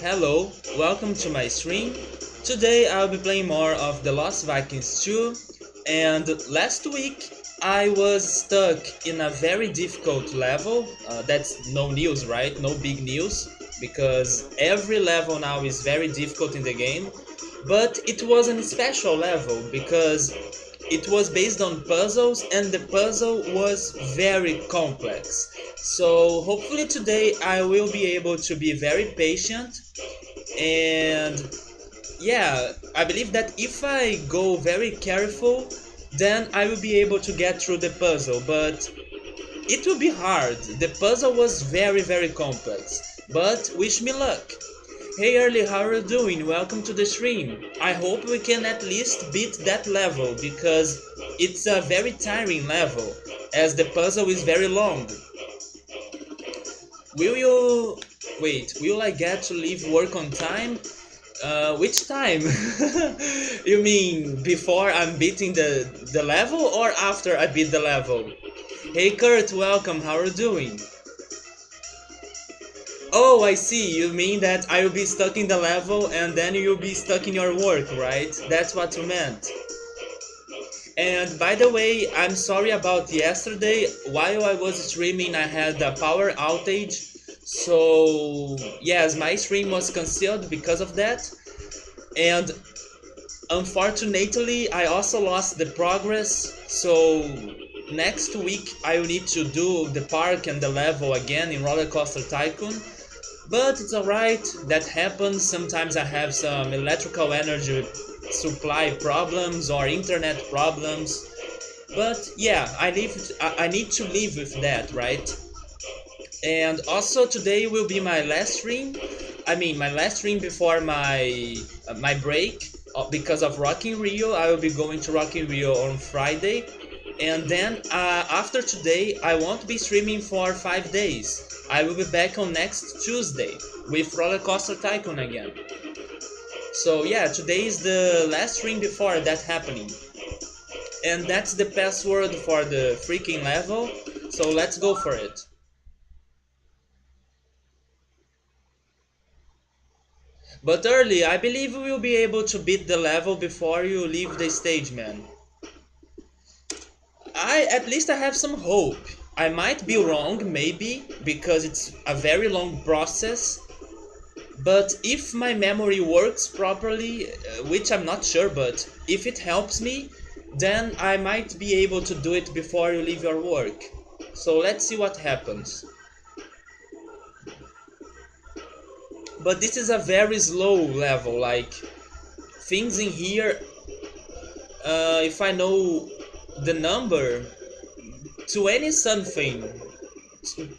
Hello, welcome to my stream. Today I'll be playing more of the Lost Vikings 2, and last week I was stuck in a very difficult level. That's no news, right? No big news, because every level now is very difficult in the game. But it was a special level because it was based on puzzles and the puzzle was very complex. So hopefully today I will be able to be very patient and yeah, I believe that if I go very careful, then I will be able to get through the puzzle, but it will be hard. The puzzle was very complex, but wish me luck. Hey Early, how are you doing? Welcome to the stream. I hope we can at least beat that level because it's a very tiring level as the puzzle is very long. Will you... Wait, will I get to leave work on time? Which time? You mean before I'm beating the level or after I beat the level? Hey Kurt, welcome, how are you doing? Oh, I see, you mean that I will be stuck in the level and then you'll be stuck in your work, right? That's what you meant. And by the way, I'm sorry about yesterday. While I was streaming, I had a power outage. So, yes, my stream was cancelled because of that. And unfortunately, I also lost the progress. So, next week, I will need to do the park and the level again in Roller Coaster Tycoon. But it's alright, that happens. Sometimes I have some electrical energy supply problems or internet problems. But yeah, I need to live with that, right? And also today will be my last stream. I mean, my last stream before my break because of Rock in Rio. I will be going to Rock in Rio on Friday, and then after today, I won't be streaming for 5 days. I will be back on next Tuesday with Roller Coaster Tycoon again. So yeah, today is the last stream before that happening. And that's the password for the freaking level, so let's go for it. But early, I believe we will be able to beat the level before you leave the stage, man. At least I have some hope. I might be wrong, maybe, because it's a very long process. But if my memory works properly, which I'm not sure, but if it helps me, then I might be able to do it before you leave your work. So let's see what happens. But this is a very slow level, like things in here, if I know the number, 20 something,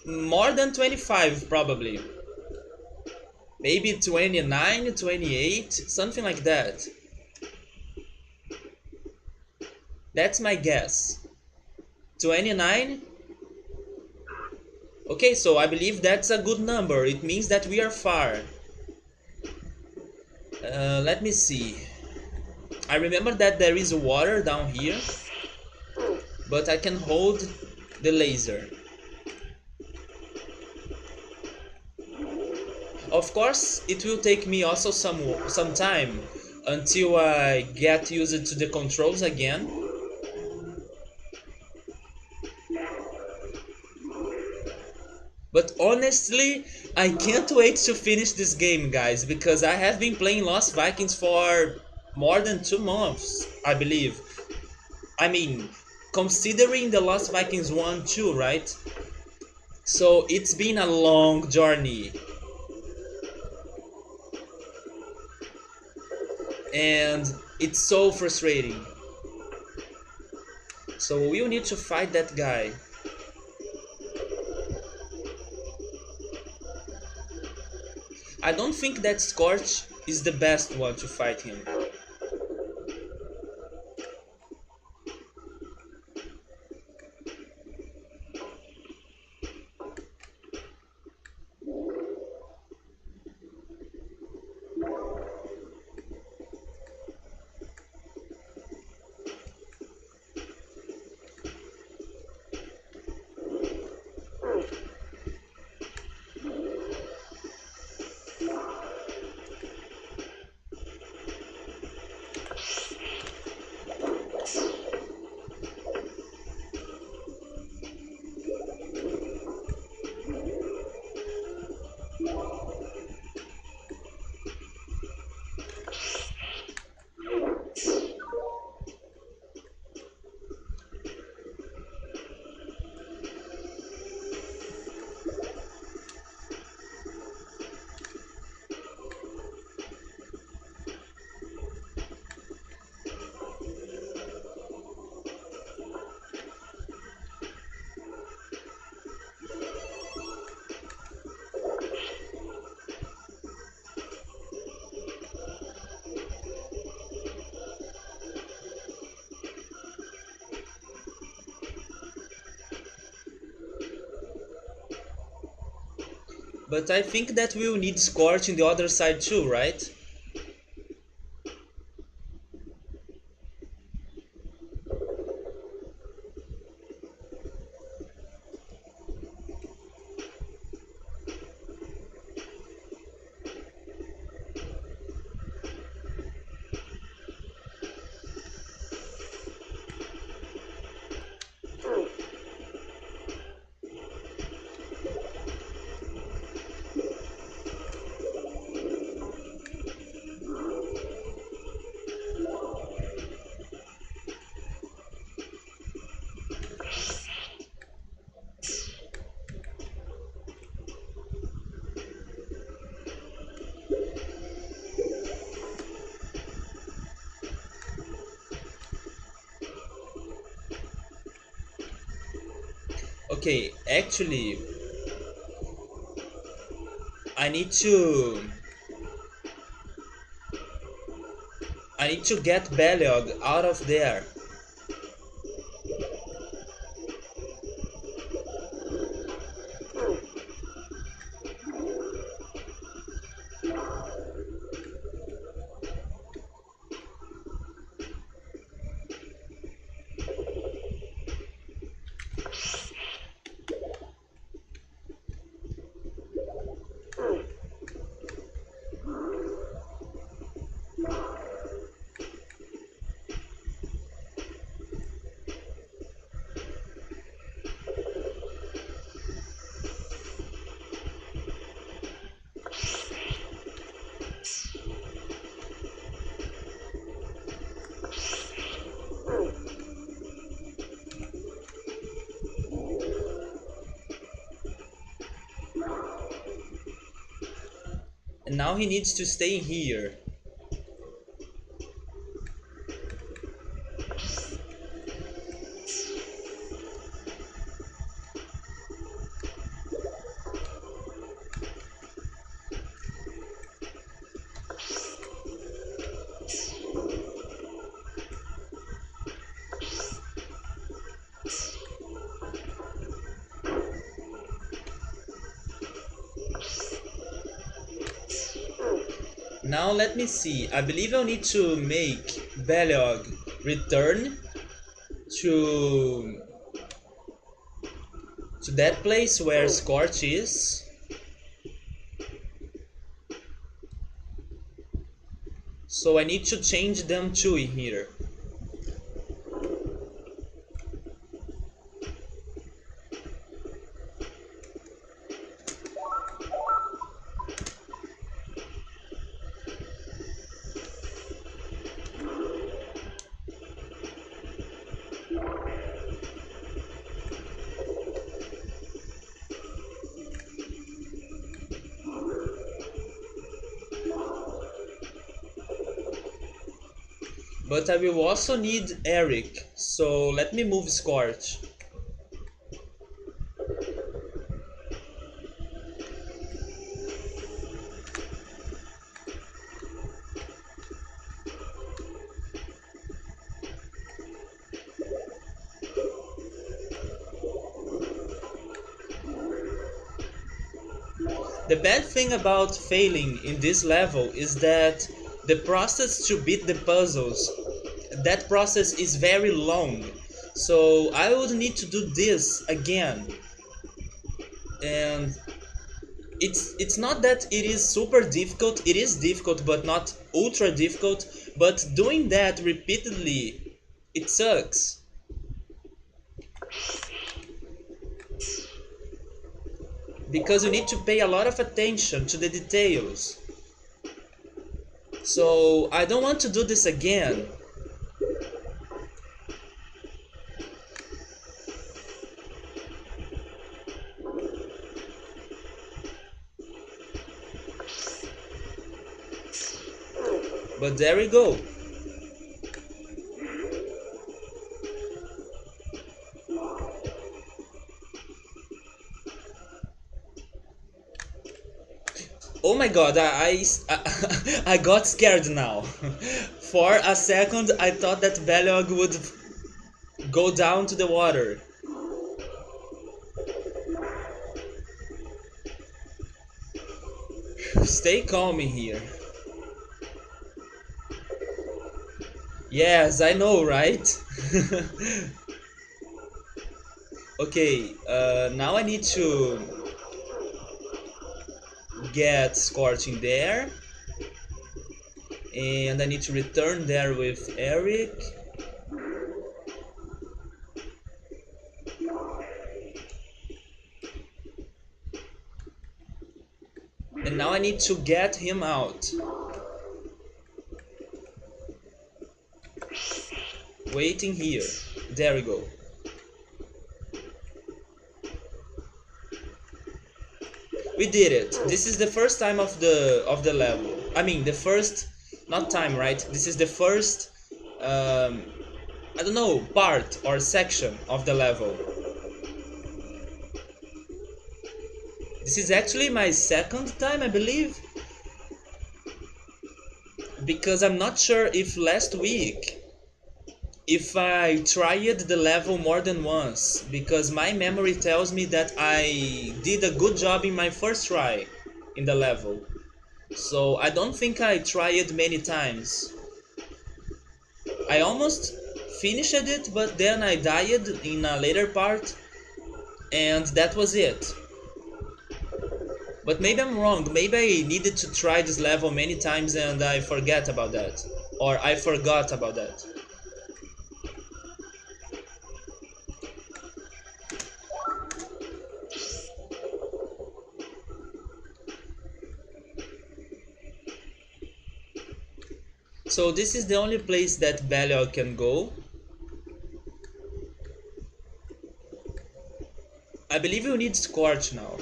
more than 25 probably, maybe 29, 28, something like that. That's my guess. 29? Okay, so I believe that's a good number. It means that we are far. Let me see. I remember that there is water down here, but I can hold the laser. Of course, it will take me also some time until I get used to the controls again. But honestly, I can't wait to finish this game, guys, because I have been playing Lost Vikings for more than 2 months, I believe. I mean, considering the Lost Vikings 1 too, right? So it's been a long journey. And it's so frustrating. So we'll need to fight that guy. I don't think that Scorch is the best one to fight him. But I think that we'll need Scorch in the other side too, right? Okay, actually, I need to I need to get Beliog out of there. And now he needs to stay here. Now let me see. I believe I'll need to make Beliog return to that place where Scorch is. So I need to change them too in here. But I will also need Eric, so let me move Scorch. The bad thing about failing in this level is that the process to beat the puzzles, that process is very long. So I would need to do this again. And it's not that it is super difficult, it is difficult but not ultra difficult, but doing that repeatedly, it sucks. Because you need to pay a lot of attention to the details. So I don't want to do this again. But there we go. Oh my god, I got scared now. For a second I thought that Beliog would go down to the water. Stay calm in here. Yes, I know, right? Okay, now I need to get Scorching there, and I need to return there with Eric. And now I need to get him out. Waiting here. There we go. We did it. This is the first time of the level. I mean, the first, not time, right? This is the first, I don't know, part or section of the level. This is actually my second time, I believe, because I'm not sure if last week if I tried the level more than once, because my memory tells me that I did a good job in my first try in the level. So I don't think I tried many times. I almost finished it, but then I died in a later part, and that was it. But maybe I'm wrong. Maybe I needed to try this level many times and I forget about that. Or I forgot about that. So this is the only place that Belial can go. I believe you need Scorch now.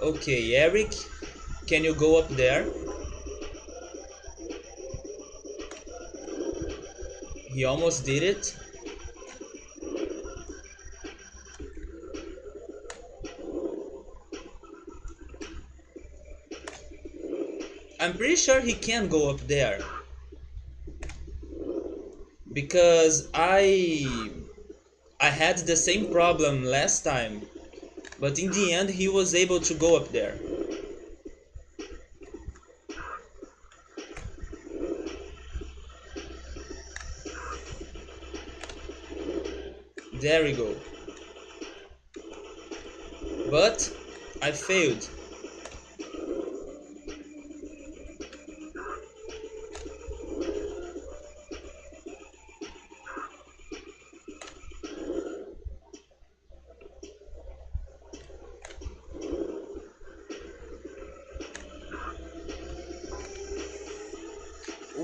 Okay, Eric, can you go up there? He almost did it. I'm pretty sure he can go up there. Because I had the same problem last time. But in the end he was able to go up there. There we go. But I failed.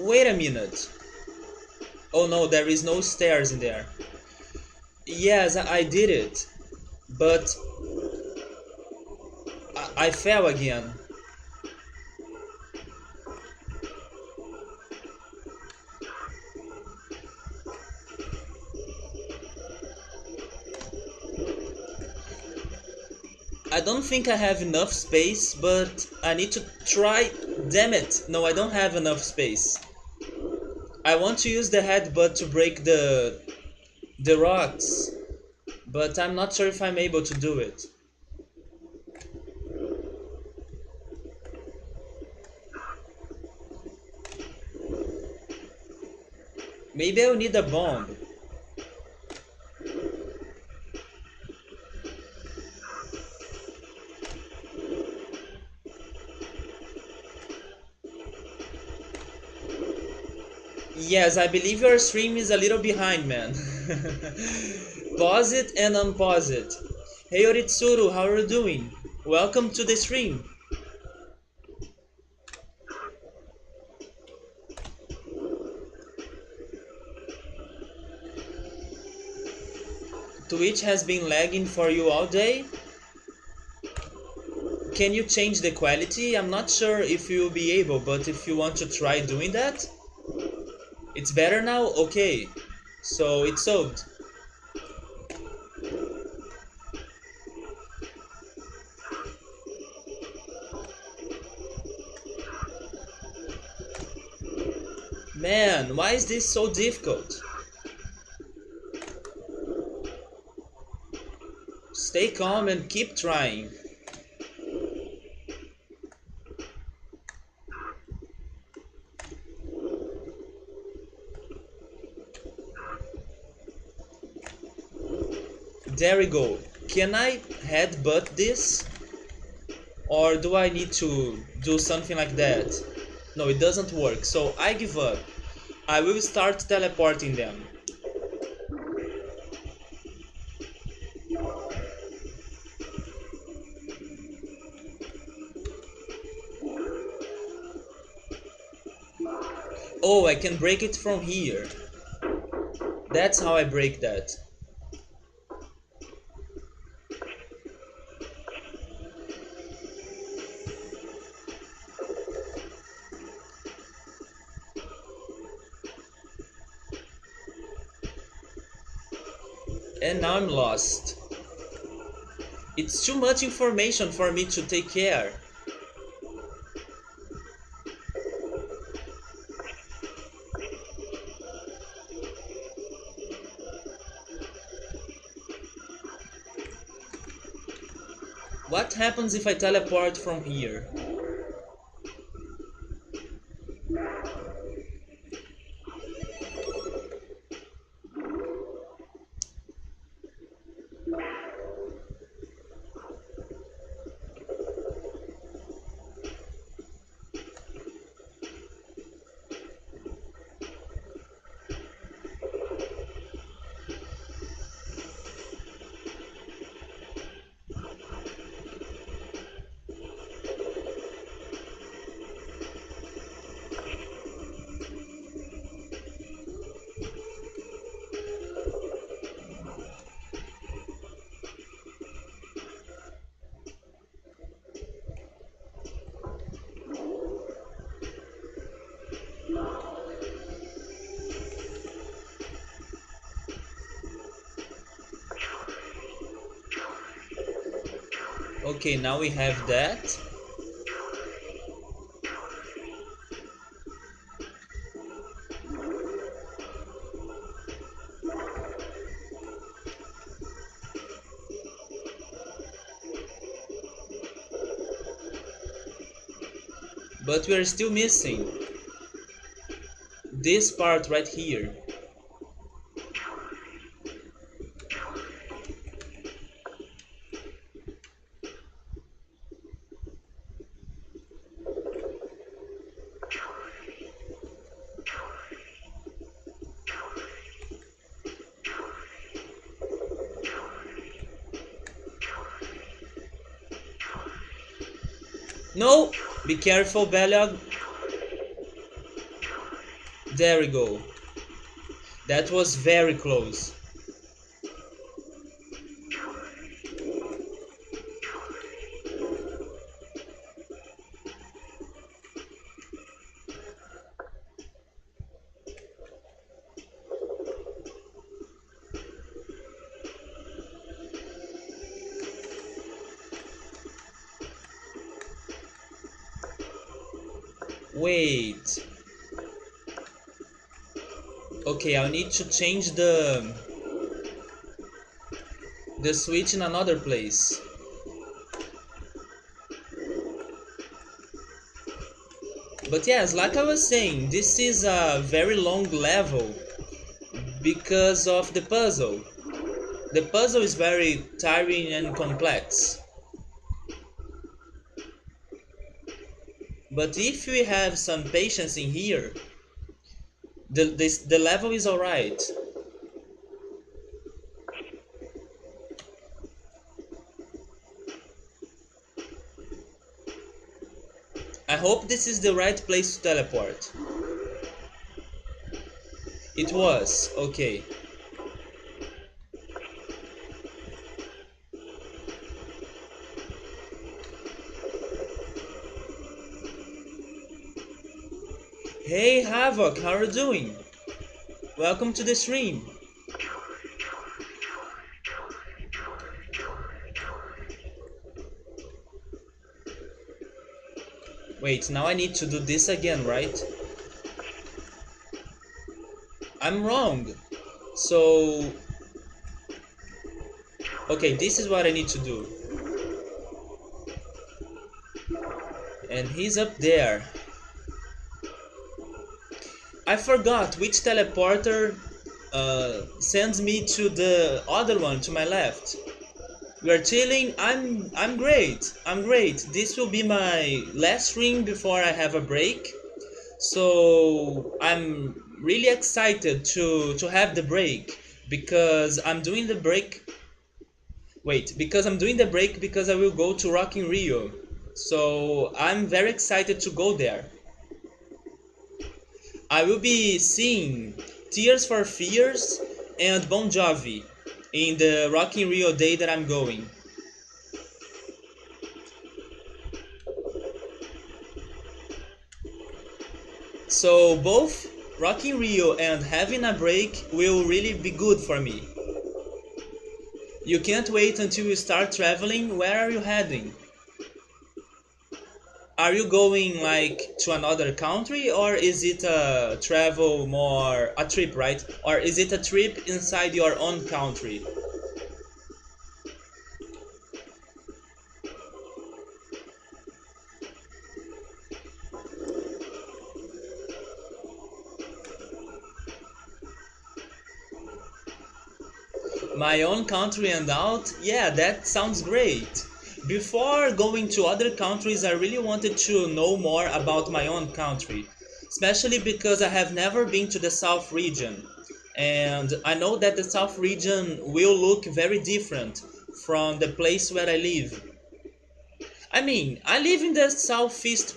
Wait a minute. Oh no, there is no stairs in there. Yes, I did it. But I fell again. I don't think I have enough space, but I need to try. Damn it! No, I don't have enough space. I want to use the headbutt to break the rocks, but I'm not sure if I'm able to do it. Maybe I'll need a bomb. Yes, I believe your stream is a little behind, man. Pause it and unpause it. Hey Oritsuru, how are you doing? Welcome to the stream. Twitch has been lagging for you all day? Can you change the quality? I'm not sure if you'll be able, but if you want to try doing that. It's better now? Okay. So it's solved. Man, why is this so difficult? Stay calm and keep trying. There we go. Can I headbutt this? Or do I need to do something like that? No, it doesn't work, so I give up. I will start teleporting them. Oh, I can break it from here. That's how I break that. And now I'm lost. It's too much information for me to take care. What happens if I teleport from here? Okay, now we have that. But we are still missing this part right here. No! Be careful, Belog. There we go. That was very close. Wait. Okay, I'll need to change the switch in another place. But yes, like I was saying, this is a very long level because of the puzzle. The puzzle is very tiring and complex. But if we have some patience in here, the level is alright. I hope this is the right place to teleport. It was, okay. Hey Havoc, how are you doing? Welcome to the stream. Wait, now I need to do this again, right? I'm wrong. So, okay, this is what I need to do. And he's up there. I forgot which teleporter sends me to the other one to my left. We are chilling. I'm great. I'm great. This will be my last stream before I have a break. So I'm really excited to have the break because I'm doing the break. Wait, because I'm doing the break because I will go to Rock in Rio. So I'm very excited to go there. I will be seeing Tears for Fears and Bon Jovi in the Rock in Rio day that I'm going. So both Rock in Rio and having a break will really be good for me. You can't wait until you start traveling. Where are you heading? Are you going like to another country, or is it a travel more a trip, right? Or is it a trip inside your own country? My own country and out? Yeah, that sounds great. Before going to other countries, I really wanted to know more about my own country, especially because I have never been to the South region. And I know that the South region will look very different from the place where I live. I mean, I live in the southeast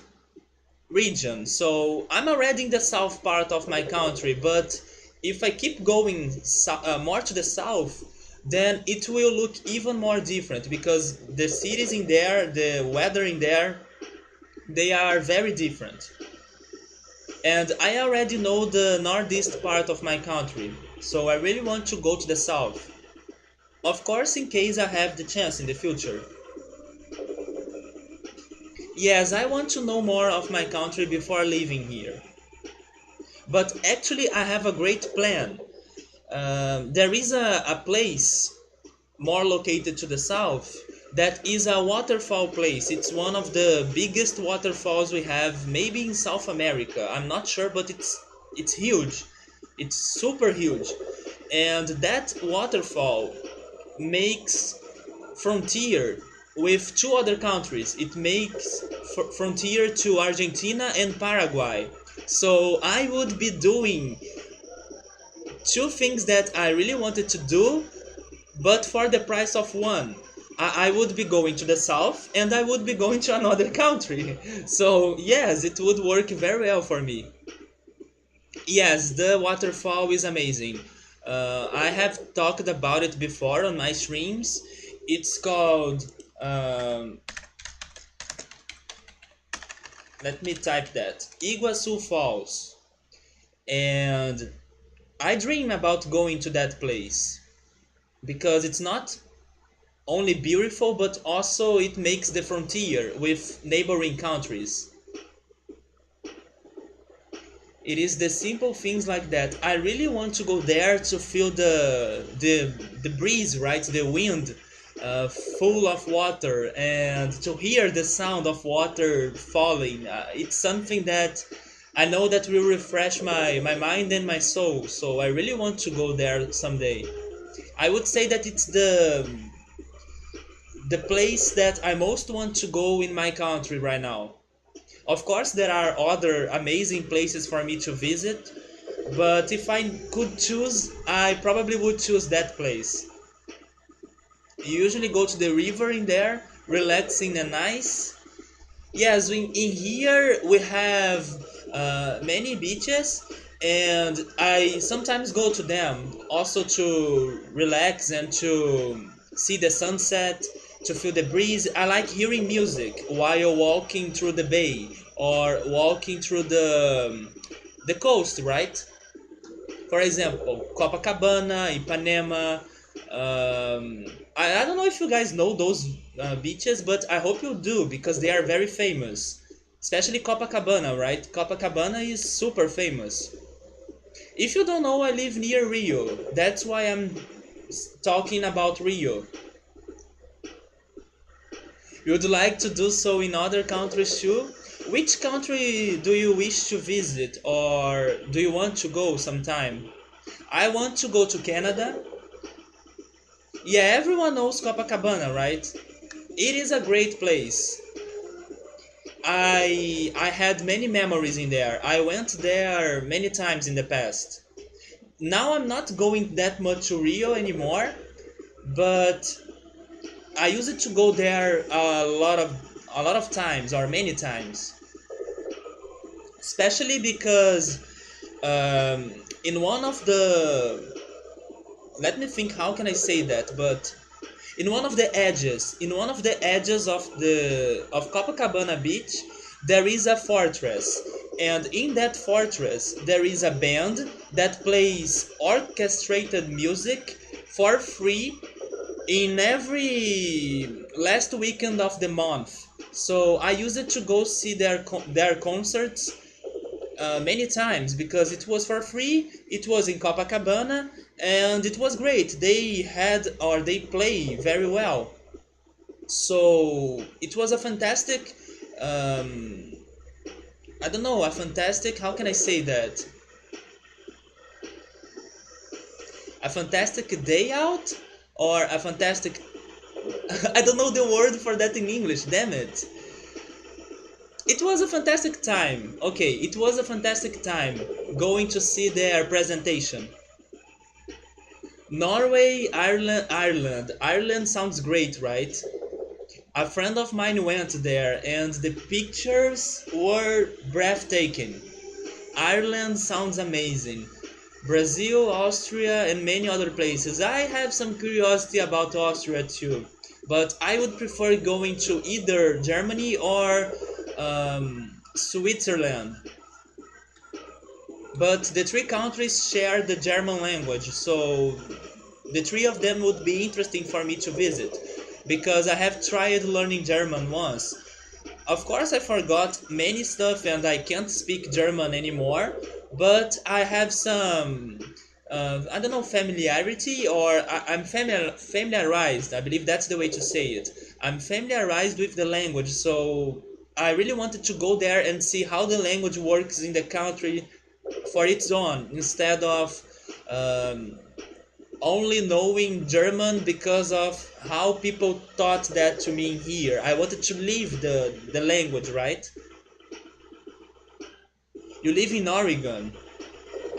region, so I'm already in the south part of my country, but if I keep going more to the south, then it will look even more different because the cities in there, the weather in there, they are very different. And I already know the northeast part of my country, so I really want to go to the south. Of course, in case I have the chance in the future. Yes, I want to know more of my country before leaving here. But actually, I have a great plan. There is a place more located to the south that is a waterfall place. It's one of the biggest waterfalls we have, maybe in South America. I'm not sure, but it's huge. It's super huge. And that waterfall makes frontier with two other countries. It makes frontier to Argentina and Paraguay. So I would be doing two things that I really wanted to do, but for the price of one. I would be going to the south and I would be going to another country. So yes, it would work very well for me. Yes, the waterfall is amazing. I have talked about it before on my streams. It's called. Let me type that. Iguazu Falls. And I dream about going to that place because it's not only beautiful but also it makes the frontier with neighboring countries. It is the simple things like that. I really want to go there to feel the breeze, right? The wind, full of water, and to hear the sound of water falling. It's something that I know that will refresh my mind and my soul. So I really want to go there someday. I would say that it's the place that I most want to go in my country right now. Of course, there are other amazing places for me to visit, but if I could choose, I probably would choose that place. You usually go to the river in there, relaxing and nice, Yes, in here we have many beaches, and I sometimes go to them also to relax and to see the sunset, to feel the breeze. I like hearing music while walking through the bay or walking through the coast, right? For example, Copacabana, Ipanema. I don't know if you guys know those beaches, but I hope you do because they are very famous. Especially Copacabana, right? Copacabana is super famous. If you don't know, I live near Rio. That's why I'm talking about Rio. You'd like to do so in other countries too? Which country do you wish to visit or do you want to go sometime? I want to go to Canada. Yeah, everyone knows Copacabana, right? It is a great place. I had many memories in there. I went there many times in the past. Now I'm not going that much to Rio anymore, but I used to go there a lot of times or many times. Especially because in one of the, let me think how can I say that, but in one of the edges of Copacabana Beach, there is a fortress, and in that fortress there is a band that plays orchestrated music for free in every last weekend of the month. So I used to go see their concerts many times because it was for free. It was in Copacabana and it was great. They play very well. So it was a fantastic, um, I don't know, a fantastic, how can I say that? A fantastic day out or a fantastic, I don't know the word for that in English, damn it. It was a fantastic time. Okay, it was a fantastic time going to see their presentation. Norway, Ireland sounds great, right? A friend of mine went there and the pictures were breathtaking. Ireland sounds amazing. Brazil, Austria, and many other places. I have some curiosity about Austria too, but I would prefer going to either Germany or Switzerland. But the three countries share the German language, so the three of them would be interesting for me to visit because I have tried learning German once. Of course, I forgot many stuff and I can't speak German anymore, but I have some, I don't know, familiarity or I'm familiarized. I believe that's the way to say it. I'm familiarized with the language, so I really wanted to go there and see how the language works in the country for its own instead of um, only knowing German because of how people taught that to me here. I wanted to live the language, right? You live in Oregon.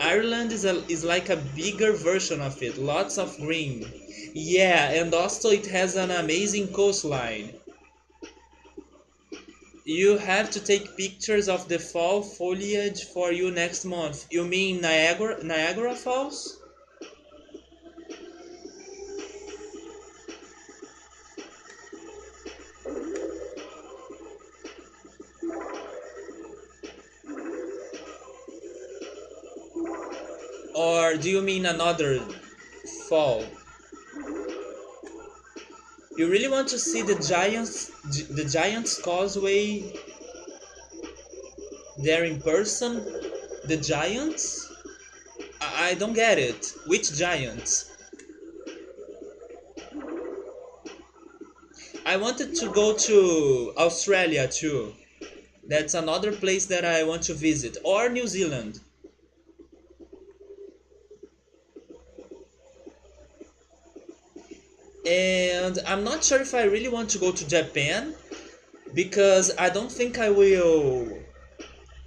Ireland is like a bigger version of it, lots of green. Yeah, and also it has an amazing coastline. You have to take pictures of the fall foliage for you next month. You mean Niagara Falls? Or do you mean another fall? You really want to see the Giants Causeway there in person? The Giants? I don't get it. Which Giants? I wanted to go to Australia too. That's another place that I want to visit. Or New Zealand. And I'm not sure if I really want to go to Japan because I don't think I will.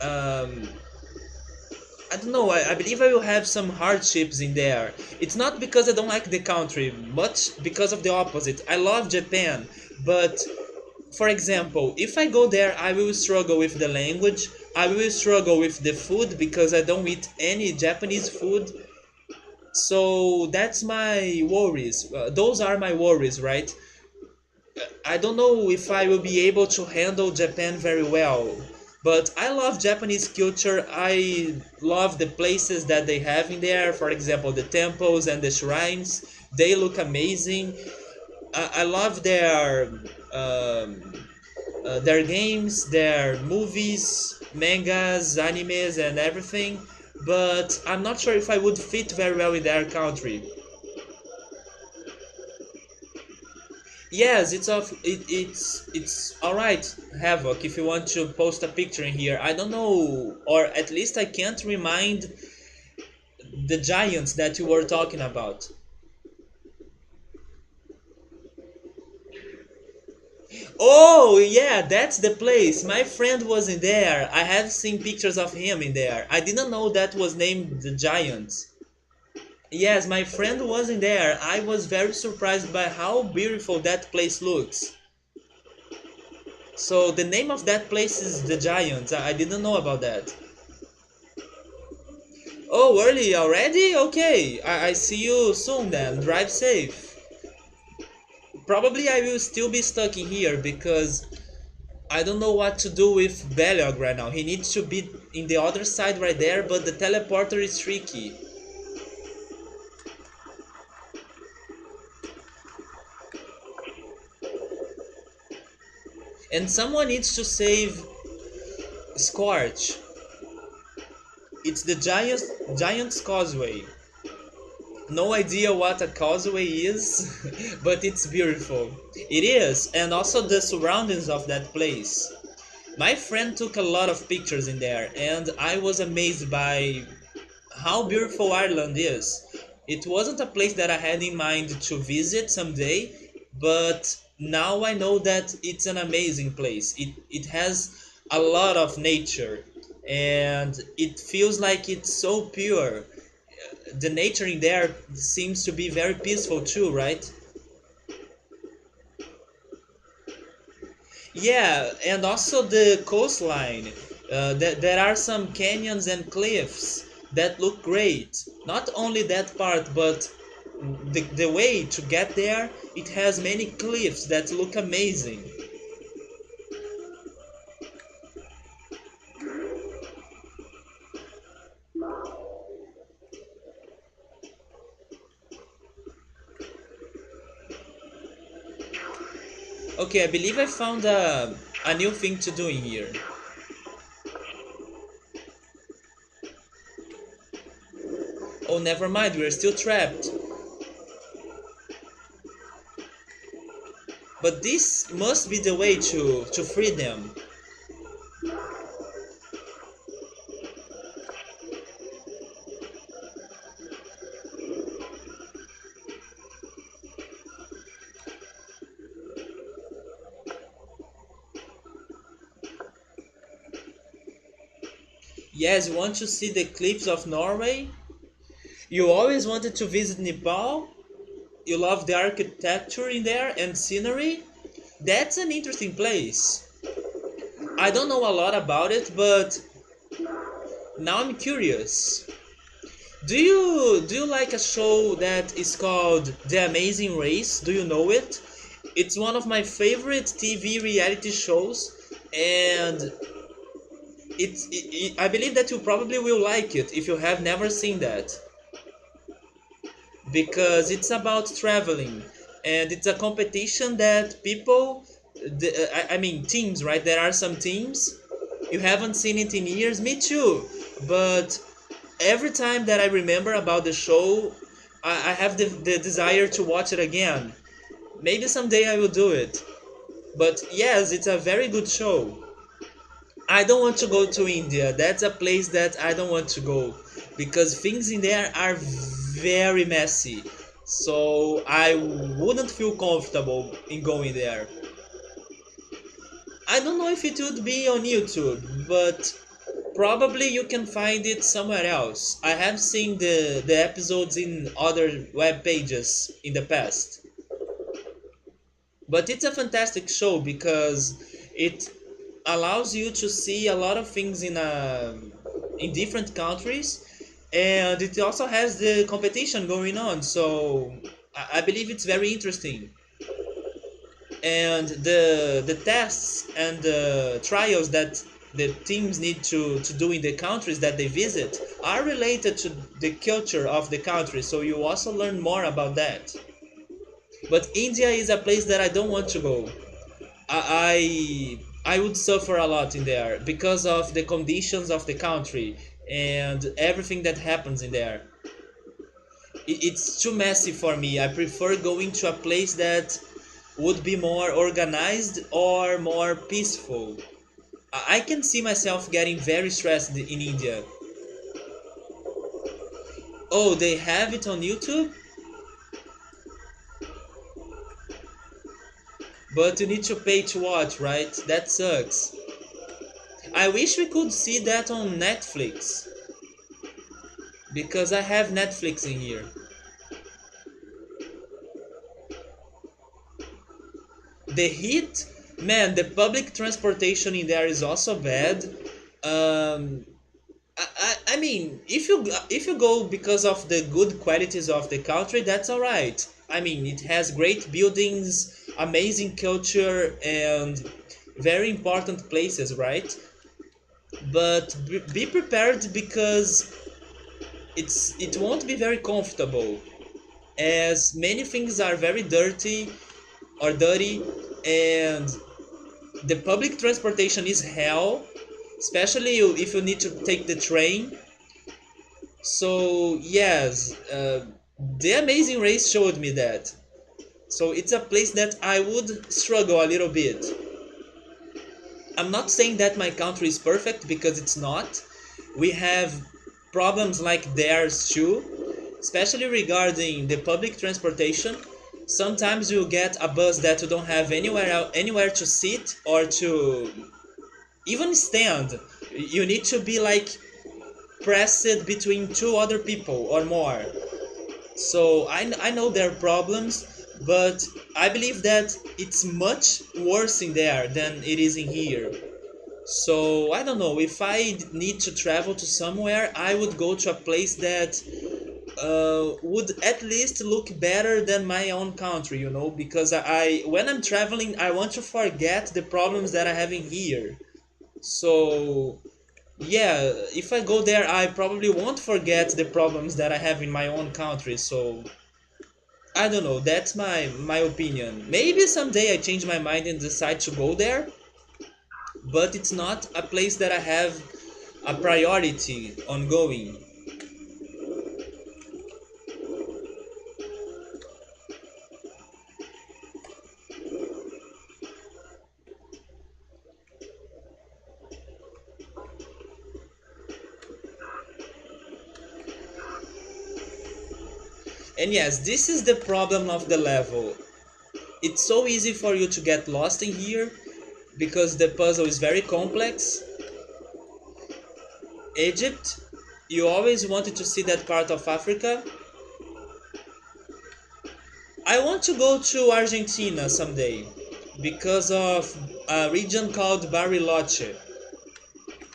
Um, I don't know. I believe I will have some hardships in there. It's not because I don't like the country, much because of the opposite. I love Japan, but For example, if I go there, I will struggle with the language. I will struggle with the food because I don't eat any Japanese food. So that's my worries. Those are my worries, right? I don't know if I will be able to handle Japan very well. But I love Japanese culture. I love the places that they have in there. For example, the temples and the shrines. They look amazing. I love their games, their movies, mangas, animes, and everything. But I'm not sure if I would fit very well in their country. Yes, it's all right, Havoc. If you want to post a picture in here, I don't know, or at least I can't remind the giants that you were talking about. Oh yeah, that's the place. My friend was in there. I have seen pictures of him in there. I didn't know that was named the Giants. Yes, my friend was in there. I was very surprised by how beautiful that place looks. So the name of that place is the Giants. I didn't know about that. Oh, early already? Okay. I see you soon then. Drive safe. Probably I will still be stuck in here because I don't know what to do with Belliog right now. He needs to be in the other side right there, but the teleporter is tricky. And someone needs to save Scorch. It's the Giant's Causeway. No idea what a causeway is, but it's beautiful. It is, and also the surroundings of that place. My friend took a lot of pictures in there, and I was amazed by how beautiful Ireland is. It wasn't a place that I had in mind to visit someday, but now I know that it's an amazing place. It has a lot of nature, and it feels like it's so pure. The nature in there seems to be very peaceful too, right? Yeah, and also the coastline. There are some canyons and cliffs that look great. Not only that part, but the way to get there, it has many cliffs that look amazing. Okay, I believe I found a new thing to do in here. Oh, never mind, we're still trapped. But this must be the way to free them. Yes, you want to see the cliffs of Norway? You always wanted to visit Nepal? You love the architecture in there and scenery? That's an interesting place. I don't know a lot about it, but now I'm curious. Do you like a show that is called The Amazing Race? Do you know it? It's one of my favorite TV reality shows, and I believe that you probably will like it if you have never seen that, because it's about traveling, and it's a competition that people, I mean teams, right? There are some teams. You haven't seen it in years, me too, but every time that I remember about the show, I have the desire to watch it again. Maybe someday I will do it. But yes, it's a very good show. I don't want to go to India. That's a place that I don't want to go because things in there are very messy. So I wouldn't feel comfortable in going there. I don't know if it would be on YouTube, but probably you can find it somewhere else. I have seen the episodes in other web pages in the past. But it's a fantastic show because it allows you to see a lot of things in different countries, and it also has the competition going on. So I believe it's very interesting, and the tests and the trials that the teams need to do in the countries that they visit are related to the culture of the country, so you also learn more about that. But India is a place that I don't want to go. I would suffer a lot in there because of the conditions of the country and everything that happens in there. It's too messy for me. I prefer going to a place that would be more organized or more peaceful. I can see myself getting very stressed in India. Oh, they have it on YouTube, but you need to pay to watch, right? That sucks. I wish we could see that on Netflix because I have Netflix in here. The heat, man, the public transportation in there is also bad. Um, I mean, if you go because of the good qualities of the country, that's all right. I mean, it has great buildings, amazing culture, and very important places, right? But be prepared because it won't be very comfortable, as many things are very dirty, and the public transportation is hell, especially if you need to take the train. So yes, the Amazing Race showed me that. So it's a place that I would struggle a little bit. I'm not saying that my country is perfect because it's not. We have problems like theirs too, especially regarding the public transportation. Sometimes you get a bus that you don't have anywhere to sit or to even stand. You need to be like pressed between two other people or more. So I know there are problems, but I believe that it's much worse in there than it is in here. So I don't know, if I need to travel to somewhere, I would go to a place that would at least look better than my own country, because when I'm traveling, I want to forget the problems that I have in here. So yeah, if I go there, I probably won't forget the problems that I have in my own country. So I don't know. That's my opinion. Maybe someday I change my mind and decide to go there, but it's not a place that I have a priority on going. And yes, this is the problem of the level. It's so easy for you to get lost in here because the puzzle is very complex. Egypt, you always wanted to see that part of Africa. I want to go to Argentina someday because of a region called Bariloche.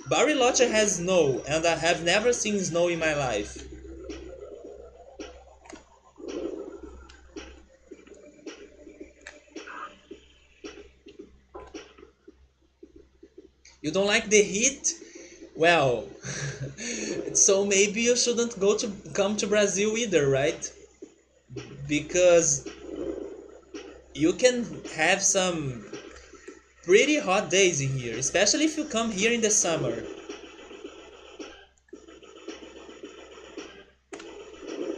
Bariloche has snow, and I have never seen snow in my life. You don't like the heat? Well, so maybe you shouldn't come to Brazil either, right? Because you can have some pretty hot days in here, especially if you come here in the summer.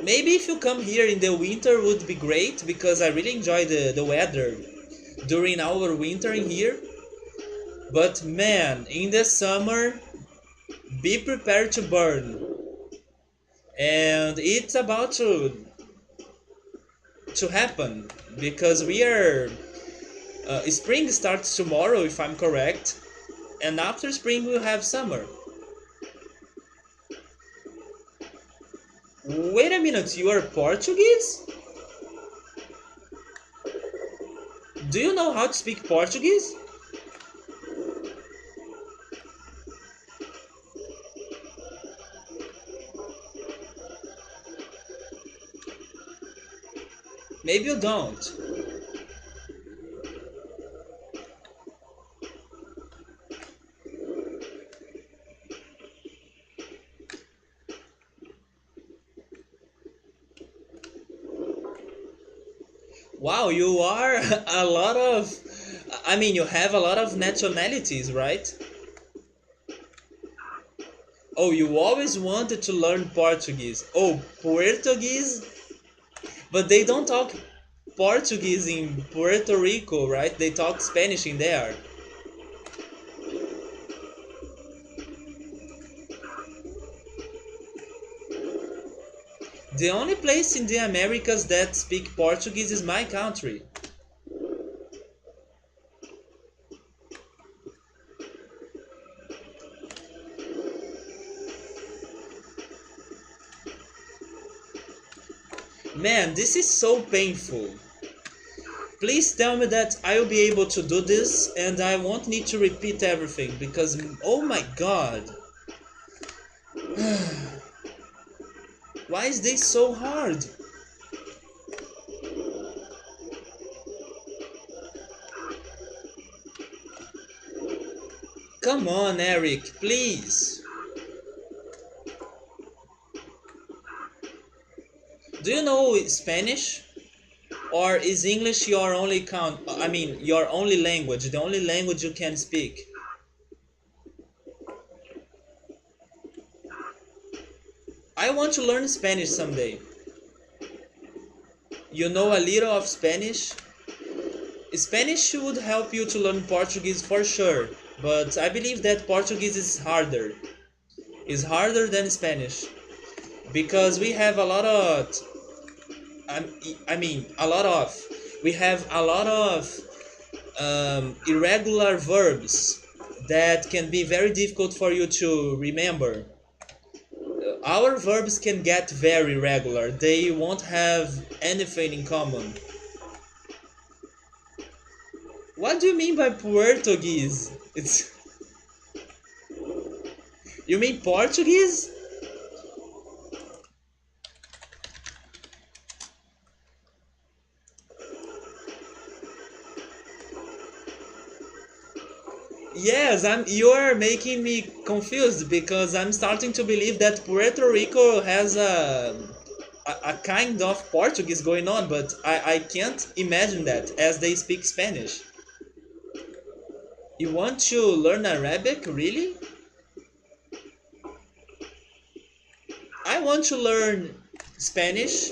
Maybe if you come here in the winter would be great because I really enjoy the weather during our winter in here. But man, in the summer, be prepared to burn. And it's about to happen because we are spring starts tomorrow if I'm correct, and after spring we'll have summer. Wait a minute, you are Portuguese? Do you know how to speak Portuguese? Maybe you don't. Wow, you are a lot of. I mean, you have a lot of nationalities, right? Oh, you always wanted to learn Portuguese. Oh, Portuguese? But they don't talk Portuguese in Puerto Rico, right? They talk Spanish in there. The only place in the Americas that speak Portuguese is my country. Man, this is so painful. Please tell me that I will be able to do this and I won't need to repeat everything because, oh my god, why is this so hard? Come on, Eric, please. Do you know Spanish? Or is English your only your only language, the only language you can speak? I want to learn Spanish someday. You know a little of Spanish? Spanish would help you to learn Portuguese for sure, but I believe that Portuguese is harder. Is harder than Spanish because we have a lot of I mean a lot of we have a lot of irregular verbs that can be very difficult for you to remember. Our verbs can get very regular. They won't have anything in common. What do you mean by Portuguese? It's You mean Portuguese? Yes, you are making me confused because I'm starting to believe that Puerto Rico has a kind of Portuguese going on, but I can't imagine that as they speak Spanish. You want to learn Arabic, really? I want to learn Spanish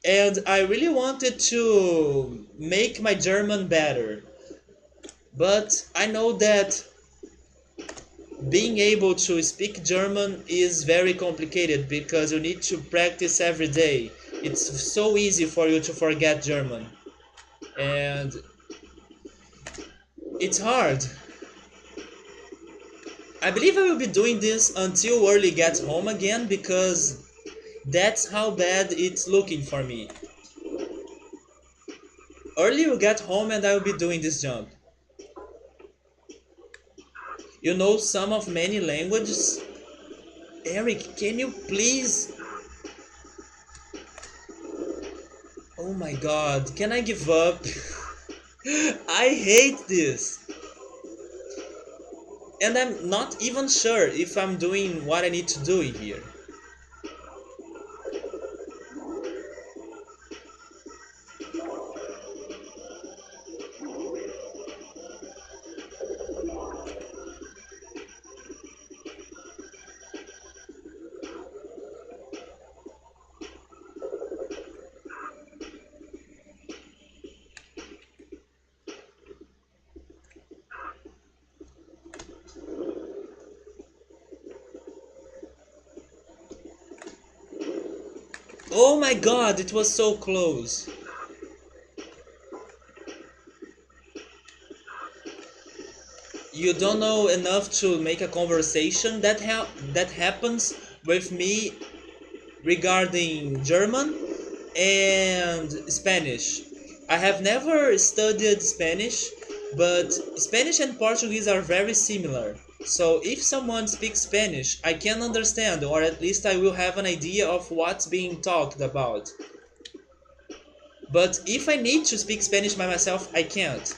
and I really wanted to make my German better. But I know that being able to speak German is very complicated because you need to practice every day. It's so easy for you to forget German. And it's hard. I believe I will be doing this until Early gets home again because that's how bad it's looking for me. Early will get home and I will be doing this jump. You know some of many languages? Eric, can you please? Oh my god, can I give up? I hate this. And I'm not even sure if I'm doing what I need to do here. Oh my god, it was so close. You don't know enough to make a conversation. That happens with me regarding German and Spanish. I have never studied Spanish, but Spanish and Portuguese are very similar. So if someone speaks Spanish, I can understand, or at least I will have an idea of what's being talked about. But if I need to speak Spanish by myself, I can't.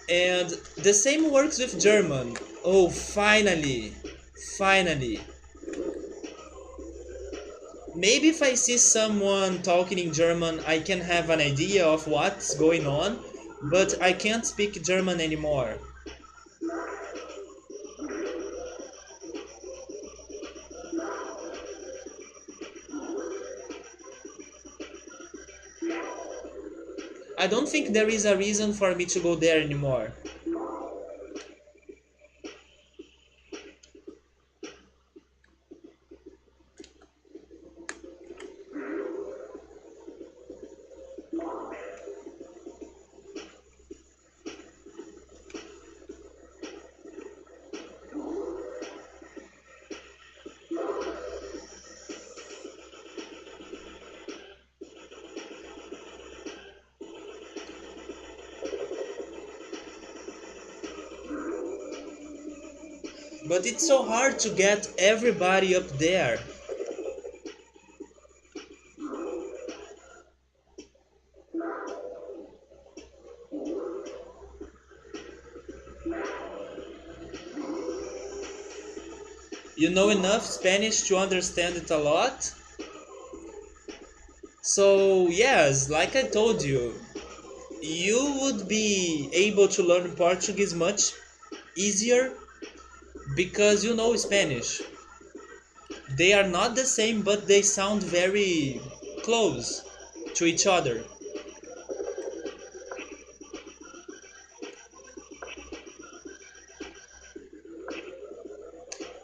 And the same works with German. Oh, finally! Finally! Maybe if I see someone talking in German, I can have an idea of what's going on, but I can't speak German anymore. I don't think there is a reason for me to go there anymore. But it's so hard to get everybody up there. You know enough Spanish to understand it a lot? So, yes, like I told you, you would be able to learn Portuguese much easier because you know Spanish. They are not the same, but they sound very close to each other.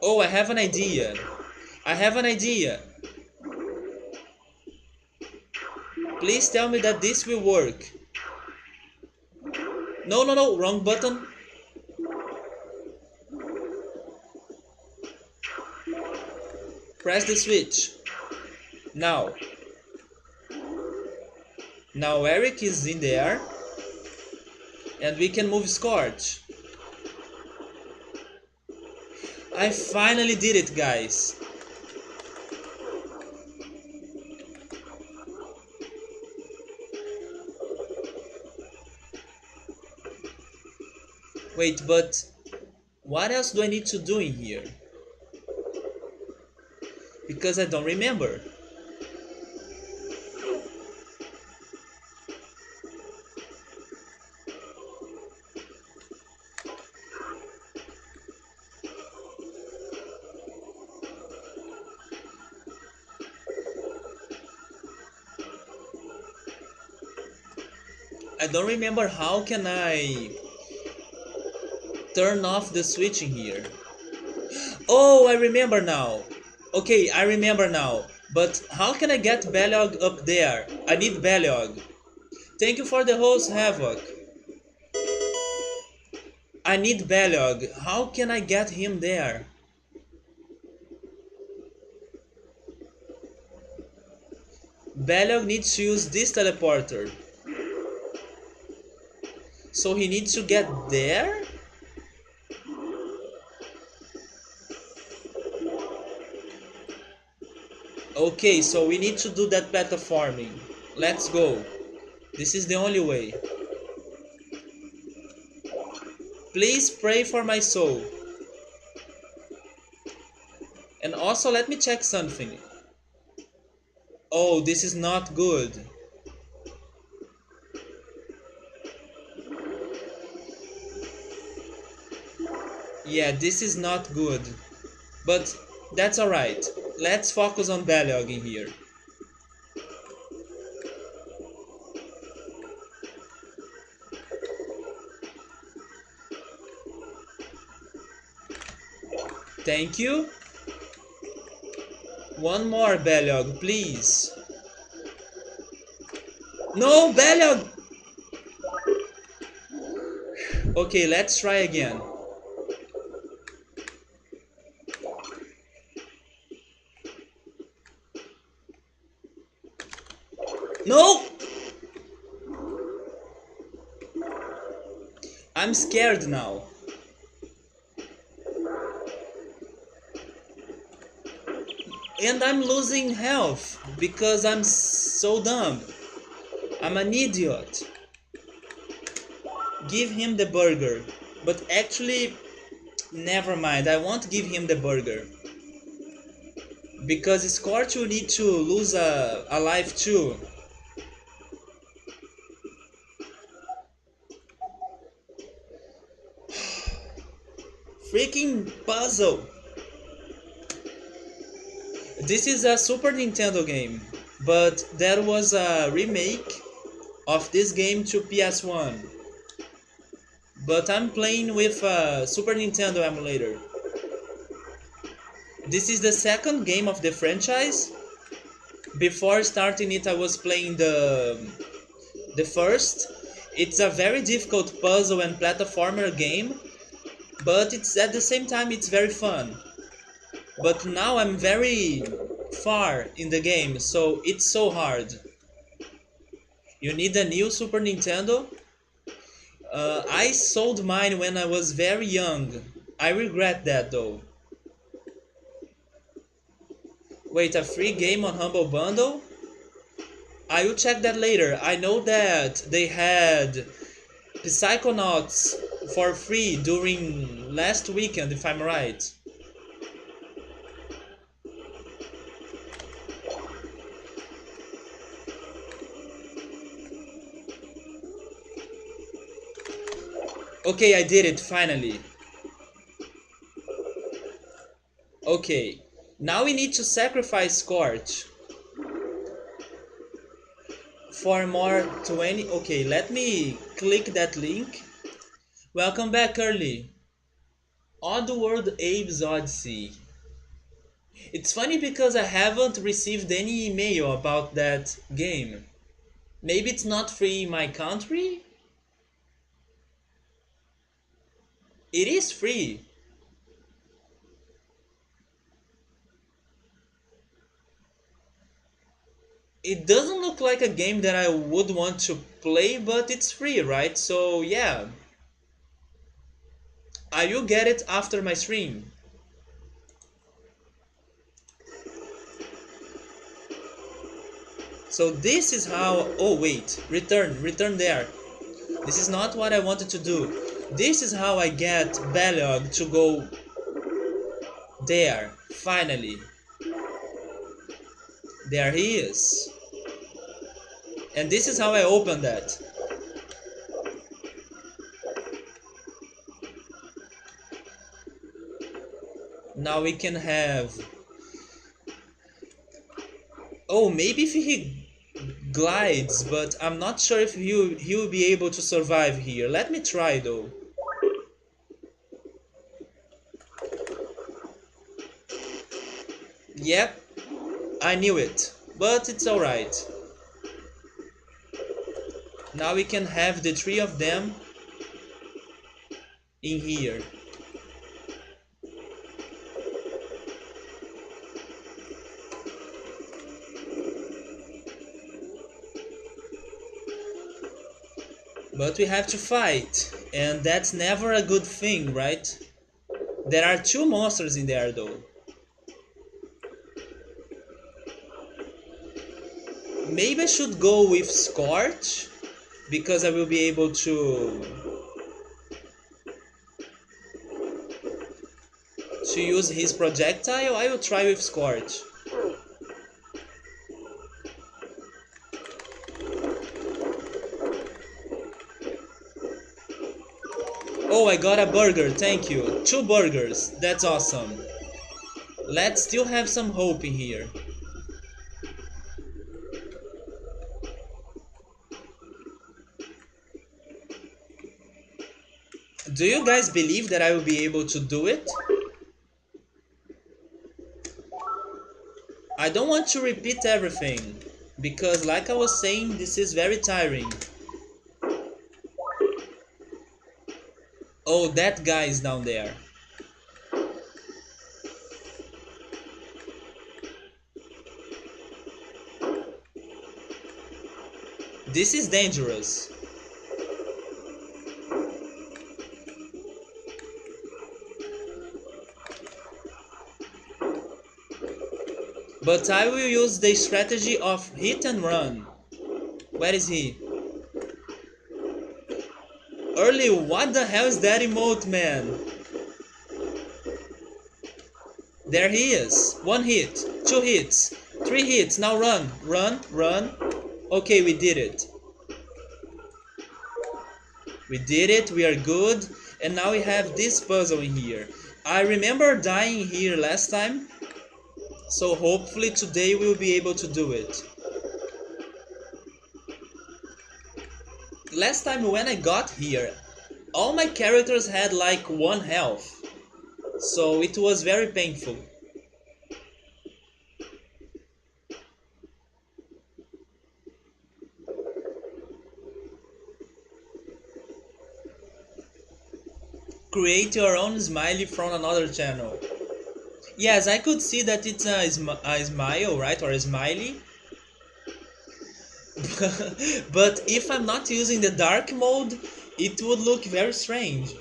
Oh, I have an idea. I have an idea. Please tell me that this will work. No, no, no, wrong button. Press the switch. Now. Now Eric is in there. And we can move Scorch. I finally did it, guys. Wait, but what else do I need to do in here? Because I don't remember. I don't remember how can I turn off the switch in here. Oh, I remember now. Okay, I remember now. But how can I get Belog up there? I need Belog. Thank you for the host, Havoc. I need Belog. How can I get him there? Belog needs to use this teleporter. So he needs to get there? Okay, so we need to do that platforming. Let's go. This is the only way. Please pray for my soul. And also let me check something. Oh, this is not good. Yeah, this is not good. But that's alright. Let's focus on Belog in here. Thank you. One more, Belog, please. No, Belog! Okay, let's try again. No! I'm scared now. And I'm losing health because I'm so dumb. I'm an idiot. Give him the burger. But actually, never mind. I won't give him the burger. Because Scorch will need to lose a life too. Freaking puzzle! This is a Super Nintendo game, but there was a remake of this game to PS1. But I'm playing with a Super Nintendo emulator. This is the second game of the franchise. Before starting it, I was playing the first. It's a very difficult puzzle and platformer game, but it's at the same time it's very fun. But now I'm very far in the game, so it's so hard. You need a new Super Nintendo. I sold mine when I was very young. I regret that though. Wait, a free game on Humble Bundle? I will check that later. I know that they had Psychonauts for free during last weekend, if I'm right. Okay, I did it finally. Okay, now we need to sacrifice Scorch for more 20. Okay, let me click that link. Welcome back, Early. Oddworld Abe's Odyssey. It's funny because I haven't received any email about that game. Maybe it's not free in my country? It is free. It doesn't look like a game that I would want to play, but it's free, right? So yeah, I will get it after my stream. So this is how... Oh wait, return there. This is not what I wanted to do. This is how I get Belog to go there, finally. There he is. And this is how I open that. Now we can have... Oh, maybe if he glides, but I'm not sure if he will be able to survive here. Let me try though. Yep, I knew it, but it's alright. Now we can have the three of them in here. But we have to fight, and that's never a good thing, right? There are two monsters in there though. Maybe I should go with Scorch, because I will be able to use his projectile. I will try with Scorch. Oh, I got a burger, thank you. 2 burgers, that's awesome. Let's still have some hope in here. Do you guys believe that I will be able to do it? I don't want to repeat everything, because like I was saying, this is very tiring. Oh, that guy is down there. This is dangerous. But I will use the strategy of hit and run. Where is he? Early, what the hell is that emote, man? There he is. One hit, two hits, three hits. Now run, run, run. Okay, we did it. We did it, we are good. And now we have this puzzle in here. I remember dying here last time. So hopefully today we'll be able to do it. Last time when I got here, all my characters had like 1 health. So it was very painful. Create your own smiley from another channel. Yes, I could see that it's a smile, right? Or a smiley. But if I'm not using the dark mode, it would look very strange.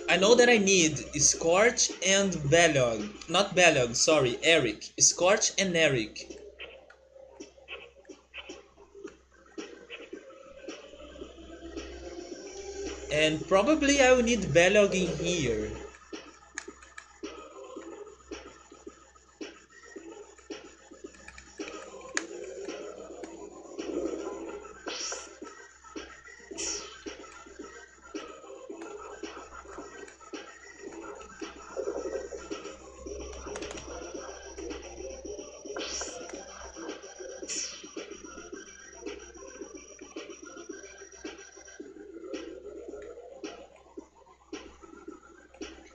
I know that I need Scorch and Belog. Not Belog, sorry, Eric. Scorch and Eric. And probably I will need Belog in here.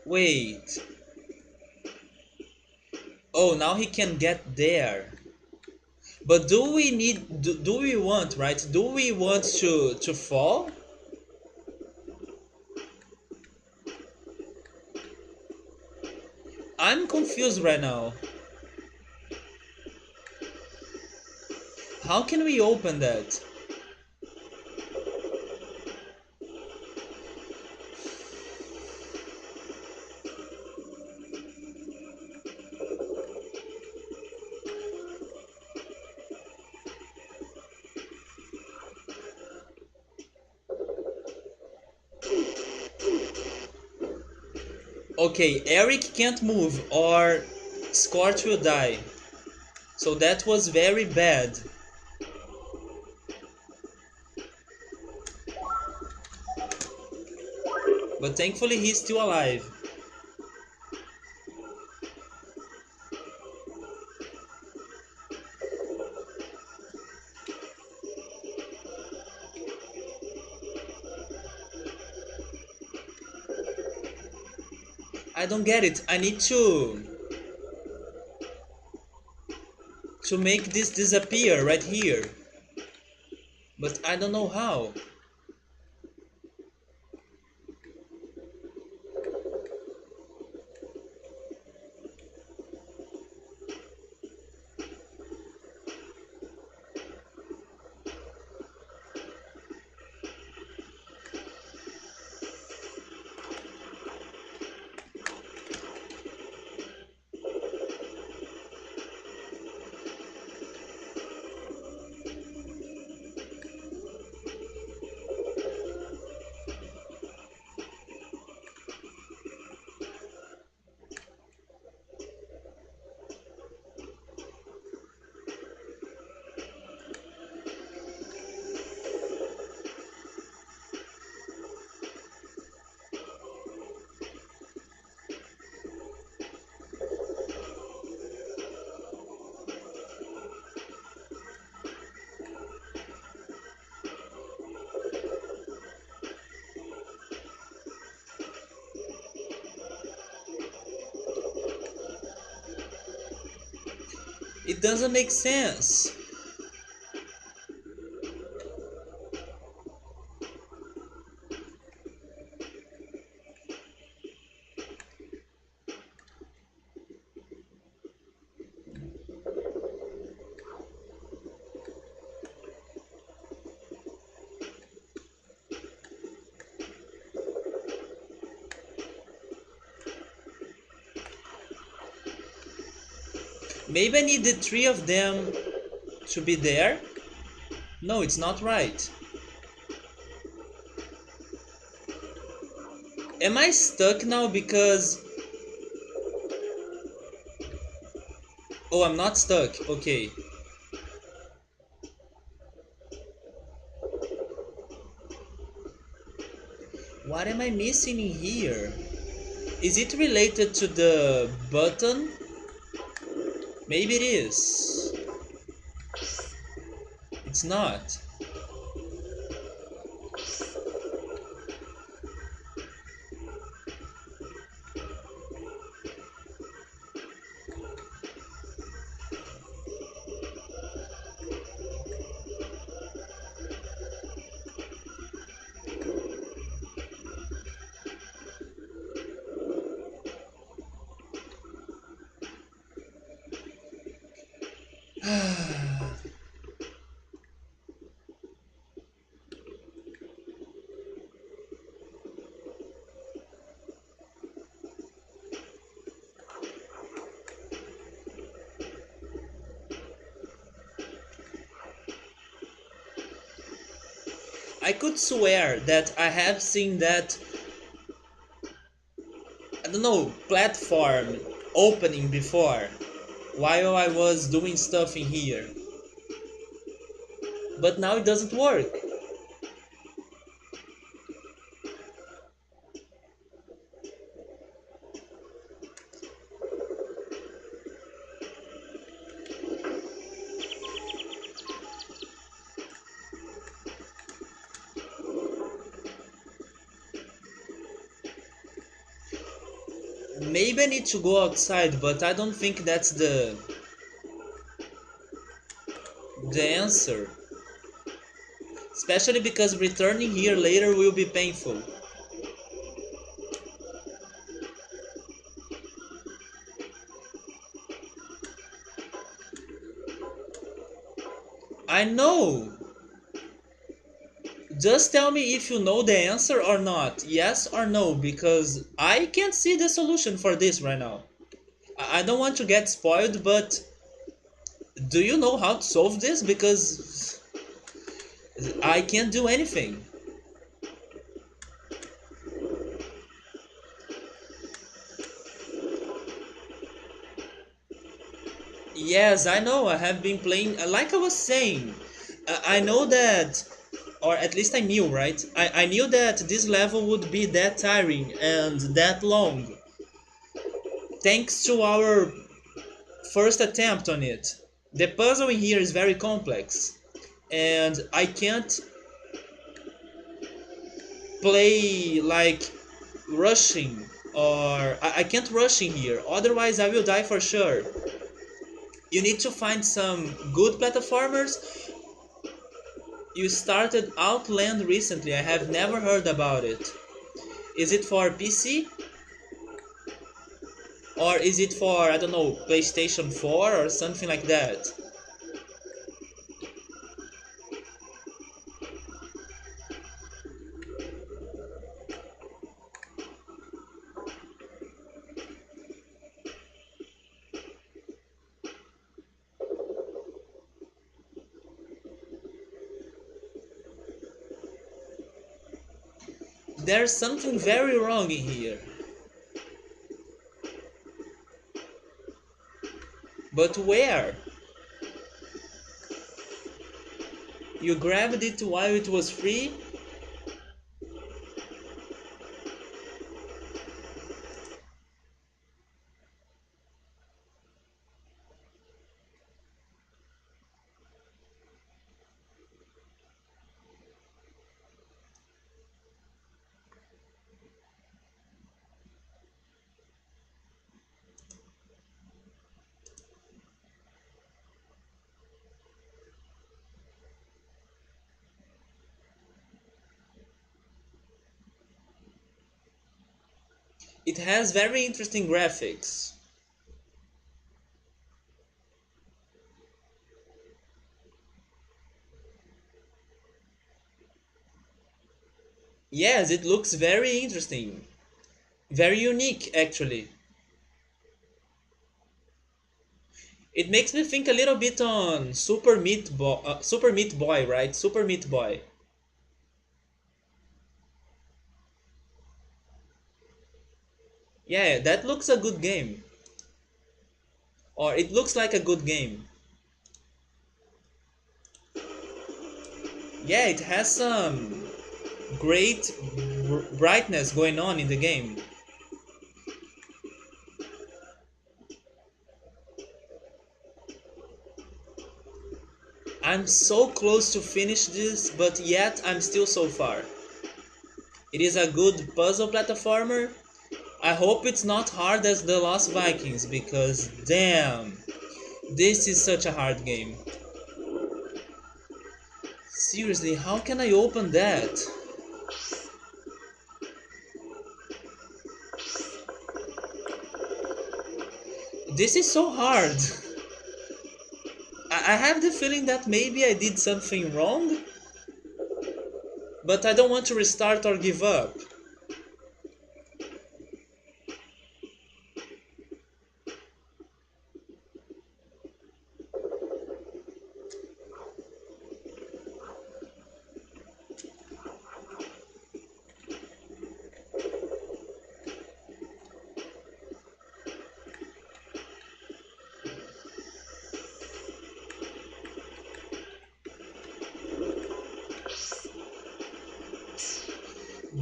Wait. Oh, now he can get there. But do we want, right? Do we want to fall? I'm confused right now. How can we open that? Okay, Eric can't move or Scorch will die. So that was very bad. But thankfully he's still alive. I don't get it. I need to make this disappear right here. But I don't know how. It doesn't make sense. Maybe I need the three of them to be there? No, it's not right. Am I stuck now because... Oh, I'm not stuck. Okay. What am I missing in here? Is it related to the button? Maybe it is. It's not. I could swear that I have seen that, I don't know, platform opening before while I was doing stuff in here. But now it doesn't work. Maybe I need to go outside, but I don't think that's the answer. Especially because returning here later will be painful. I know! Just tell me if you know the answer or not. Yes or no, because I can't see the solution for this right now. I don't want to get spoiled, but do you know how to solve this? Because I can't do anything. Yes, I know. I have been playing. Like I was saying, I know that, or at least I knew, right? I knew that this level would be that tiring and that long. Thanks to our first attempt on it. The puzzle in here is very complex, and I can't play like rushing, or I can't rush in here, otherwise I will die for sure. You need to find some good platformers. You started Outland recently, I have never heard about it. Is it for PC? Or is it for, I don't know, PlayStation 4 or something like that? There's something very wrong in here. But where? You grabbed it while it was free? It has very interesting graphics. Yes, it looks very interesting. Very unique, actually. It makes me think a little bit on Super Meat Boy, right? Super Meat Boy. Yeah, that looks a good game. Or it looks like a good game. Yeah, it has some great brightness going on in the game. I'm so close to finish this, but yet I'm still so far. It is a good puzzle platformer. I hope it's not hard as the Lost Vikings because damn, this is such a hard game. Seriously, how can I open that? This is so hard. I have the feeling that maybe I did something wrong, but I don't want to restart or give up.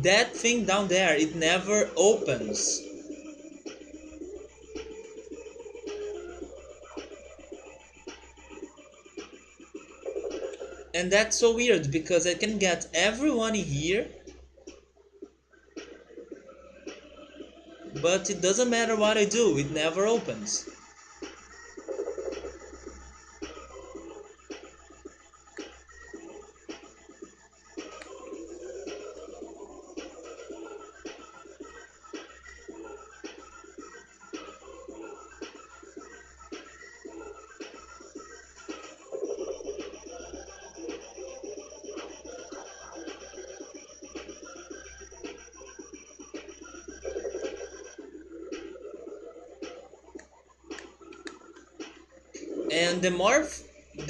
That thing down there, it never opens. And that's so weird because I can get everyone in here, but it doesn't matter what I do, it never opens. And the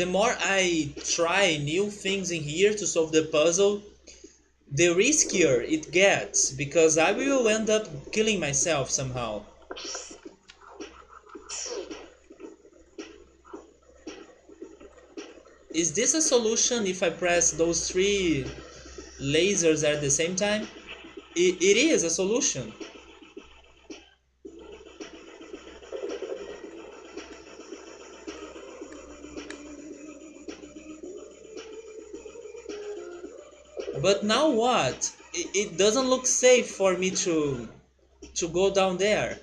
more I try new things in here to solve the puzzle, the riskier it gets because I will end up killing myself somehow. Is this a solution if I press those three lasers at the same time? It is a solution. But now what? It doesn't look safe for me to go down there.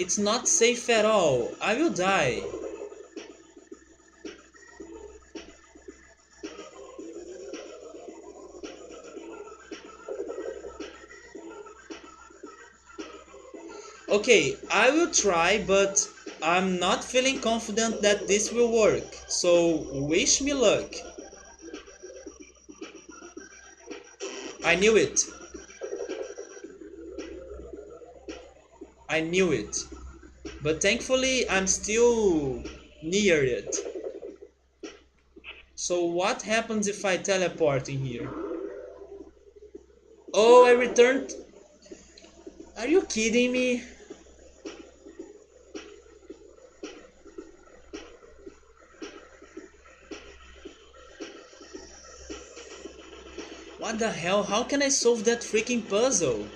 It's not safe at all. I will die. Okay, I will try, but I'm not feeling confident that this will work. So wish me luck. I knew it. I knew it. But thankfully I'm still near it. So what happens if I teleport in here? Oh, I returned. Are you kidding me? What the hell? How can I solve that freaking puzzle?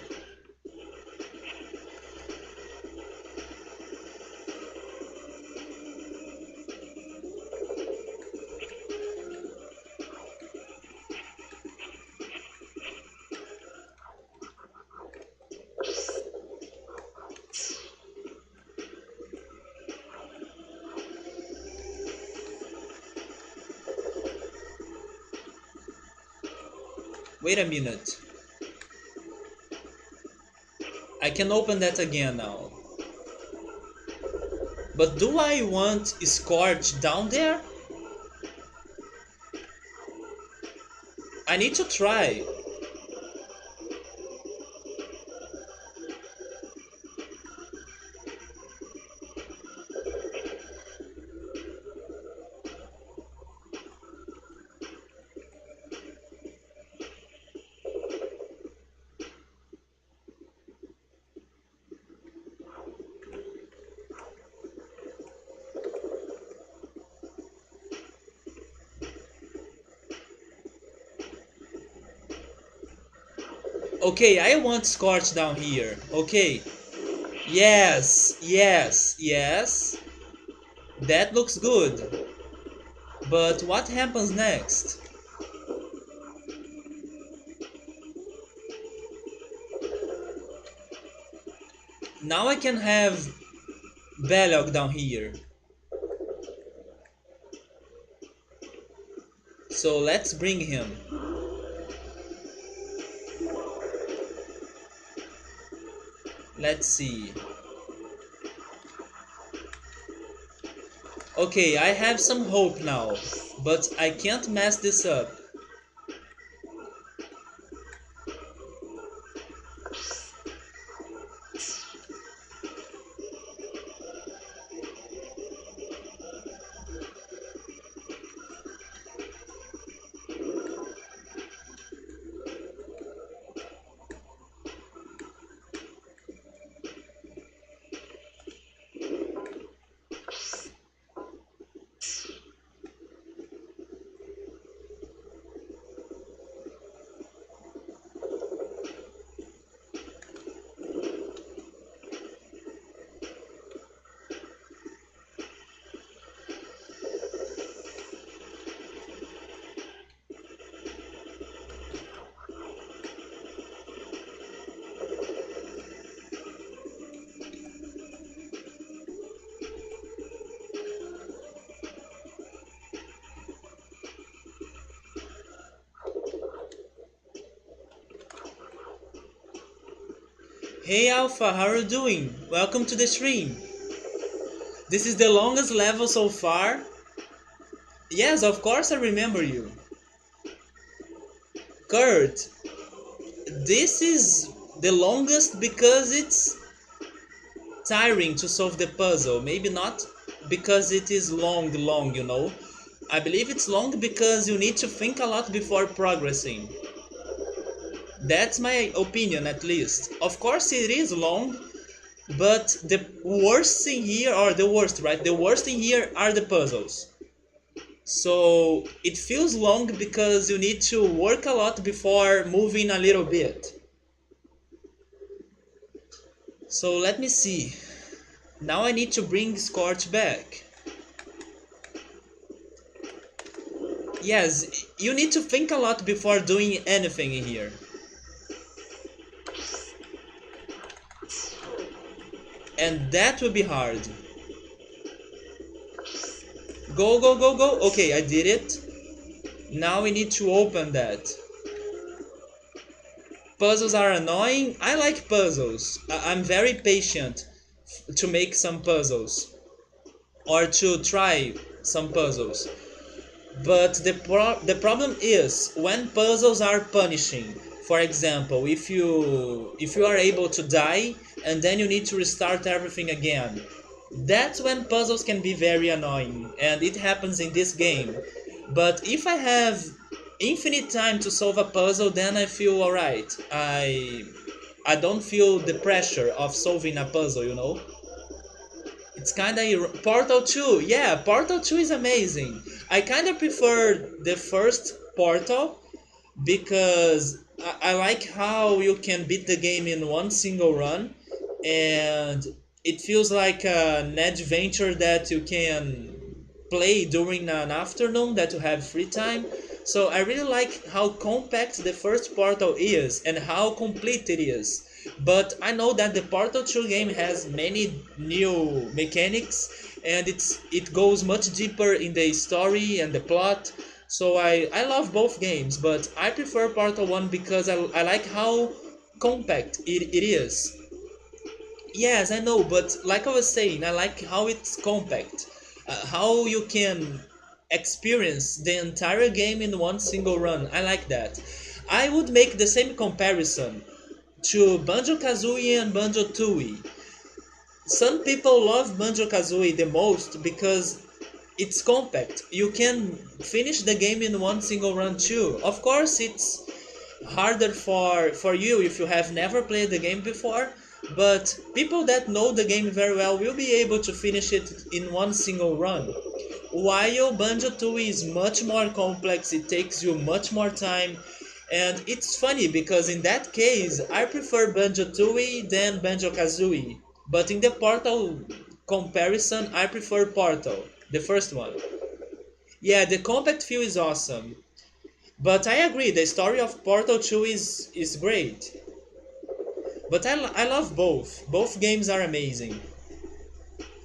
Wait a minute. I can open that again now. But do I want Scorch down there? I need to try. Okay, I want Scorch down here. Okay. Yes, yes, yes. That looks good. But what happens next? Now I can have Belloc down here. So let's bring him. Let's see. Okay, I have some hope now, but I can't mess this up. Hey Alpha, how are you doing? Welcome to the stream. This is the longest level so far. Yes, of course I remember you. Kurt, this is the longest because it's tiring to solve the puzzle. Maybe not because it is long, you know. I believe it's long because you need to think a lot before progressing. That's my opinion at least. Of course it is long, but the worst thing here, or the worst, right? The worst thing here are the puzzles. So it feels long because you need to work a lot before moving a little bit. So let me see. Now I need to bring Scorch back. Yes, you need to think a lot before doing anything in here. And that will be hard. Go, go, go, go. Okay, I did it. Now we need to open that. Puzzles are annoying. I like puzzles. I'm very patient to make some puzzles. Or to try some puzzles. But the problem is when puzzles are punishing. For example, if you are able to die and then you need to restart everything again. That's when puzzles can be very annoying, and it happens in this game. But if I have infinite time to solve a puzzle, then I feel alright. I don't feel the pressure of solving a puzzle, you know? It's kinda Portal 2, yeah, Portal 2 is amazing. I kinda prefer the first Portal because I like how you can beat the game in one single run, and it feels like an adventure that you can play during an afternoon that you have free time. So I really like how compact the first Portal is and how complete it is. But I know that the Portal 2 game has many new mechanics, and it goes much deeper in the story and the plot. So I love both games, but I prefer Portal 1 because I like how compact it is. Yes, I know, but like I was saying, I like how it's compact. How you can experience the entire game in one single run. I like that. I would make the same comparison to Banjo-Kazooie and Banjo-Tooie. Some people love Banjo-Kazooie the most because it's compact. You can finish the game in one single run too. Of course, it's harder for you if you have never played the game before, but people that know the game very well will be able to finish it in one single run. While Banjo-Tooie is much more complex, it takes you much more time, And it's funny because in that case, I prefer Banjo-Tooie than Banjo-Kazooie. But in the Portal comparison, I prefer Portal, the first one. Yeah, the compact feel is awesome. But I agree, the story of Portal 2 is great. But I love both. Both games are amazing.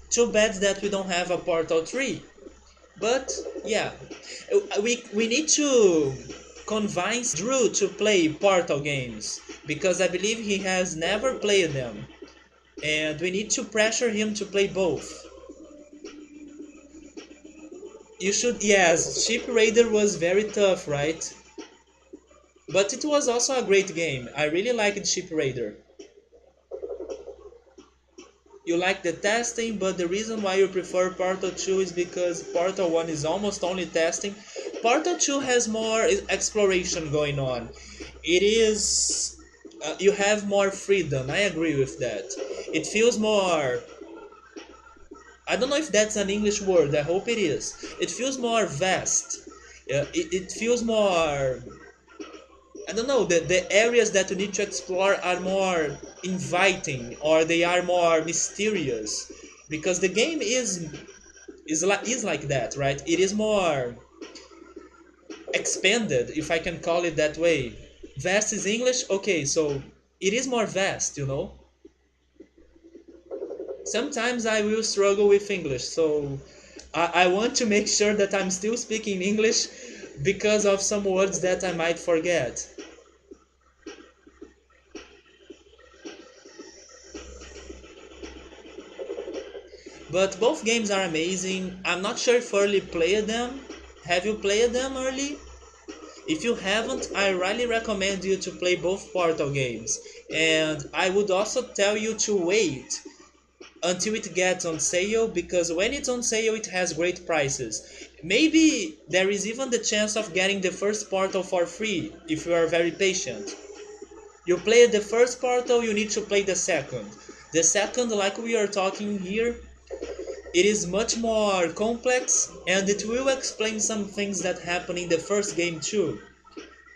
Too bad that we don't have a Portal 3. But yeah, we need to convince Drew to play Portal games because I believe he has never played them, and we need to pressure him to play both. You should, yes, Ship Raider was very tough, right? But it was also a great game. I really liked Ship Raider. You like the testing, but the reason why you prefer Portal 2 is because Portal 1 is almost only testing. Portal 2 has more exploration going on. It is. You have more freedom, I agree with that. It feels more. I don't know if that's an English word, I hope it is. It feels more vast. It feels more. I don't know, the areas that you need to explore are more inviting or they are more mysterious because the game is like that, right? It is more expanded, if I can call it that way. Vast is English, okay, so it is more vast, you know. Sometimes I will struggle with English, so I want to make sure that I'm still speaking English because of some words that I might forget. But both games are amazing. I'm not sure if Early played them. Have you played them, Early? If you haven't, I really recommend you to play both Portal games. And I would also tell you to wait until it gets on sale because when it's on sale it has great prices. Maybe there is even the chance of getting the first Portal for free if you are very patient. You play the first Portal, you need to play the second. The second, like we are talking here, it is much more complex and it will explain some things that happen in the first game too.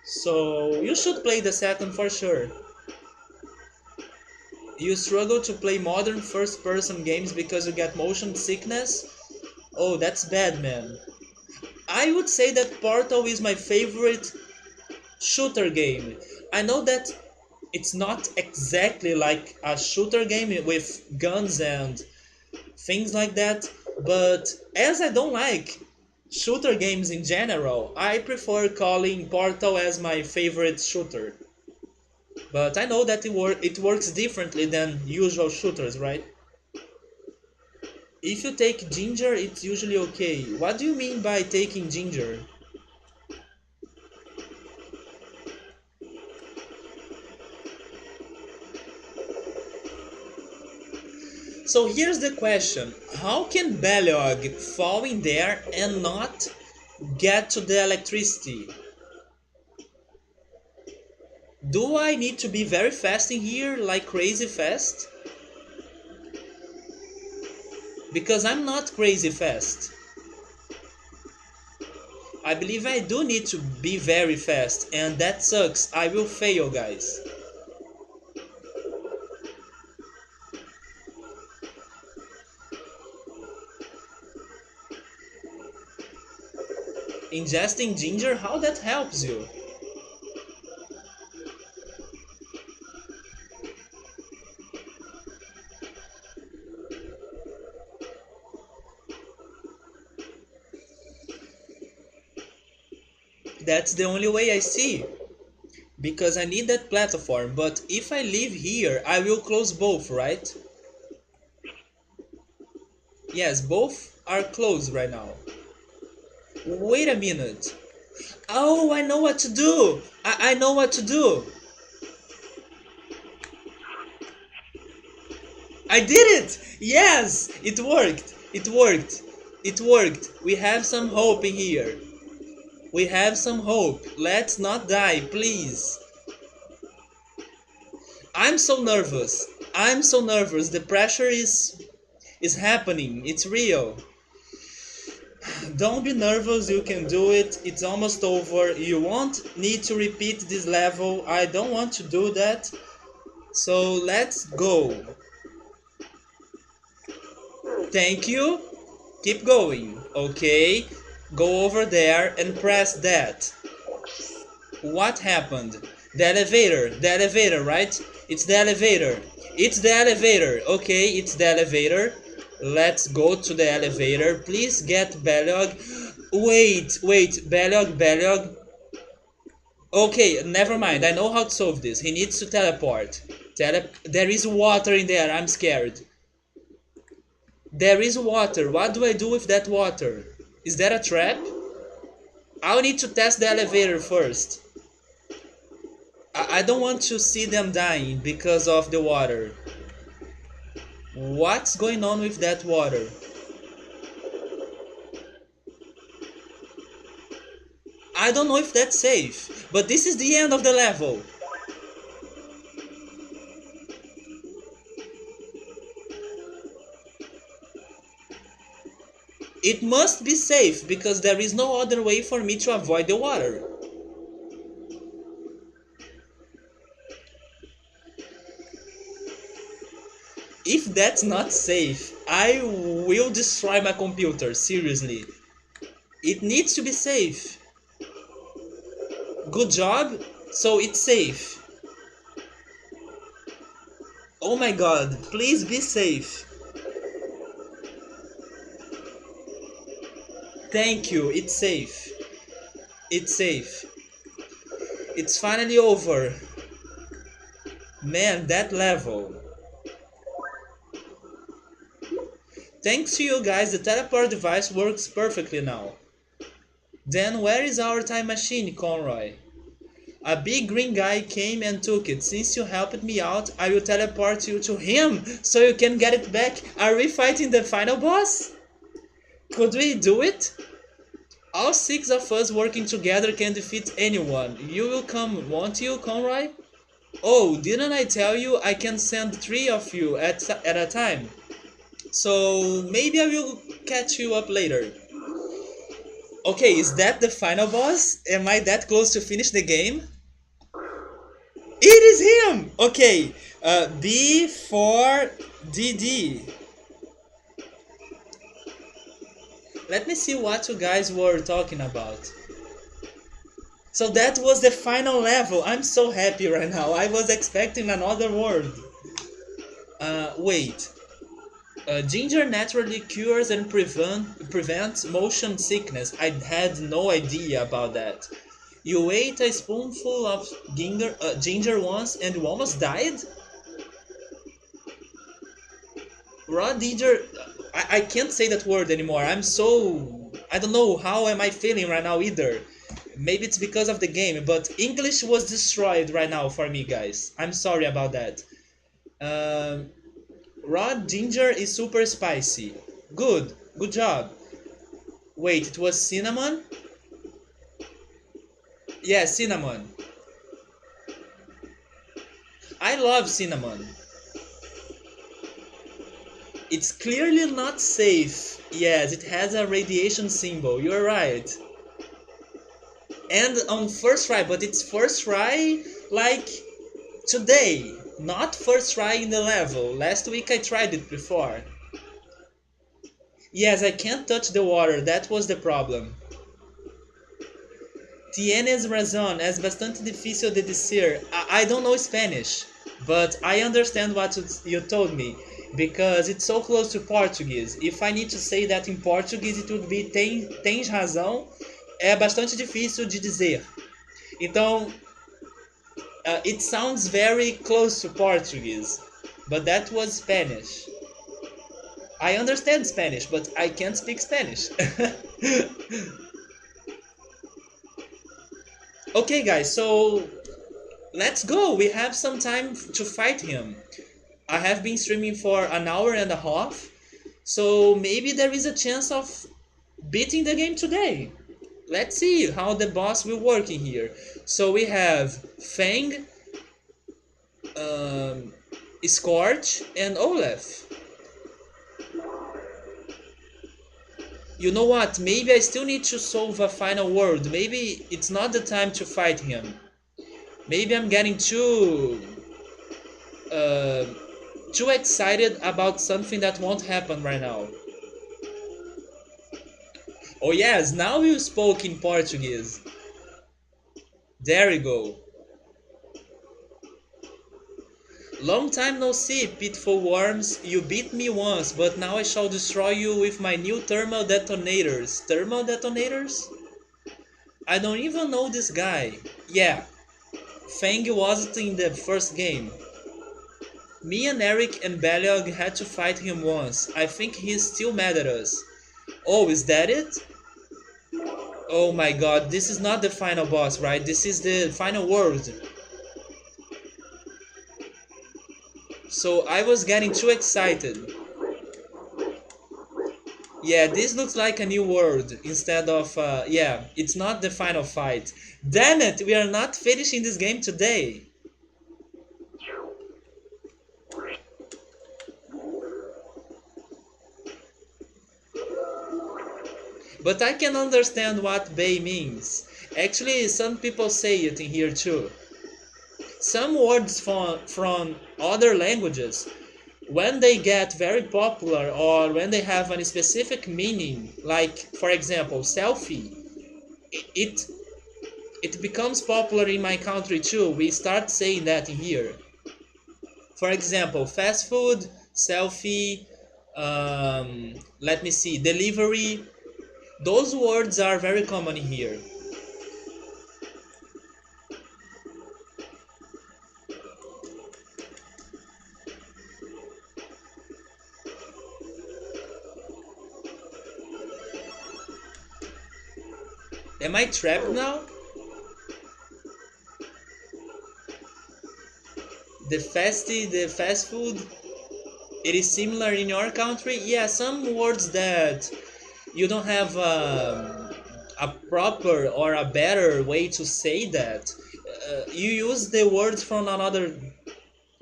So you should play the second for sure. You struggle to play modern first person games because you get motion sickness? Oh, that's bad, man. I would say that Portal is my favorite shooter game. I know that it's not exactly like a shooter game with guns and things like that, but as I don't like shooter games in general, I prefer calling Portal as my favorite shooter. But I know that it works differently than usual shooters, right? If you take ginger, it's usually okay. What do you mean by taking ginger? So here's the question. How can Belleog fall in there and not get to the electricity? Do I need to be very fast in here, like crazy fast? Because I'm not crazy fast. I believe I do need to be very fast, and that sucks. I will fail, guys. Ingesting ginger, how that helps you? That's the only way I see. Because I need that platform, but if I leave here, I will close both, right? Yes, both are closed right now. Wait a minute. Oh, I know what to do! I know what to do! I did it! Yes! It worked! It worked! It worked! We have some hope in here. We have some hope. Let's not die, please. I'm so nervous. I'm so nervous. The pressure is happening. It's real. Don't be nervous, you can do it. It's almost over. You won't need to repeat this level. I don't want to do that. So let's go. Thank you. Keep going. Okay. Go over there and press that. What happened? The elevator, right? It's the elevator. It's the elevator. Okay, it's the elevator. Let's go to the elevator. Please get Belog. Wait, Belog. Okay, never mind. I know how to solve this. He needs to teleport. There is water in there. I'm scared. There is water. What do I do with that water? Is that a trap? I'll need to test the elevator first. I don't want to see them dying because of the water. What's going on with that water? I don't know if that's safe, but this is the end of the level. It must be safe because there is no other way for me to avoid the water. If that's not safe, I will destroy my computer, seriously. It needs to be safe. Good job, so it's safe. Oh my god, please be safe. Thank you, it's safe. It's safe. It's finally over. Man, that level. Thanks to you guys, the teleport device works perfectly now. Then where is our time machine, Conroy? A big green guy came and took it. Since you helped me out, I will teleport you to him so you can get it back. Are we fighting the final boss? Could we do it? All six of us working together can defeat anyone. You will come, won't you, Conroy? Oh, didn't I tell you I can send three of you at a time? So maybe I will catch you up later. Okay, is that the final boss? Am I that close to finish the game? It is him! Okay, B4DD. Let me see what you guys were talking about. So that was the final level. I'm so happy right now. I was expecting another word. Wait. Ginger naturally cures and prevents motion sickness. I had no idea about that. You ate a spoonful of ginger once and you almost died? Raw ginger... I can't say that word anymore. I'm so... I don't know how am I feeling right now either. Maybe it's because of the game, but English was destroyed right now for me, guys. I'm sorry about that. Raw ginger is super spicy. Good job. Wait, it was cinnamon? Yeah, cinnamon. I love cinnamon. It's clearly not safe. Yes, it has a radiation symbol. You're right. And on first try, but it's first try like today. Not first try in the level. Last week I tried it before. Yes, I can't touch the water. That was the problem. Tienes razón, es bastante difícil de decir. I don't know Spanish, but I understand what you told me, because it's so close to Portuguese. If I need to say that in Portuguese, it would be tens razão, é bastante difícil de dizer. Então, it sounds very close to Portuguese, but that was Spanish. I understand Spanish, but I can't speak Spanish. Okay, guys, so let's go. We have some time to fight him. I have been streaming for an hour and a half, so maybe there is a chance of beating the game today. Let's see how the boss will work in here. So we have Fang, Scorch, and Olaf. You know what? Maybe I still need to solve a final world. Maybe it's not the time to fight him. Maybe I'm getting uh, too excited about something that won't happen right now. Oh yes, now you spoke in Portuguese. There we go. Long time no see, pitiful worms. You beat me once, but now I shall destroy you with my new thermal detonators. Thermal detonators? I don't even know this guy. Yeah, Fang wasn't in the first game. Me and Eric and Beliog had to fight him once. I think he's still mad at us. Oh, is that it? Oh my god, this is not the final boss, right? This is the final world. So I was getting too excited. Yeah, this looks like a new world instead of, yeah, it's not the final fight. Damn it, we are not finishing this game today. But I can understand what Bay means. Actually, some people say it in here too. Some words from other languages, when they get very popular or when they have a specific meaning, like for example, selfie, it it becomes popular in my country too. We start saying that in here. For example, fast food, selfie, let me see, delivery. Those words are very common here. Am I trapped now? The fast food, it is similar in your country? Yeah, some words that you don't have a proper or a better way to say that. You use the words from another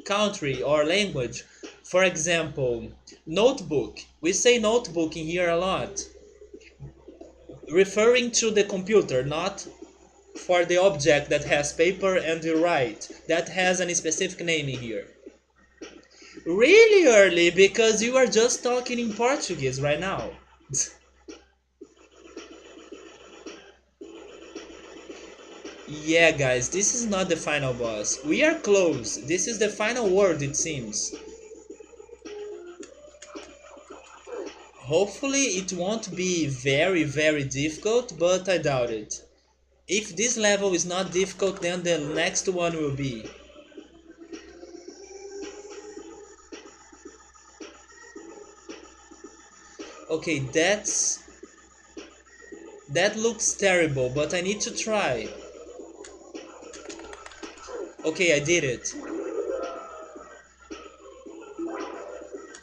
country or language. For example, notebook. We say notebook in here a lot, referring to the computer, not for the object that has paper and you write. That has a specific name in here. Really early because you are just talking in Portuguese right now. Yeah, guys, this is not the final boss. We are close. This is the final word, it seems. Hopefully it won't be very difficult, but I doubt it. If this level is not difficult, then the next one will be. Okay, that looks terrible, but I need to try. Okay, I did it.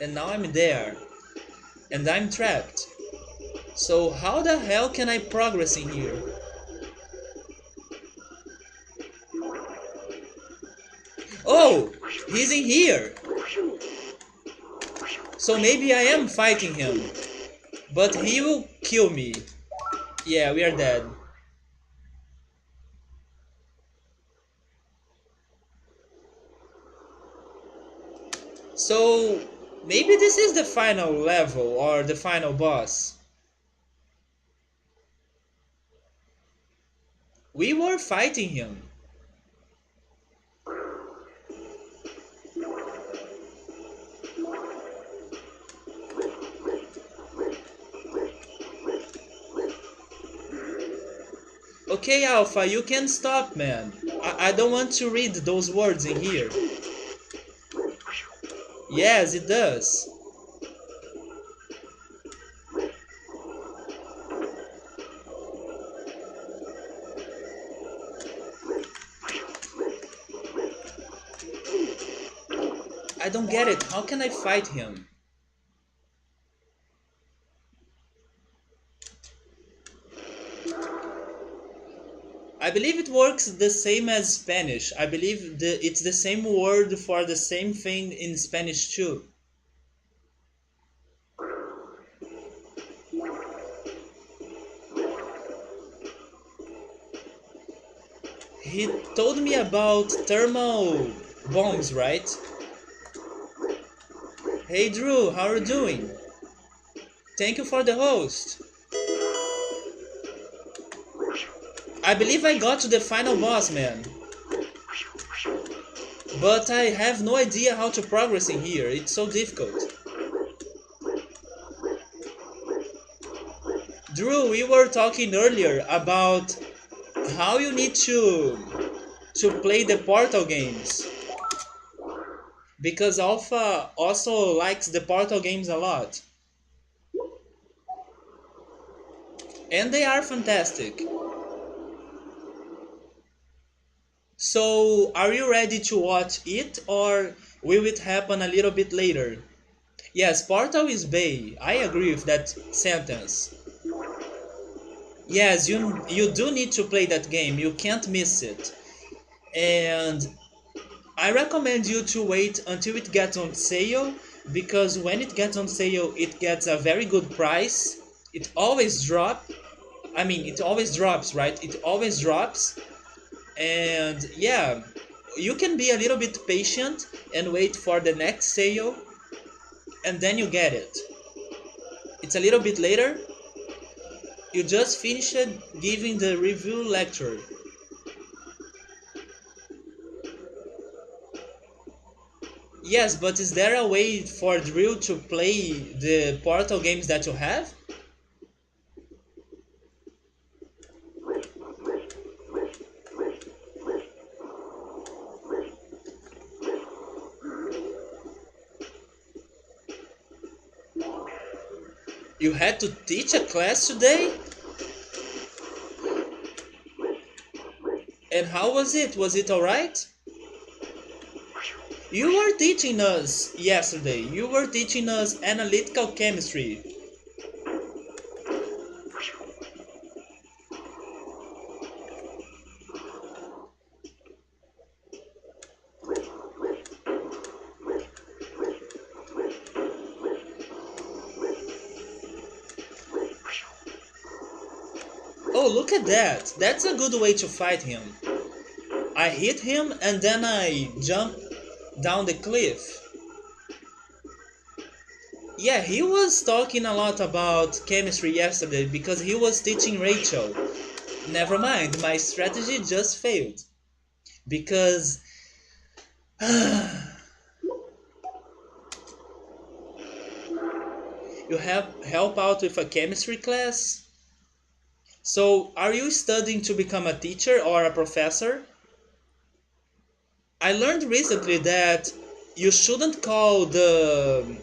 And now I'm there. And I'm trapped. So how the hell can I progress in here? Oh! He's in here! So maybe I am fighting him. But he will kill me. Yeah, we are dead. So maybe this is the final level or the final boss. We were fighting him. Okay, Alpha, you can stop, man. I don't want to read those words in here. Yes, it does. I don't get it. How can I fight him? I believe it works the same as Spanish. I believe it's the same word for the same thing in Spanish too. he told me about thermal bombs, right? Hey Drew, how are you doing? Thank you for the host. I believe I got to the final boss, man. But I have no idea how to progress in here. It's so difficult. Drew, we were talking earlier about how you need to play the Portal games. Because Alpha also likes the Portal games a lot. And they are fantastic. So, are you ready to watch it or will it happen a little bit later? Yes, Portal is Bay. I agree with that sentence. Yes, you do need to play that game. You can't miss it. And I recommend you to wait until it gets on sale because when it gets on sale, it gets a very good price. It always it always drops, right? It always drops. And yeah, you can be a little bit patient and wait for the next sale and then you get it. It's a little bit later. You just finished giving the review lecture. Yes, but is there a way for Drill to play the Portal games that you have? You had to teach a class today? And how was it? Was it alright? You were teaching us yesterday. You were teaching us analytical chemistry. Oh, look at that. That's a good way to fight him. I hit him and then I jump down the cliff. Yeah, he was talking a lot about chemistry yesterday because he was teaching Rachel. Never mind, my strategy just failed. Because you have help out with a chemistry class? So, are you studying to become a teacher or a professor? I learned recently that you shouldn't call the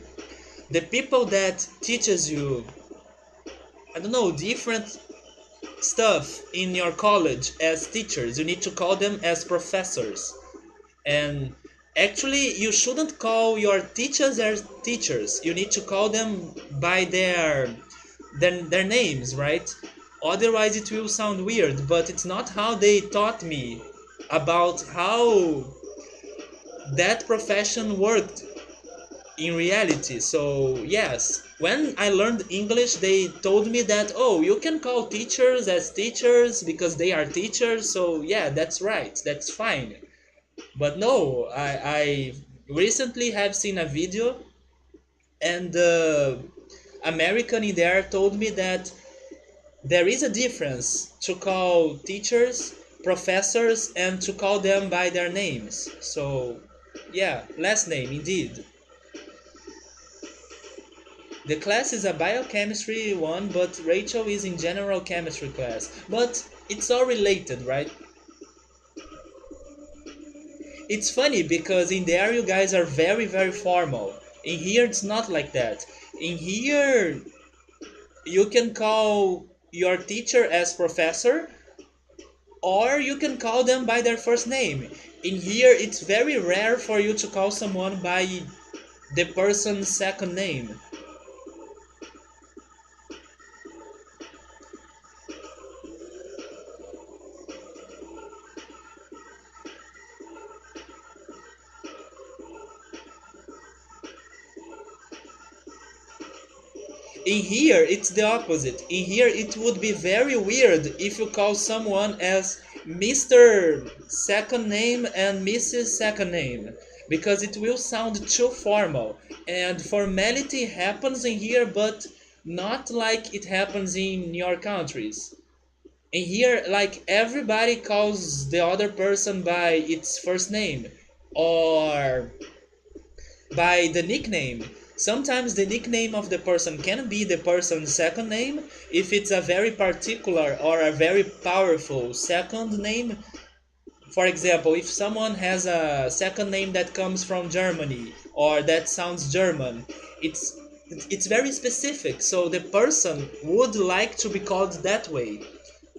people that teaches you, I don't know, different stuff in your college as teachers. You need to call them as professors. And actually, you shouldn't call your teachers as teachers. You need to call them by their names, right? Otherwise, it will sound weird. But it's not how they taught me about how that profession worked in reality. So yes, when I learned English, they told me that, oh, you can call teachers as teachers because they are teachers. So yeah, that's right, that's fine. But no, I recently have seen a video and the American in there told me that there is a difference to call teachers professors and to call them by their names. So yeah, last name indeed. The class is a biochemistry one, but Rachel is in general chemistry class. But it's all related, right? It's funny because in there you guys are very, very formal. In here it's not like that. In here you can call your teacher as professor or you can call them by their first name. In here it's very rare for you to call someone by the person's second name. In here, it's the opposite. In here, it would be very weird if you call someone as Mr. second name and Mrs. second name, because it will sound too formal. And formality happens in here, but not like it happens in your countries. In here, like everybody calls the other person by its first name or by the nickname. Sometimes the nickname of the person can be the person's second name if it's a very particular or a very powerful second name. For example, if someone has a second name that comes from Germany or that sounds German, it's it's very specific. So the person would like to be called that way.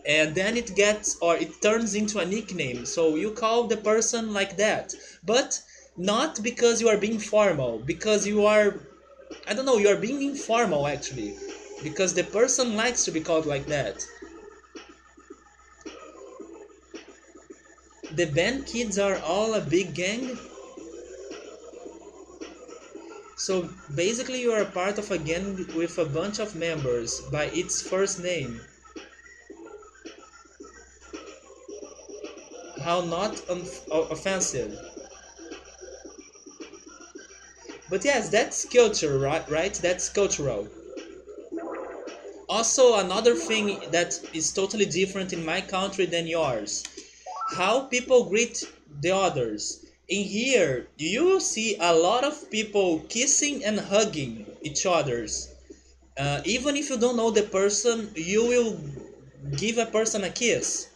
And then it gets or it turns into a nickname. So you call the person like that. But not because you are being formal, because you are, I don't know, you are being informal actually. Because the person likes to be called like that. The band kids are all a big gang. So basically you are a part of a gang with a bunch of members by its first name. How not offensive. But yes, that's culture, right? That's cultural. Also, another thing that is totally different in my country than yours. How people greet the others. In here, you will see a lot of people kissing and hugging each others. Even if you don't know the person, you will give a person a kiss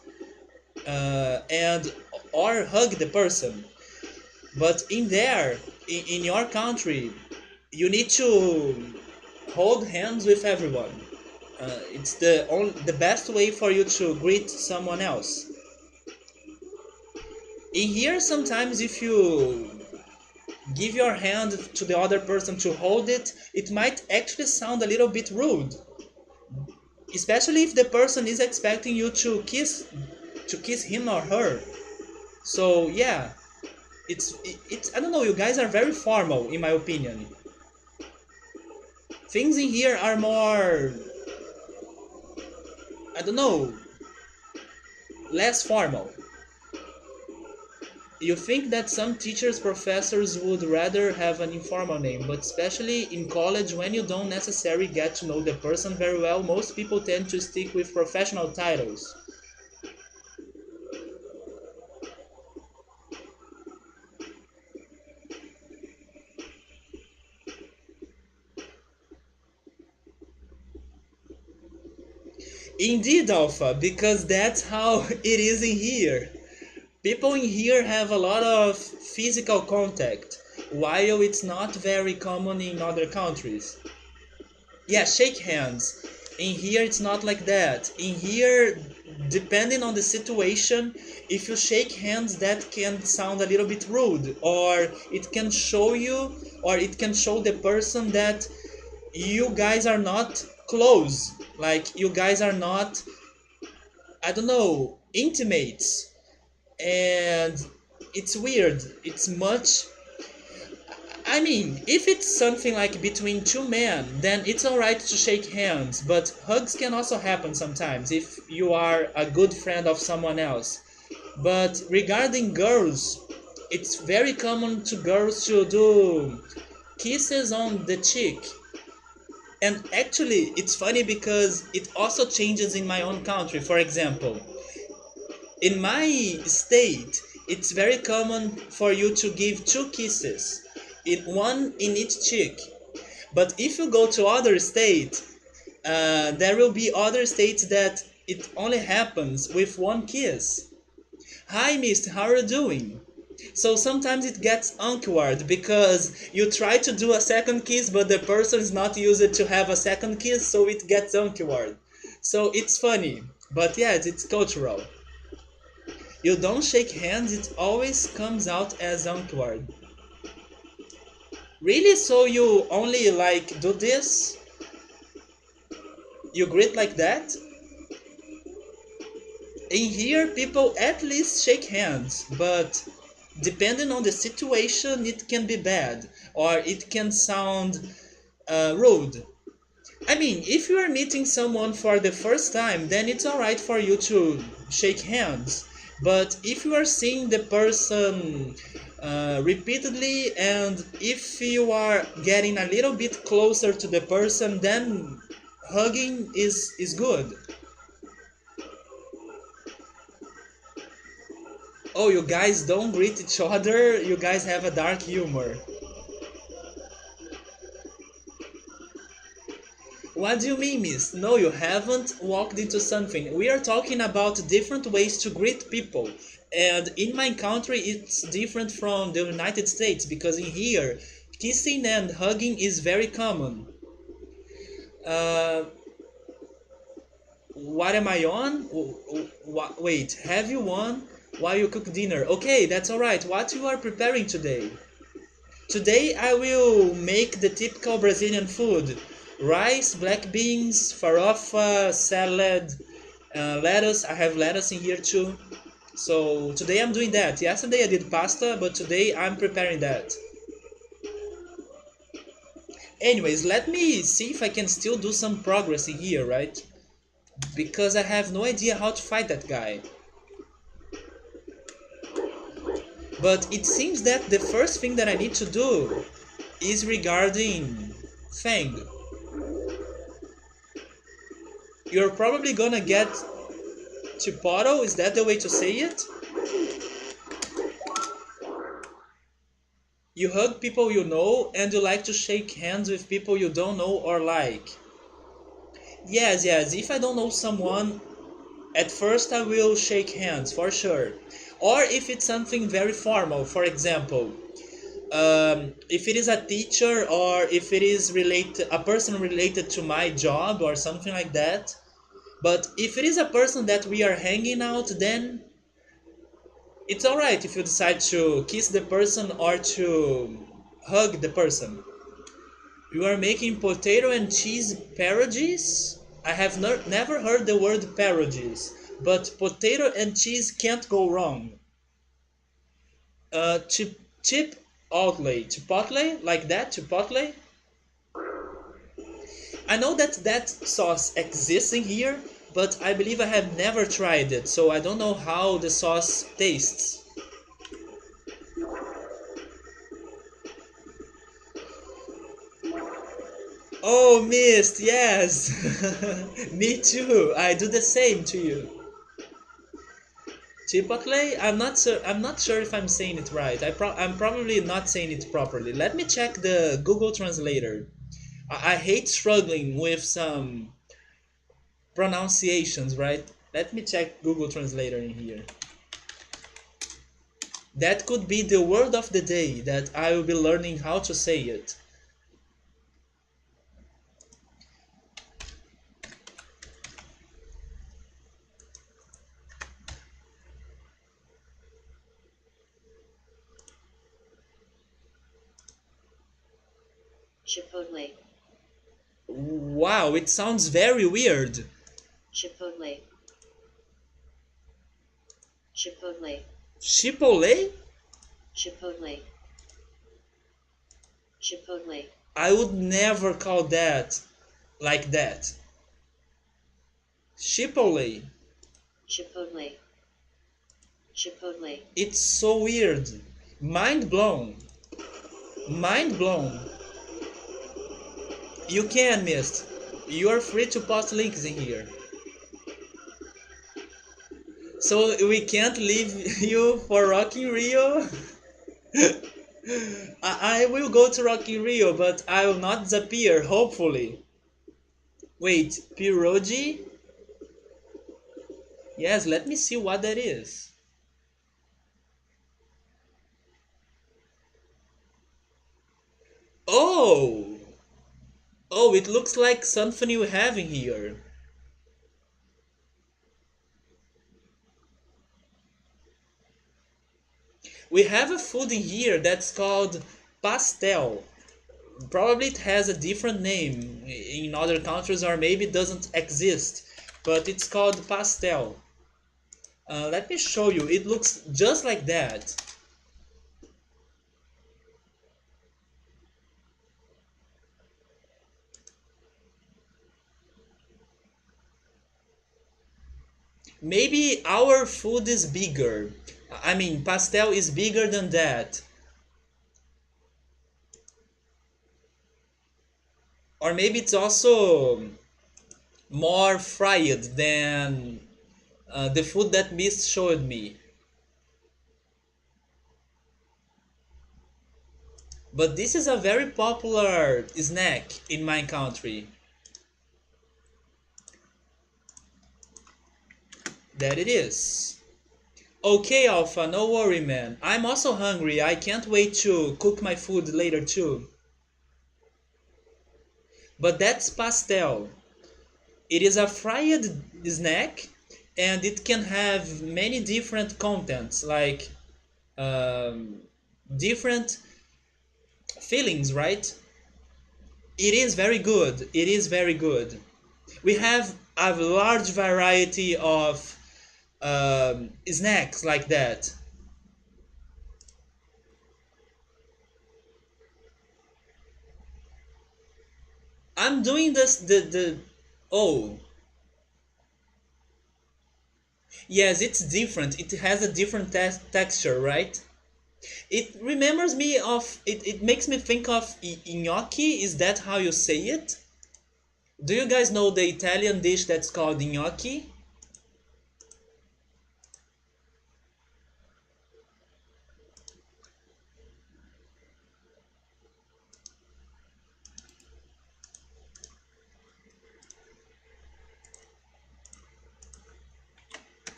and or hug the person. But in there, in your country, you need to hold hands with everyone. It's the best way for you to greet someone else. In here, sometimes if you give your hand to the other person to hold it, it might actually sound a little bit rude, especially if the person is expecting you to kiss him or her. So yeah, it's I don't know. You guys are very formal, in my opinion. Things in here are more, I don't know, less formal. You think that some teachers, professors would rather have an informal name, but especially in college when you don't necessarily get to know the person very well, most people tend to stick with professional titles. Indeed, Alpha, because that's how it is in here. People in here have a lot of physical contact, while it's not very common in other countries. Yeah, shake hands. In here, it's not like that. In here, depending on the situation, if you shake hands, that can sound a little bit rude, or it can show you, or it can show the person that you guys are not close. Like, you guys are not, I don't know, intimates. And it's weird. It's much. I mean, if it's something like between two men, then it's alright to shake hands, but hugs can also happen sometimes if you are a good friend of someone else. But regarding girls, it's very common to girls to do kisses on the cheek. And actually, it's funny because it also changes in my own country. For example, in my state, it's very common for you to give two kisses, one in each cheek. But if you go to other states, there will be other states that it only happens with one kiss. Hi, mister, how are you doing? So sometimes it gets awkward because you try to do a second kiss, but the person is not used to have a second kiss, so it gets awkward. So it's funny, but yes, it's cultural. You don't shake hands, it always comes out as awkward. Really? So you only like do this? You greet like that? In here, people at least shake hands, but depending on the situation, it can be bad or it can sound rude. I mean, if you are meeting someone for the first time, then it's alright for you to shake hands. But if you are seeing the person repeatedly, and if you are getting a little bit closer to the person, then hugging is good. Oh, you guys don't greet each other? You guys have a dark humor. What do you mean, miss? No, you haven't walked into something. We are talking about different ways to greet people. And in my country, it's different from the United States because in here, kissing and hugging is very common. Uh, what am I on? Wait, have you won while you cook dinner? Okay, that's alright. What you are preparing today? Today I will make the typical Brazilian food. Rice, black beans, farofa, salad, lettuce. I have lettuce in here too. So today I'm doing that. Yesterday I did pasta, but today I'm preparing that. Anyways, let me see if I can still do some progress in here, right? Because I have no idea how to fight that guy. But it seems that the first thing that I need to do is regarding Fang. You're probably gonna get Chipotle, is that the way to say it? You hug people you know and you like to shake hands with people you don't know or like. Yes, yes, if I don't know someone, at first I will shake hands, for sure. Or if it's something very formal, for example, if it is a teacher or if it is related, a person related to my job or something like that. But if it is a person that we are hanging out, then it's alright if you decide to kiss the person or to hug the person. You are making potato and cheese parodies? I have never heard the word parodies, but potato and cheese can't go wrong. Chip outlay, chipotle, like that, chipotle. I know that that sauce exists in here, but I believe I have never tried it, so I don't know how the sauce tastes. Oh, missed, yes. Me too. I do the same to you. Chipotle? I'm not sure if I'm saying it right. I'm probably not saying it properly. Let me check the Google Translator. I hate struggling with some pronunciations, right? Let me check Google Translator in here. That could be the word of the day that I will be learning how to say it. Chipotle. Wow, it sounds very weird. Chipotle. Chipotle. Chipotle? Chipotle. Chipotle. I would never call that like that. Chipotle. Chipotle. Chipotle. It's so weird. Mind blown. Mind blown. You can, Mist. You are free to post links in here. So we can't leave you for Rock in Rio? I will go to Rock in Rio, but I will not disappear, hopefully. Wait, pierogi? Yes, let me see what that is. Oh! Oh, it looks like something you have in here. We have a food in here that's called pastel. Probably it has a different name in other countries or maybe it doesn't exist, but it's called pastel. Let me show you. It looks just like that. Maybe our food is bigger. I mean, pastel is bigger than that. Or maybe it's also more fried than the food that Miss showed me. But this is a very popular snack in my country. That it is. Okay, Alpha, no worry, man. I'm also hungry. I can't wait to cook my food later too. But that's pastel. It is a fried snack and it can have many different contents like um, different fillings, right? It is very good. It is very good. We have a large variety of snacks like that. I'm doing this the oh yes, it's different. It has a different texture, right? It remembers me of it makes me think of gnocchi. Is that how you say it? Do you guys know the Italian dish that's called gnocchi?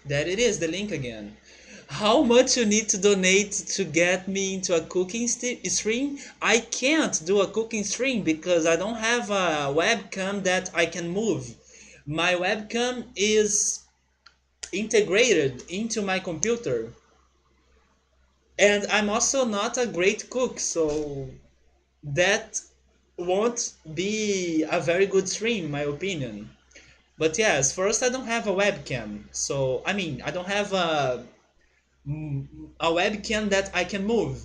That it is the link again. How much you need to donate to get me into a cooking stream? I can't do a cooking stream because I don't have a webcam that I can move. My webcam is integrated into my computer. And I'm also not a great cook, so that won't be a very good stream, in my opinion. But yes, first I don't have a webcam, so I mean I don't have a webcam that I can move.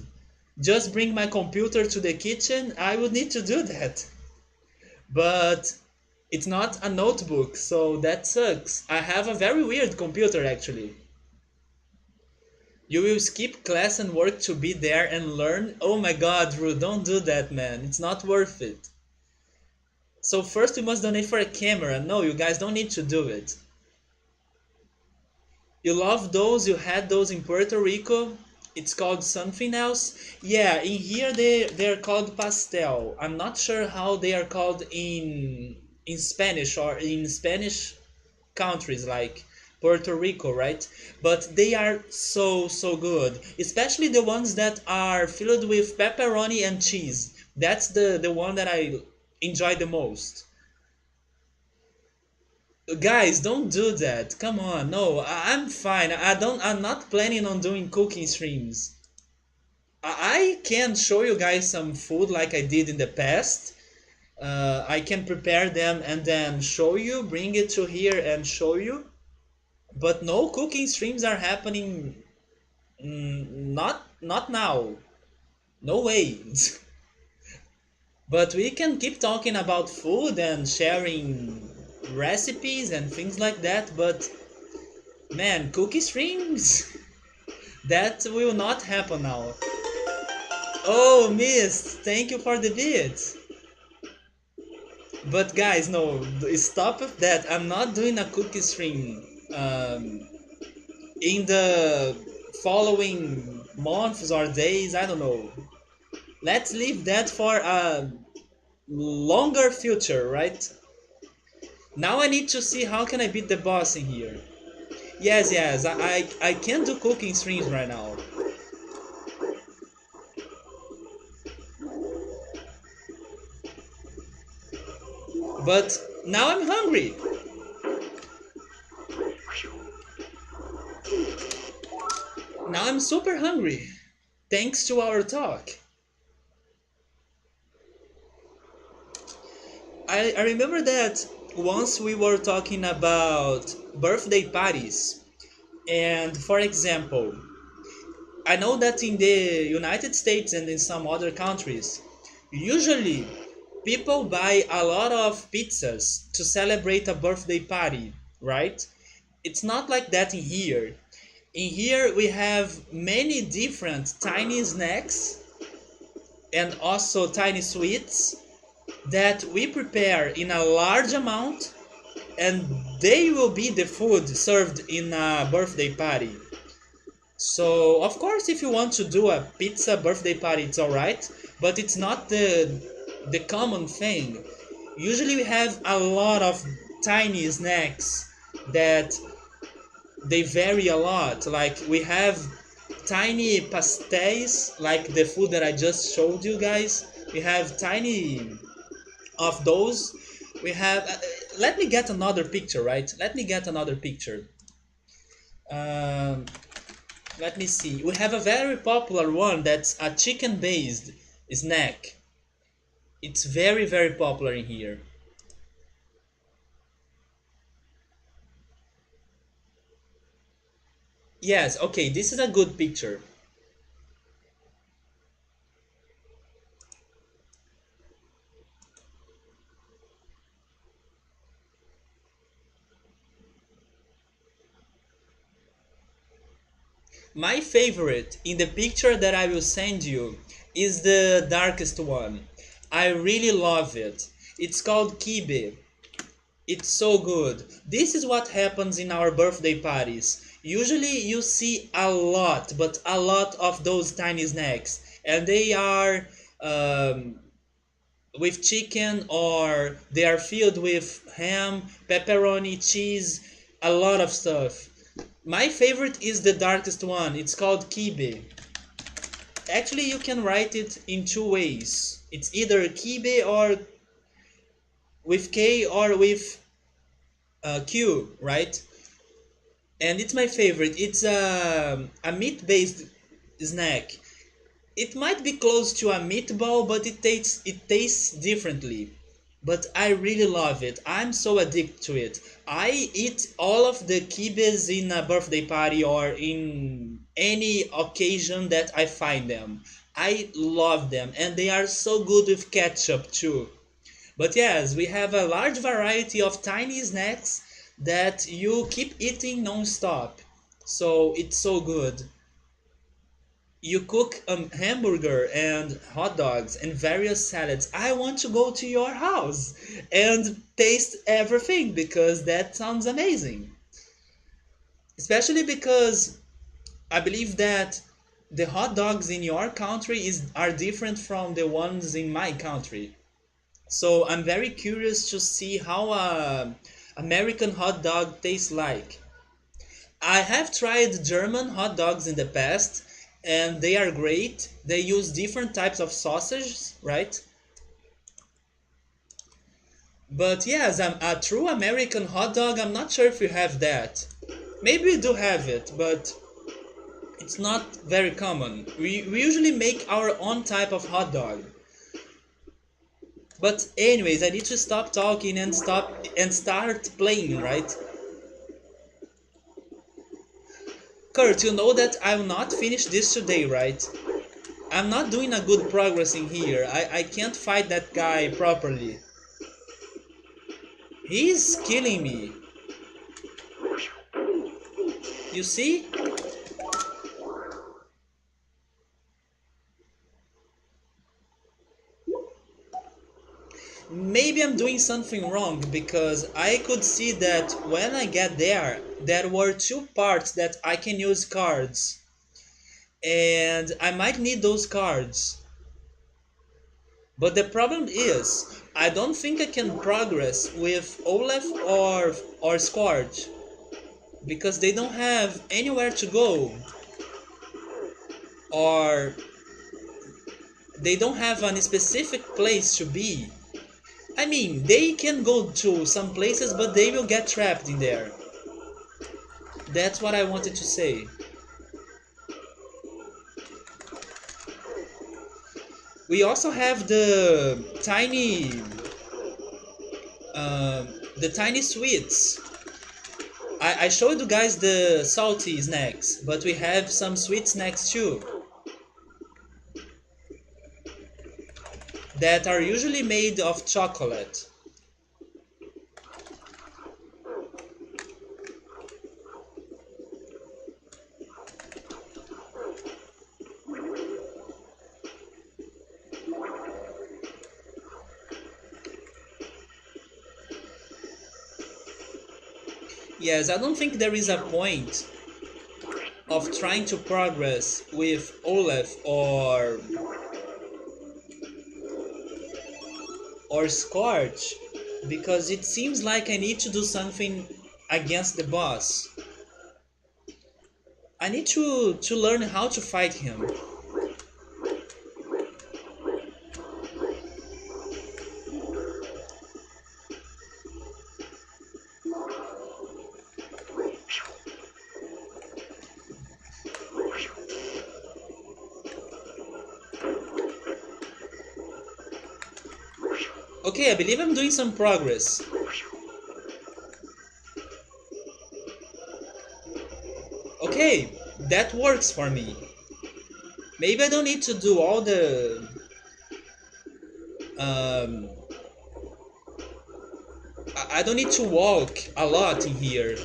Just bring my computer to the kitchen, I would need to do that. But it's not a notebook, so that sucks. I have a very weird computer actually. You will skip class and work to be there and learn? Oh my god, Ru, don't do that, man. It's not worth it. So first we must donate for a camera. No, you guys don't need to do it. You love those, you had those in Puerto Rico. It's called something else. Yeah, in here they're called pastel. I'm not sure how they are called in Spanish or in Spanish countries like Puerto Rico, right? But they are so good, especially the ones that are filled with pepperoni and cheese. That's the one that I enjoy the most. Guys, don't do that. Come on, no, I'm fine. I'm not planning on doing cooking streams. I can show you guys some food like I did in the past. I can prepare them and then show you, bring it to here and show you. But no cooking streams are happening. Not now. No way. But we can keep talking about food and sharing recipes and things like that. But man, cookie streams? That will not happen now. Oh, Miss, thank you for the beat. But guys, no, stop with that. I'm not doing a cookie stream. In the following months or days, I don't know. Let's leave that for a longer future, right? Now I need to see how can I beat the boss in here. Yes, I can't do cooking streams right now. But now I'm hungry. Now I'm super hungry. Thanks to our talk. I remember that once we were talking about birthday parties. And for example, I know that in the United States and in some other countries, usually people buy a lot of pizzas to celebrate a birthday party, right? it's not like that in here. In here we have many different tiny snacks and also tiny sweets that we prepare in a large amount, and they will be the food served in a birthday party. So, of course, if you want to do a pizza birthday party, it's alright, but it's not the common thing. Usually, we have a lot of tiny snacks that they vary a lot. Like, we have tiny pastéis, like the food that I just showed you guys. We have tiny of those. We have. Let me get another picture, right? Let me get another picture. Um, Let me see. We have a very popular one that's a chicken based snack. It's very, very popular in here. Yes, okay, this is a good picture. My favorite in the picture that I will send you is the darkest one. I really love it. It's called kibe. It's so good. This is what happens in our birthday parties. Usually you see a lot, but a lot of those tiny snacks. And they are with chicken, or they are filled with ham, pepperoni, cheese, a lot of stuff. My favorite is the darkest one. It's called kibe. Actually, you can write it in two ways. It's either kibe or with K or with Q, right? And it's my favorite. It's a meat-based snack. It might be close to a meatball, but it tastes differently. But I really love it. I'm so addicted to it. I eat all of the kibes in a birthday party or in any occasion that I find them. I love them, and they are so good with ketchup too. But yes, we have a large variety of tiny snacks that you keep eating non-stop. So it's so good. You cook a hamburger and hot dogs and various salads. I want to go to your house and taste everything because that sounds amazing. Especially because I believe that the hot dogs in your country are different from the ones in my country. So I'm very curious to see how a American hot dog tastes like. I have tried German hot dogs in the past, and they are great. They use different types of sausages, right? But yes, a true American hot dog, I'm not sure if you have that. Maybe we do have it, but it's not very common. We usually make our own type of hot dog. But anyways, I need to stop talking and start playing, right? Kurt, you know that I will not finish this today, right? I'm not doing a good progress in here. I can't fight that guy properly. He's killing me. You see? Maybe I'm doing something wrong because I could see that when I get there, there were two parts that I can use cards. And I might need those cards. But the problem is, I don't think I can progress with Olaf or Scorch because they don't have anywhere to go, or they don't have any specific place to be. I mean, they can go to some places, but they will get trapped in there. That's what I wanted to say. We also have uh, the tiny sweets. I showed you guys the salty snacks, but we have some sweet snacks too that are usually made of chocolate. Yes, I don't think there is a point of trying to progress with Olaf or Scorch because it seems like I need to do something against the boss. I need to learn how to fight him. Okay, I believe I'm doing some progress. Okay, that works for me. Maybe I don't need to do all the um, I don't need to walk a lot in here.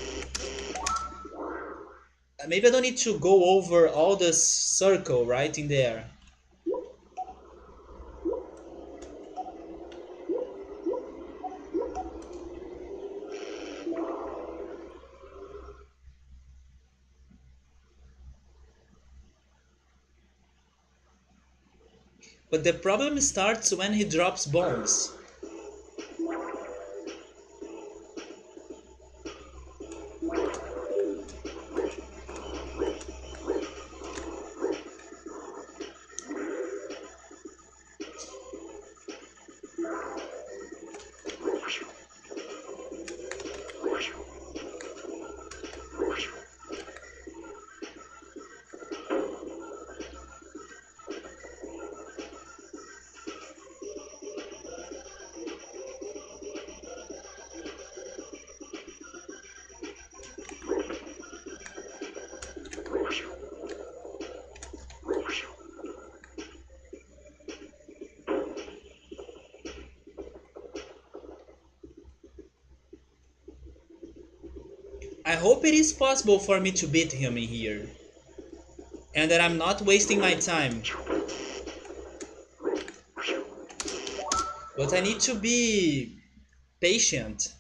Maybe I don't need to go over all the circle right in there. But the problem starts when he drops bombs. I hope it is possible for me to beat him in here. And that I'm not wasting my time. But I need to be patient.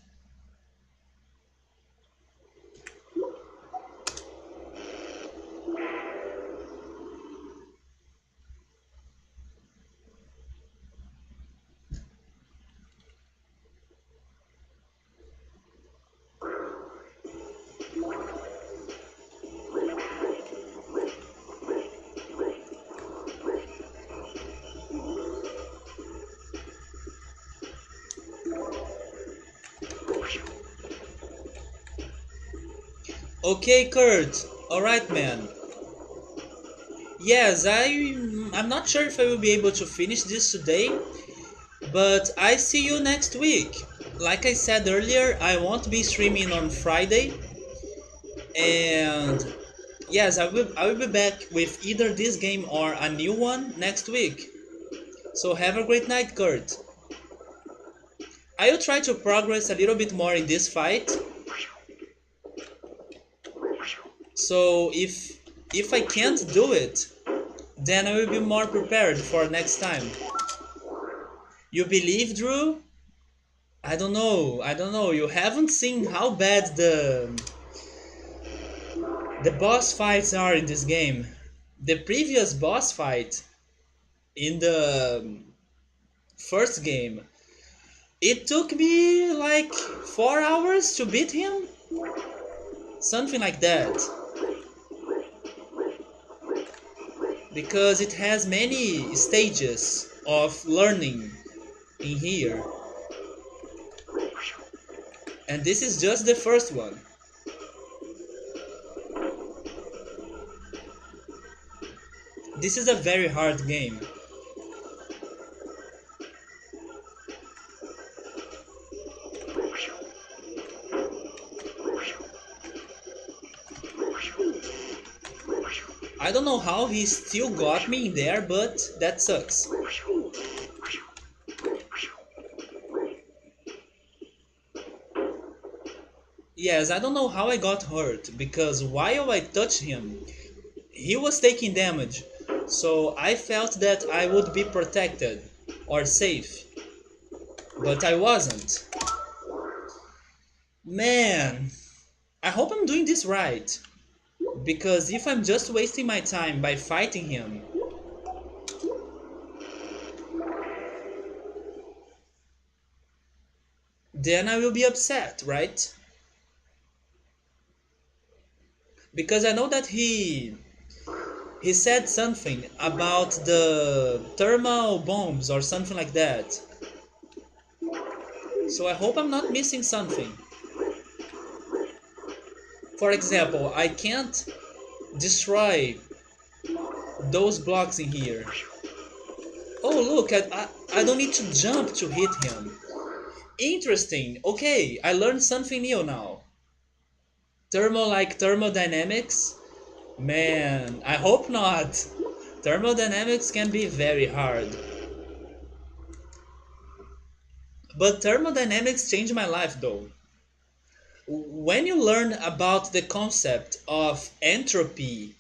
Okay, Kurt. Alright, man. Yes, I'm not sure if I will be able to finish this today, but I see you next week. Like I said earlier, I won't be streaming on Friday, and yes, I will be back with either this game or a new one next week. So have a great night, Kurt. I will try to progress a little bit more in this fight. So if I can't do it, then I will be more prepared for next time. You believe, Drew? I don't know. You haven't seen how bad the boss fights are in this game. The previous boss fight in the first game, it took me like 4 hours to beat him, something like that. Because it has many stages of learning in here. And this is just the first one. This is a very hard game. I don't know how he still got me in there, but that sucks. Yes, I don't know how I got hurt, because while I touched him, he was taking damage, so I felt that I would be protected or safe, but I wasn't. Man, I hope I'm doing this right. Because if I'm just wasting my time by fighting him, then I will be upset, right? Because I know that he said something about the thermal bombs or something like that. So I hope I'm not missing something. For example, I can't destroy those blocks in here. Oh look, I don't need to jump to hit him. Interesting. Okay, I learned something new now. Thermodynamics? Man, I hope not. Thermodynamics can be very hard. But thermodynamics changed my life though. When you learn about the concept of entropy,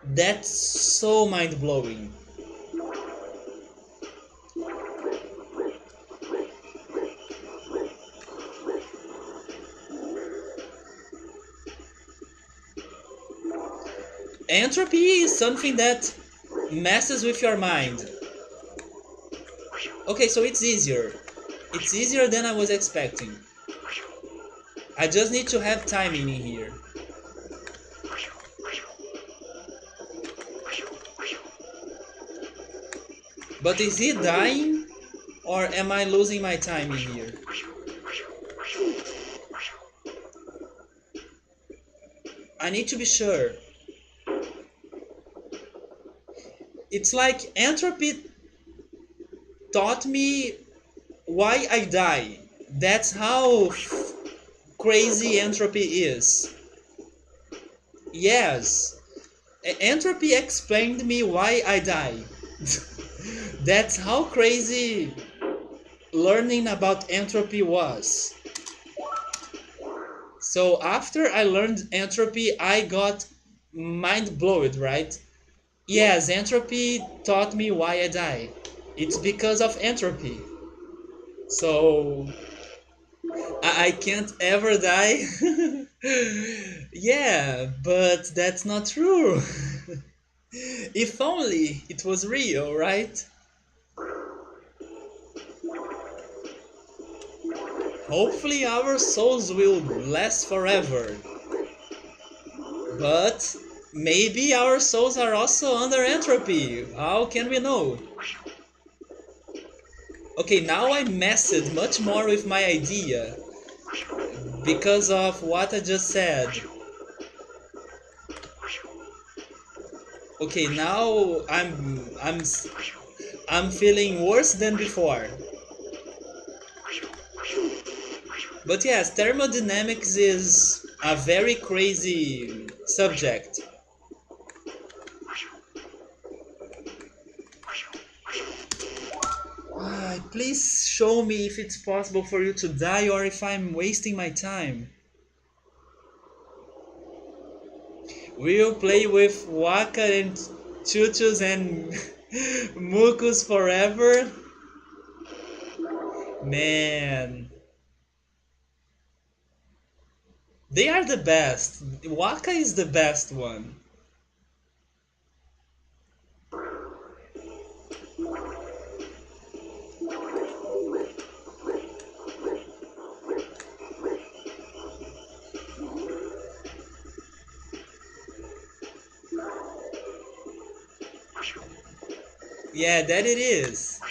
that's so mind blowing. Entropy is something that messes with your mind. Okay, so it's easier. It's easier than I was expecting. I just need to have timing in here. But is he dying? Or am I losing my time in here? I need to be sure. It's like entropy taught me why I die. That's how crazy entropy is. Yes, entropy explained me why I die. That's how crazy learning about entropy was. So after I learned entropy, I got mind blown, right? Yes, entropy taught me why I die. It's because of entropy. So I can't ever die. Yeah, but that's not true. If only it was real, right? Hopefully our souls will last forever. But maybe our souls are also under entropy. How can we know? Okay, now I messed much more with my idea because of what I just said. Okay, now I'm feeling worse than before. But yes, thermodynamics is a very crazy subject. Please show me if it's possible for you to die or if I'm wasting my time. We'll play with Waka and Chuchus and Mukus forever? Man. They are the best. Waka is the best one. Yeah, that it is.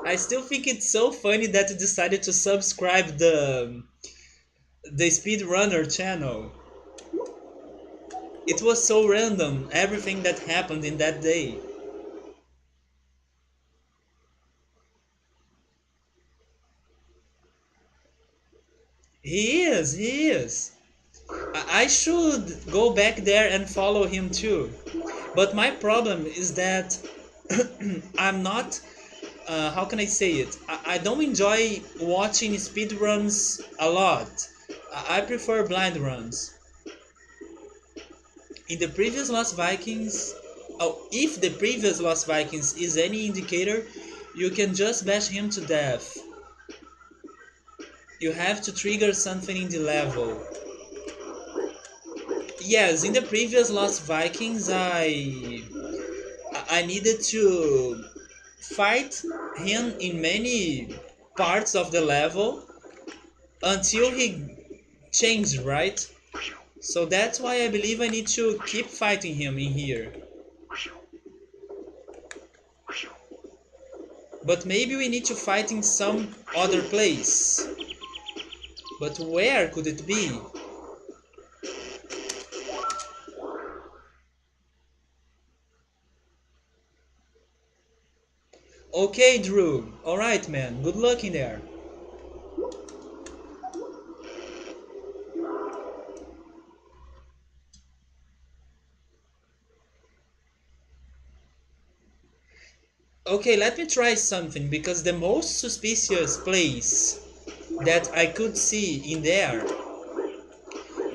I still think it's so funny that you decided to subscribe the speedrunner channel. It was so random, everything that happened in that day. He is, he is. I should go back there and follow him too. But my problem is that I'm not. How can I say it? I don't enjoy watching speedruns a lot. I prefer blind runs. In the previous Lost Vikings, oh, if the previous Lost Vikings is any indicator, you can just bash him to death. You have to trigger something in the level. Yes, in the previous Lost Vikings, I needed to fight him in many parts of the level until he changed, right? So that's why I believe I need to keep fighting him in here. But maybe we need to fight in some other place. But where could it be? Okay, Drew. Alright, man. Good luck in there. Okay, let me try something, because the most suspicious place that I could see in there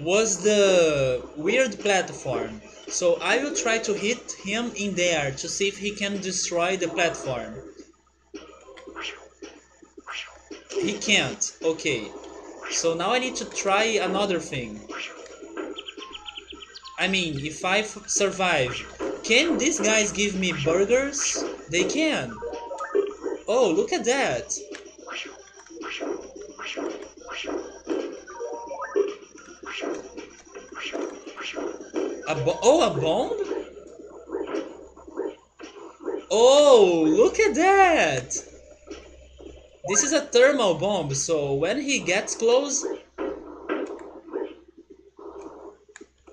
was the weird platform. So I will try to hit him in there to see if he can destroy the platform. He can't. Okay. So now I need to try another thing. I mean, if I survive, can these guys give me burgers? They can. Oh, look at that. Oh, a bomb? Oh, look at that. This is a thermal bomb, so when he gets close,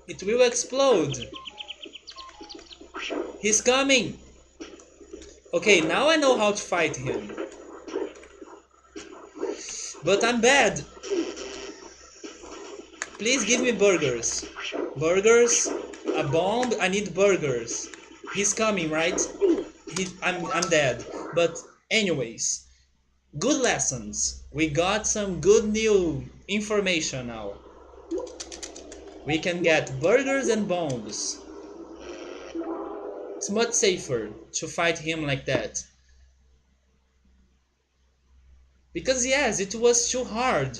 it will explode. He's coming. Okay, now I know how to fight him. But I'm bad. Please give me burgers. Burgers? A bomb? I need burgers. He's coming, right? I'm dead. But anyways, good lessons. We got some good new information now. We can get burgers and bombs. It's much safer to fight him like that. Because yes, it was too hard.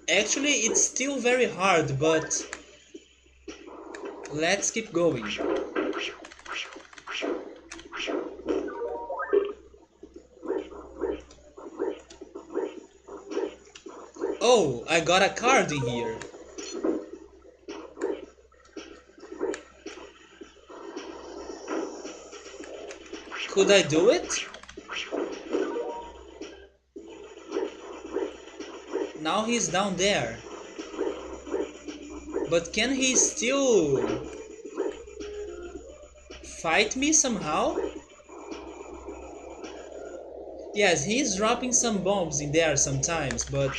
Actually, it's still very hard, but let's keep going. Oh, I got a card in here. Could I do it? Now he's down there. But can he still fight me somehow? Yes, he's dropping some bombs in there sometimes, but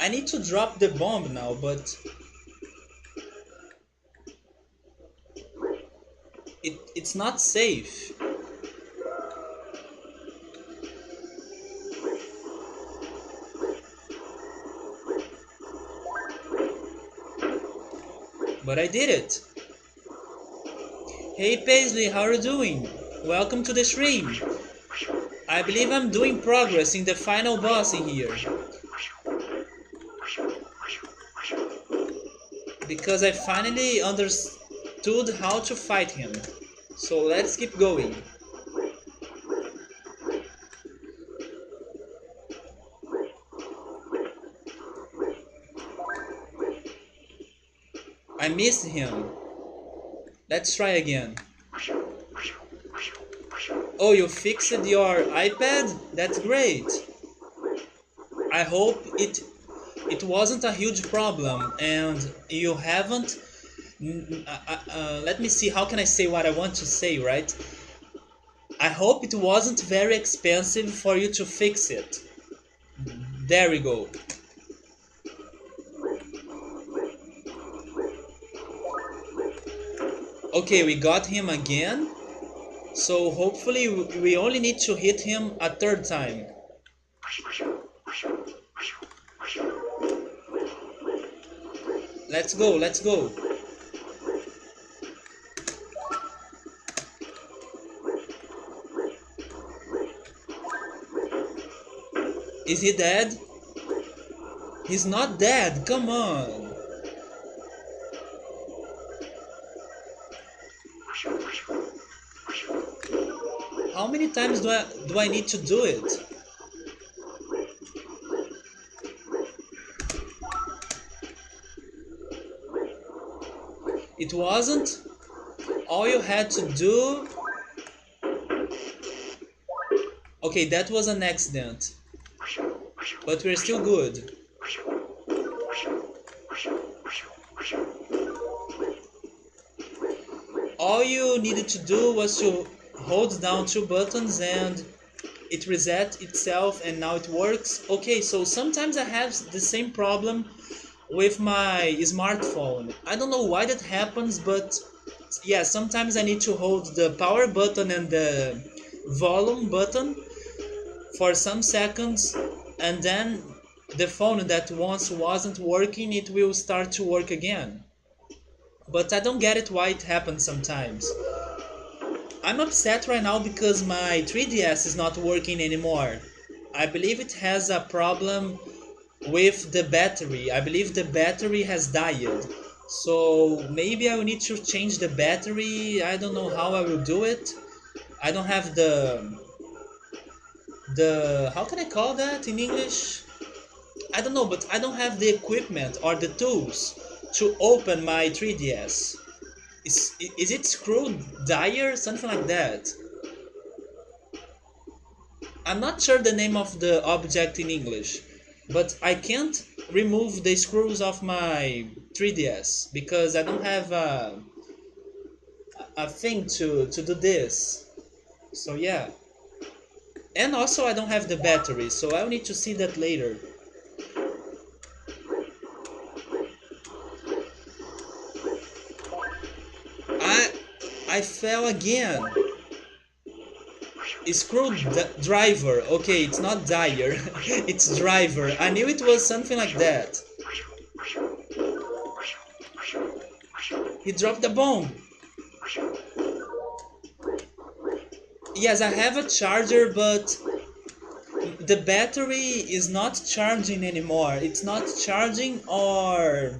I need to drop the bomb now, but it's not safe. But I did it. Hey Paisley, how are you doing? Welcome to the stream. I believe I'm doing progress in the final boss in here. Because I finally understood how to fight him. So let's keep going. I missed him. Let's try again. Oh, you fixed your iPad? That's great. I hope it wasn't a huge problem and you haven't let me see, how can I say what I want to say, right? I hope it wasn't very expensive for you to fix it. There we go. Okay, we got him again. So hopefully we only need to hit him a third time. Let's go, let's go. Is he dead? He's not dead, come on. How many times do I need to do it? It wasn't. All you had to do... Okay, that was an accident. But we're still good. All you needed to do was to hold down two buttons and it reset itself and now it works. Okay, so sometimes I have the same problem with my smartphone. I don't know why that happens, but yeah, sometimes I need to hold the power button and the volume button for some seconds, and then the phone that once wasn't working, it will start to work again. But I don't get it why it happens sometimes. I'm upset right now because my 3DS is not working anymore. I believe it has a problem with the battery. I believe the battery has died. So maybe I will need to change the battery. I don't know how I will do it. I don't have the how can I call that in English? I don't know, but I don't have the equipment or the tools to open my 3DS. Is it screwed dire? Something like that. I'm not sure the name of the object in English, but I can't remove the screws of my 3DS because I don't have a thing to do this. So yeah. And also I don't have the battery, so I'll need to see that later. I fell again. Driver. Okay, it's not dire. It's driver. I knew it was something like that. He dropped the bomb. Yes, I have a charger, but the battery is not charging anymore. It's not charging or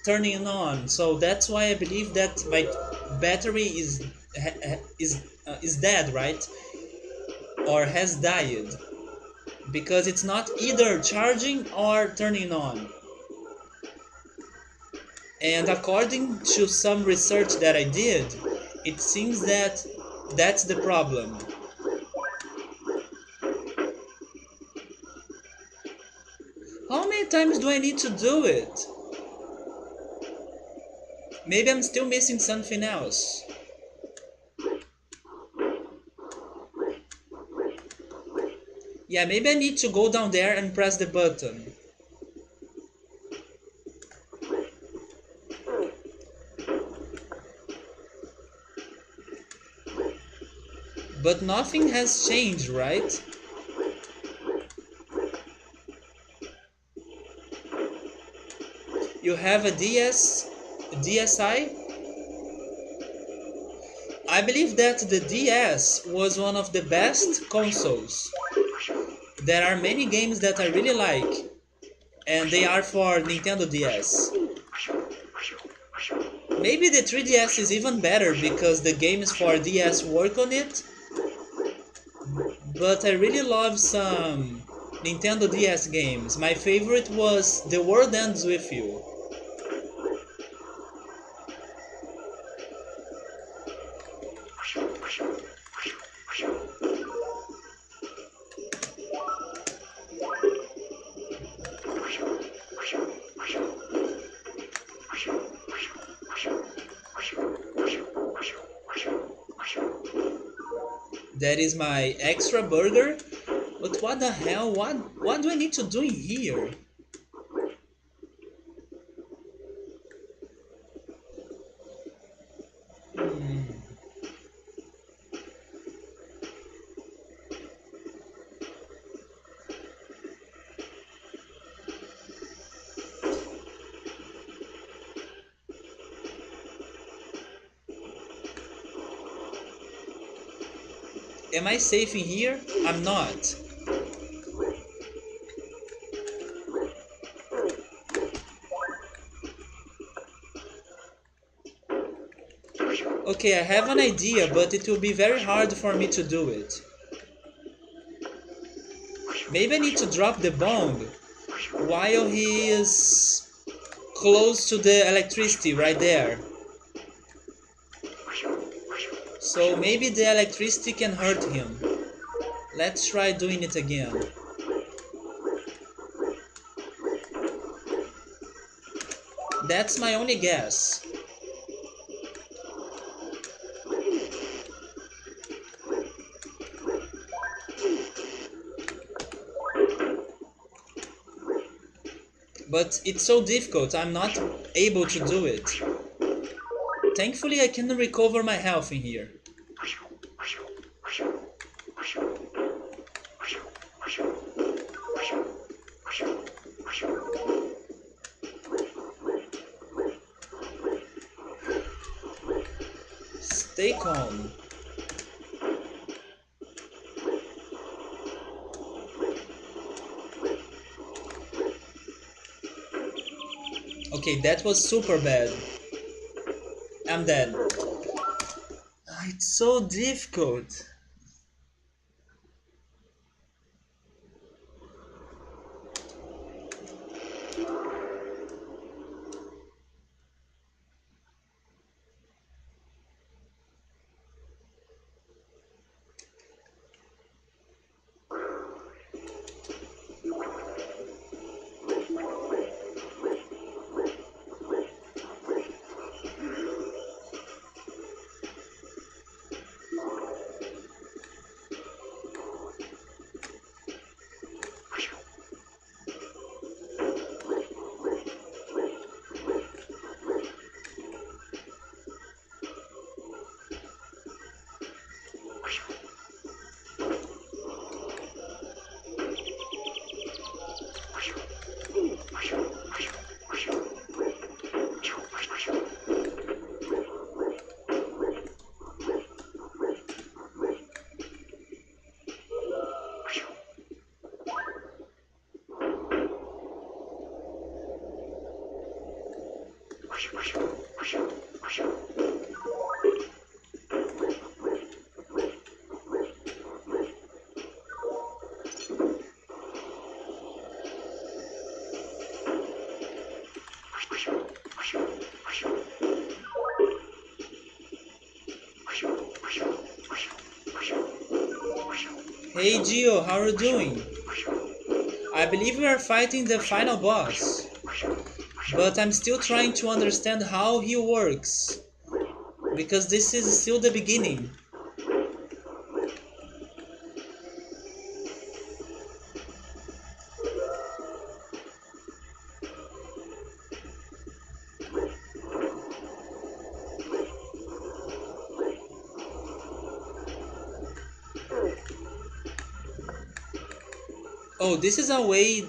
turning on. So that's why I believe that my battery is dead, right? Or has died, because it's not either charging or turning on. And according to some research that I did, it seems that that's the problem. How many times do I need to do it? Maybe I'm still missing something else. Yeah, maybe I need to go down there and press the button. But nothing has changed, right? You have a DSi? I believe that the DS was one of the best consoles. There are many games that I really like, and they are for Nintendo DS. Maybe the 3DS is even better because the games for DS work on it, but I really love some Nintendo DS games. My favorite was The World Ends With You. That is my extra burger. But what the hell? What do I need to do in here? Am I safe in here? I'm not. Okay, I have an idea, but it will be very hard for me to do it. Maybe I need to drop the bomb while he is close to the electricity right there. So maybe the electricity can hurt him. Let's try doing it again. That's my only guess. But it's so difficult, I'm not able to do it. Thankfully I can recover my health in here. Stay calm. Okay, that was super bad. I'm dead. It's so difficult. Hey Gio, how are you doing? I believe we are fighting the final boss, but I'm still trying to understand how he works, because this is still the beginning. Oh, this is a way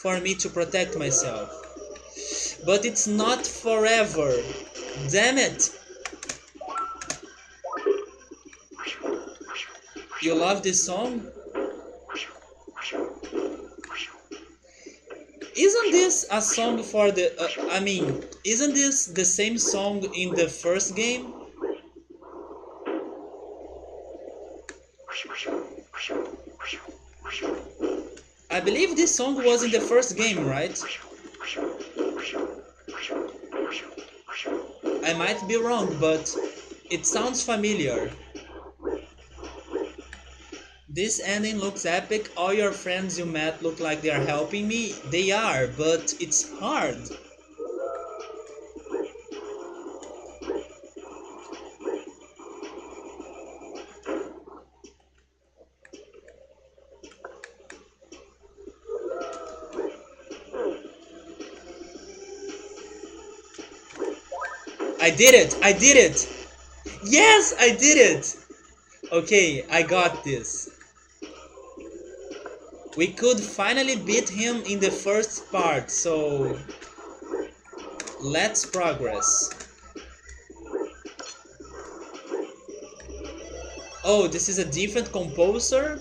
for me to protect myself. But it's not forever. Damn it! You love this song? Isn't this a song for the... isn't this the same song in the first game? I believe this song was in the first game, right? I might be wrong, but it sounds familiar. This ending looks epic. All your friends you met look like they are helping me. They are, but it's hard. I did it! I did it! Yes, I did it! Okay, I got this. We could finally beat him in the first part, so let's progress. Oh, this is a different composer?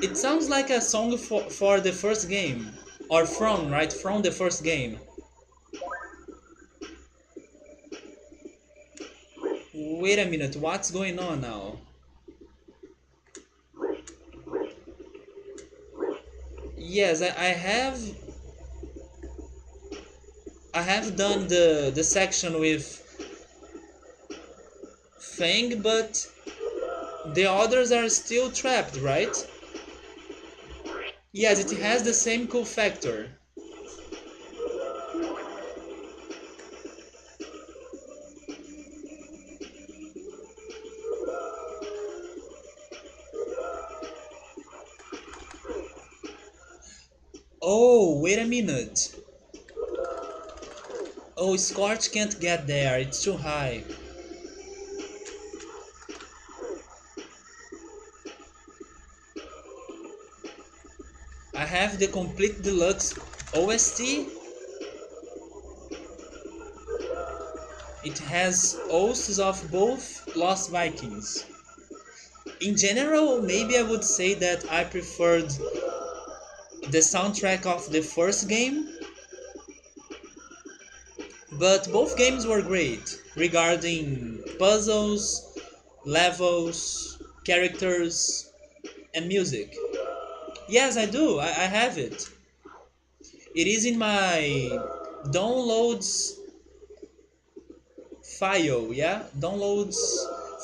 It sounds like a song for the first game. Or from, right? From the first game. Wait a minute, what's going on now? Yes, I have done the section with Fang, but the others are still trapped, right? Yes, it has the same cool factor. Oh, wait a minute. Oh, Scorch can't get there, it's too high. I have the complete deluxe OST. It has oaths of both Lost Vikings. In general, maybe I would say that I preferred the soundtrack of the first game, but both games were great regarding puzzles, levels, characters, and music. Yes, I do. I have it. It is in my downloads file, yeah? Downloads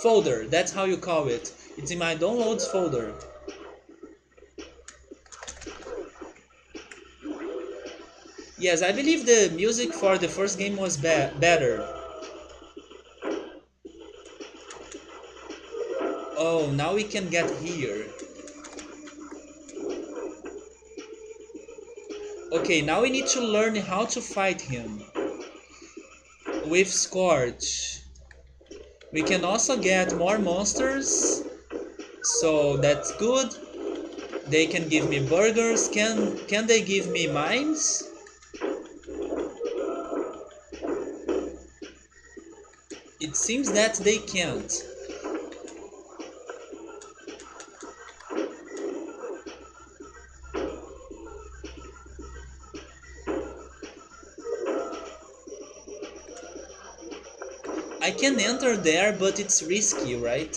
folder. That's how you call it. It's in my downloads folder. Yes, I believe the music for the first game was better. Oh, now we can get here. Okay, now we need to learn how to fight him. With Scorch. We can also get more monsters, so that's good. They can give me burgers. Can they give me mines? It seems that they can't. I can enter there, but it's risky, right?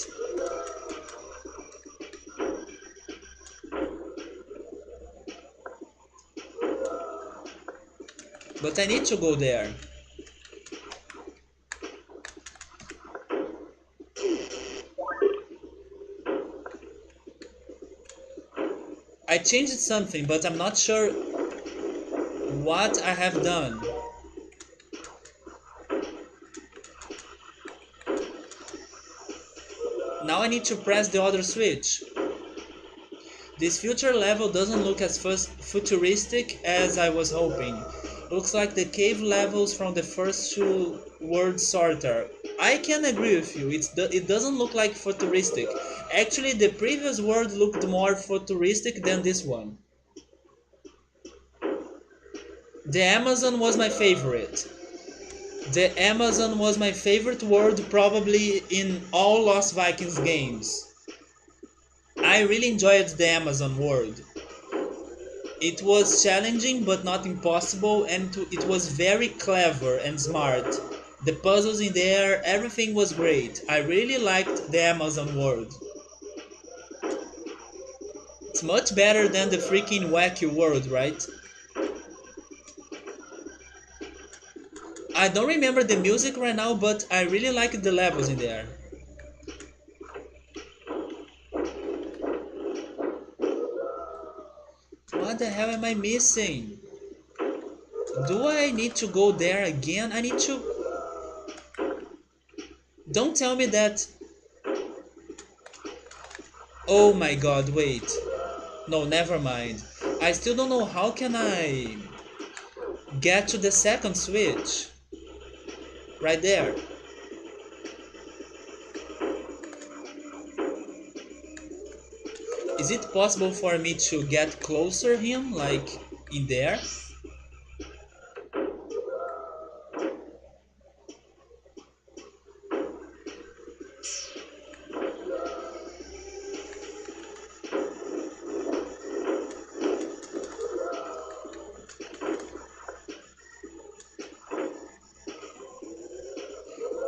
But I need to go there. I changed something, but I'm not sure what I have done. Now I need to press the other switch. This future level doesn't look as futuristic as I was hoping. Looks like the cave levels from the first two World Sorter. I can agree with you, it doesn't look like futuristic. Actually, the previous world looked more futuristic than this one. The Amazon was my favorite. The Amazon was my favorite world probably in all Lost Vikings games. I really enjoyed the Amazon world. It was challenging but not impossible, and it was very clever and smart. The puzzles in there, everything was great. I really liked the Amazon world. It's much better than the freaking wacky world, right? I don't remember the music right now, but I really like the levels in there. What the hell am I missing? Do I need to go there again? I need to... Don't tell me that... Oh my god, wait. No, never mind. I still don't know how can I get to the second switch. Right there. Is it possible for me to get closer him, like in there?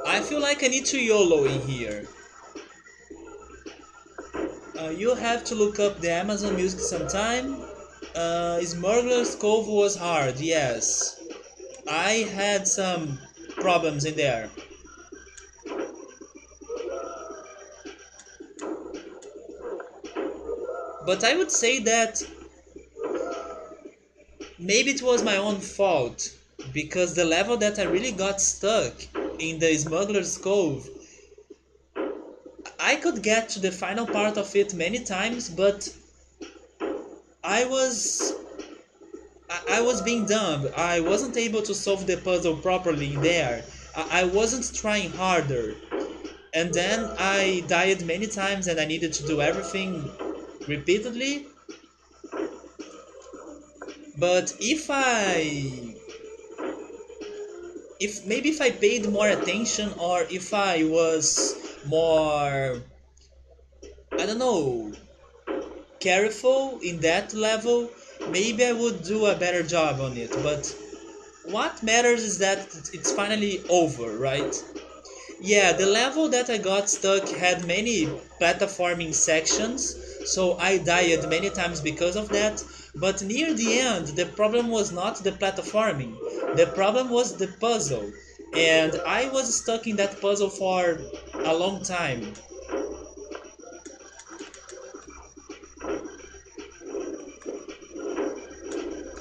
I feel like I need to YOLO in here. You have to look up the Amazon music sometime. Smuggler's Cove was hard, yes. I had some problems in there. But I would say that maybe it was my own fault, because the level that I really got stuck in the Smuggler's Cove, I could get to the final part of it many times, but I was I was being dumb. I wasn't able to solve the puzzle properly in there. I wasn't trying harder. And then I died many times and I needed to do everything repeatedly. But if I paid more attention, or if I was more, I don't know, careful in that level, maybe I would do a better job on it. But what matters is that it's finally over, right? Yeah, the level that I got stuck had many platforming sections, so I died many times because of that. But near the end, the problem was not the platforming, the problem was the puzzle. And I was stuck in that puzzle for a long time.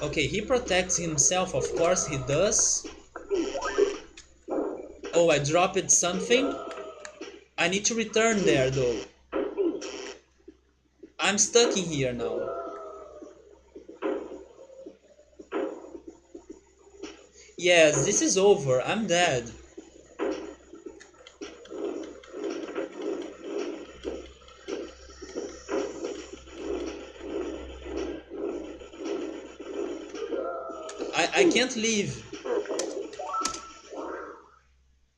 Okay, he protects himself, of course he does. Oh, I dropped something. I need to return there though. I'm stuck in here now. Yes, this is over. I'm dead. I can't leave.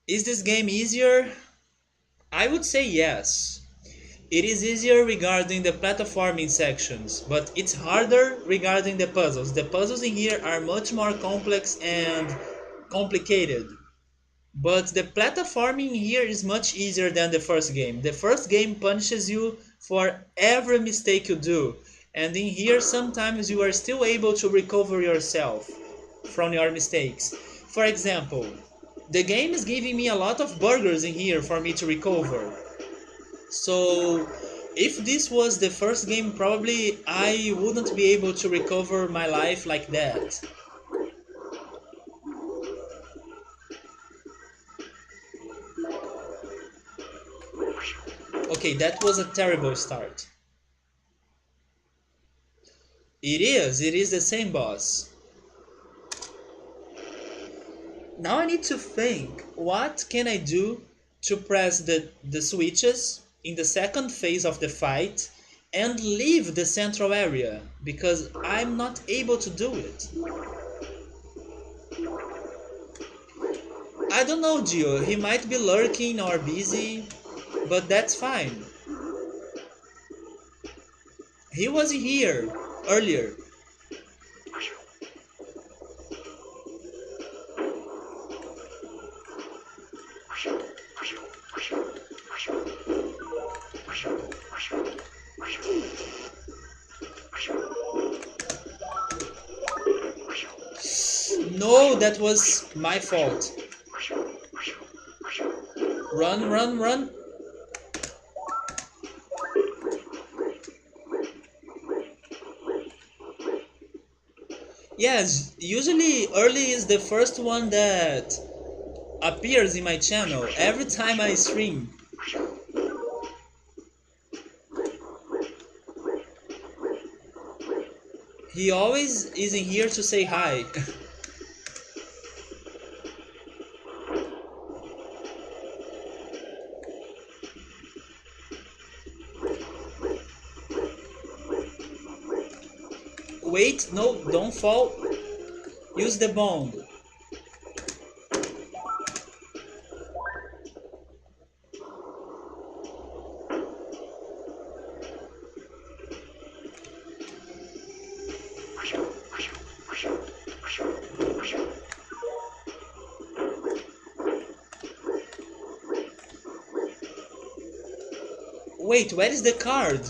Is this game easier? I would say yes. It is easier regarding the platforming sections, but it's harder regarding the puzzles. The puzzles in here are much more complex and complicated. But the platforming here is much easier than the first game. The first game punishes you for every mistake you do. And in here sometimes you are still able to recover yourself from your mistakes. For example, the game is giving me a lot of burgers in here for me to recover. So if this was the first game, probably I wouldn't be able to recover my life like that. Okay, that was a terrible start. It is the same boss. Now I need to think, what can I do to press the switches in the second phase of the fight and leave the central area because I'm not able to do it. I don't know, Gio. He might be lurking or busy, but that's fine. He was here earlier. No, that was my fault. Run, run, run. Yes, usually early is the first one that appears in my channel every time I stream. He always is in here to say hi. Wait, no, don't fall. Use the bomb. Wait, where is the card?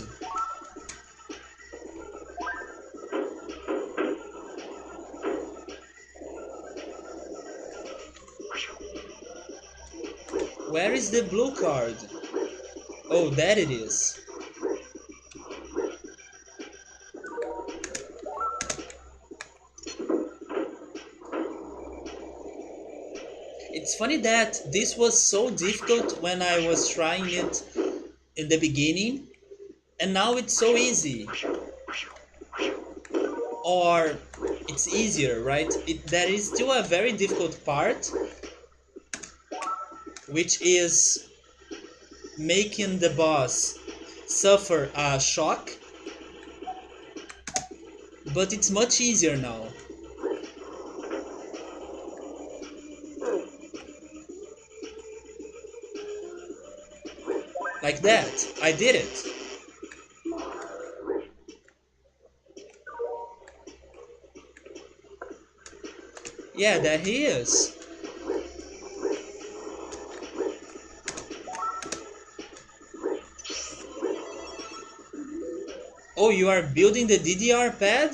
Where is the blue card? Oh, there it is. It's funny that this was so difficult when I was trying it in the beginning, and now it's so easy. Or it's easier, right? There is still a very difficult part, which is making the boss suffer a shock, but it's much easier now. Like that, I did it. Yeah, there he is. Oh, you are building the DDR pad?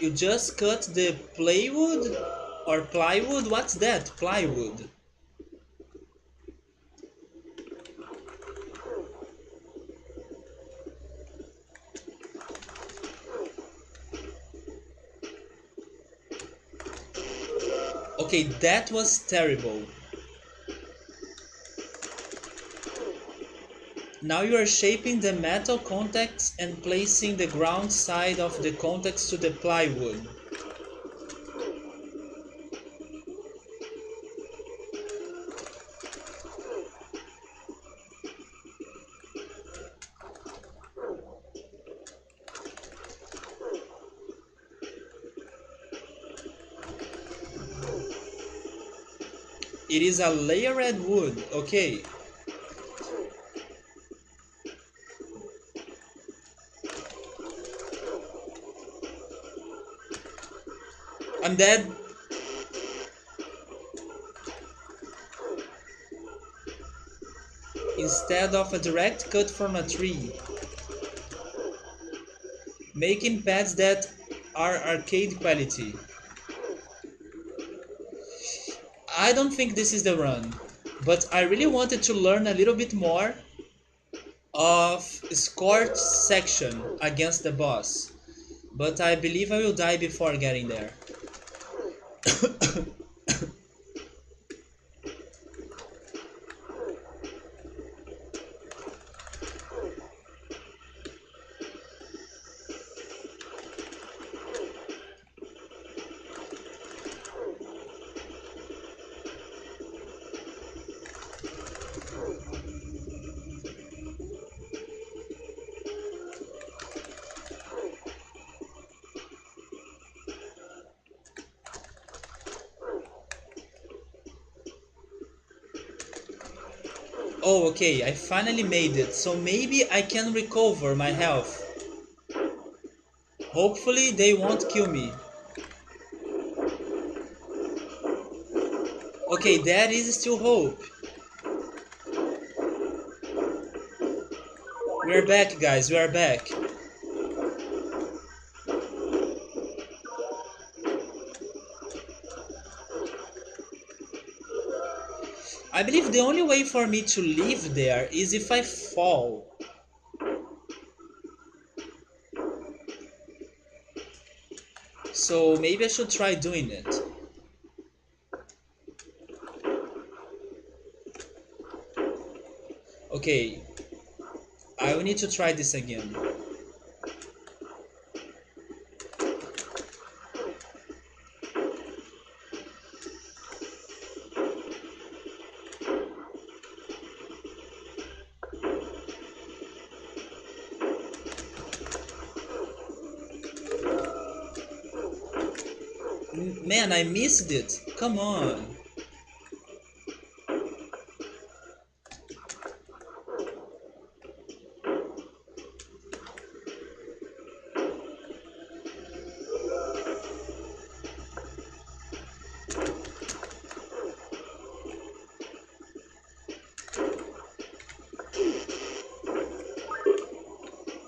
You just cut the plywood? Or plywood? What's that? Plywood. Okay, that was terrible. Now you are shaping the metal contacts and placing the ground side of the contacts to the plywood. It is a layered wood, okay. I'm dead. Instead of a direct cut from a tree. Making pads that are arcade quality. I don't think this is the run, but I really wanted to learn a little bit more of Scorch section against the boss, but I believe I will die before getting there. Oh, okay, I finally made it, so maybe I can recover my health. Hopefully they won't kill me. Okay, there is still hope. We are back, guys, we are back. I believe the only way for me to live there is if I fall. So maybe I should try doing it. Okay, I will need to try this again. Man, I missed it. Come on.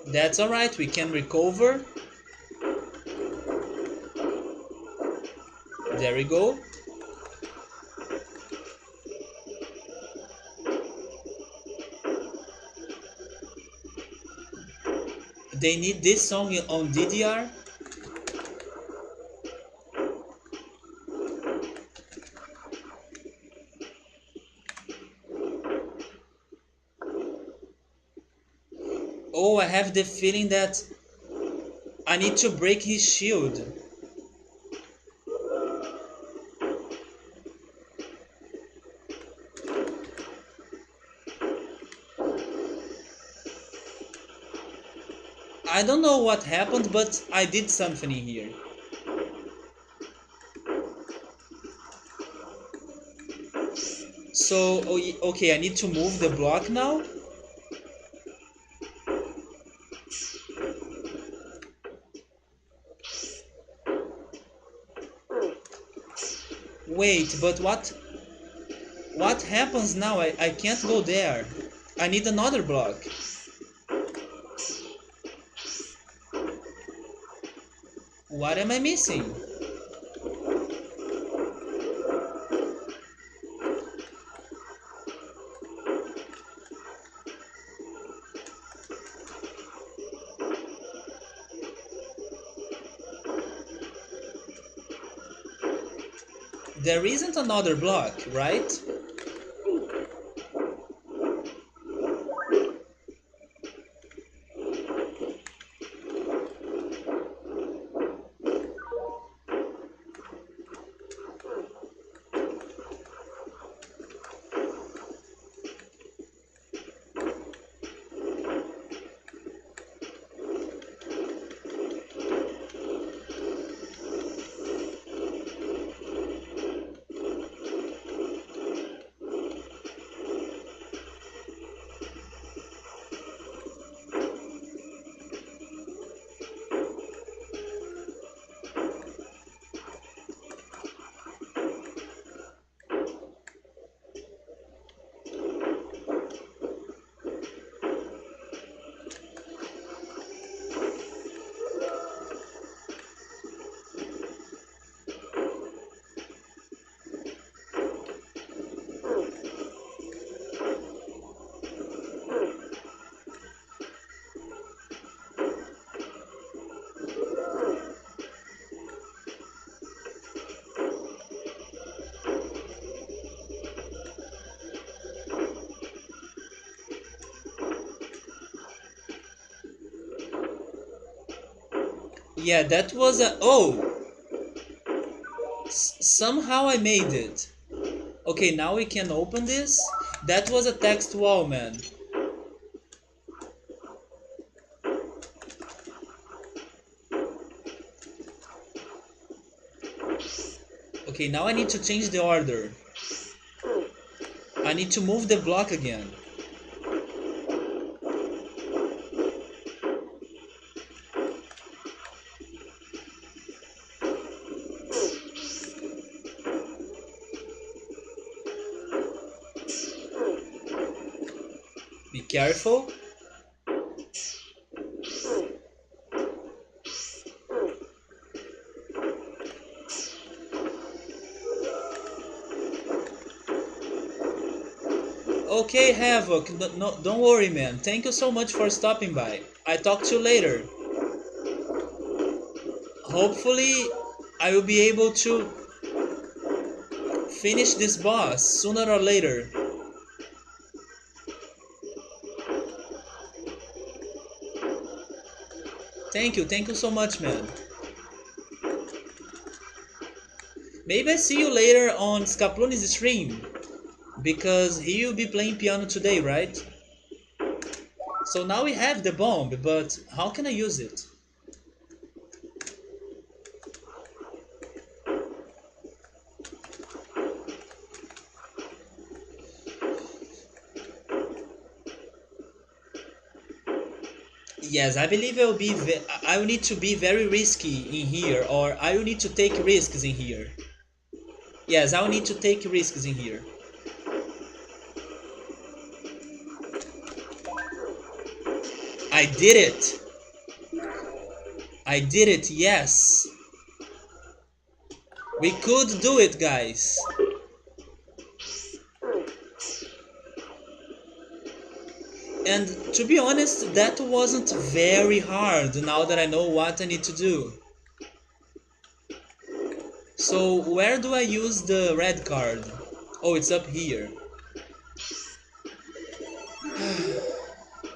That's alright, we can recover. There we go. They need this song on DDR. Oh, I have the feeling that I need to break his shield. I don't know what happened, but I did something here. So, okay, I need to move the block now. Wait, but what happens now? I can't go there. I need another block. What am I missing? There isn't another block, right? Yeah, that was a... Oh! Somehow I made it. Okay, now we can open this. That was a text wall, man. Okay, now I need to change the order. I need to move the block again. Be careful. Okay, Havoc, no, don't worry, man. Thank you so much for stopping by. I talk to you later. Hopefully, I will be able to finish this boss sooner or later. Thank you so much, man. Maybe I see you later on Scapluni's stream, because he will be playing piano today, right? So now we have the bomb, but how can I use it? Yes, I believe I will need to be very risky in here, or I will need to take risks in here. Yes, I will need to take risks in here. I did it! I did it, yes! We could do it, guys! And to be honest, that wasn't very hard now that I know what I need to do. So where do I use the red card? Oh, it's up here.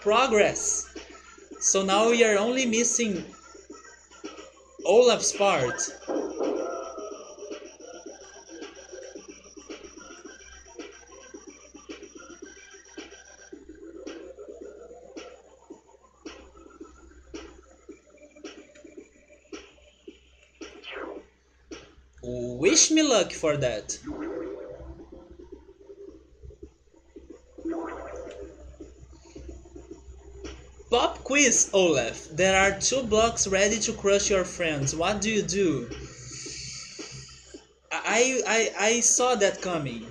Progress! So now we are only missing Olaf's part. Wish me luck for that. Pop quiz, Olaf. There are 2 blocks ready to crush your friends. What do you do? I saw that coming.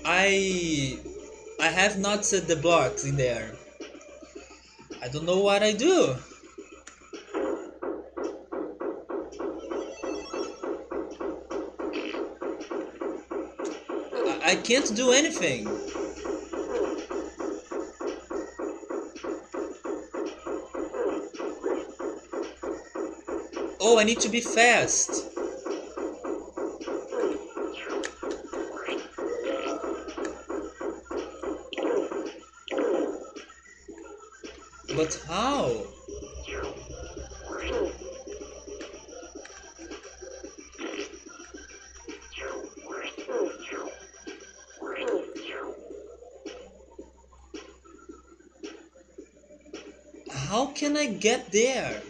I I have not set the blocks in there. I don't know what I do. I can't do anything. Oh, I need to be fast. But how? How can I get there?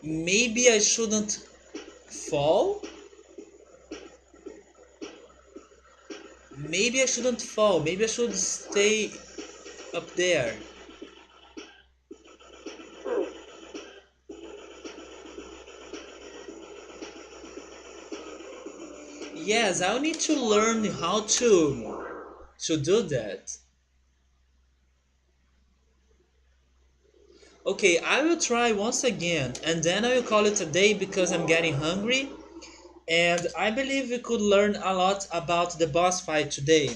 Maybe I shouldn't fall? Maybe I shouldn't fall. Maybe I should stay up there. Yes, I'll need to learn how to do that. Okay, I will try once again, and then I will call it a day because I'm getting hungry. And I believe we could learn a lot about the boss fight today.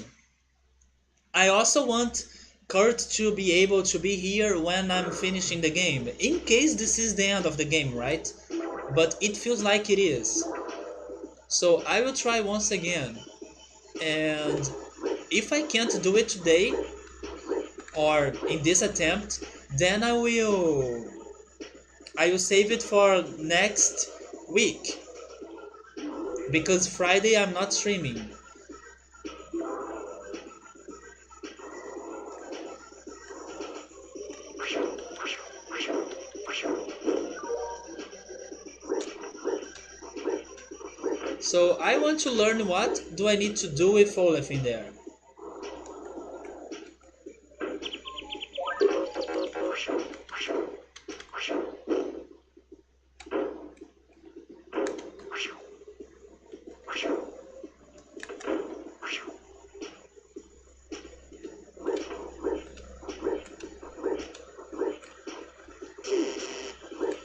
I also want Kurt to be able to be here when I'm finishing the game. In case this is the end of the game, right? But it feels like it is. So I will try once again. And if I can't do it today or in this attempt, then I will save it for next week because Friday I'm not streaming. So I want to learn what do I need to do with Olaf in there.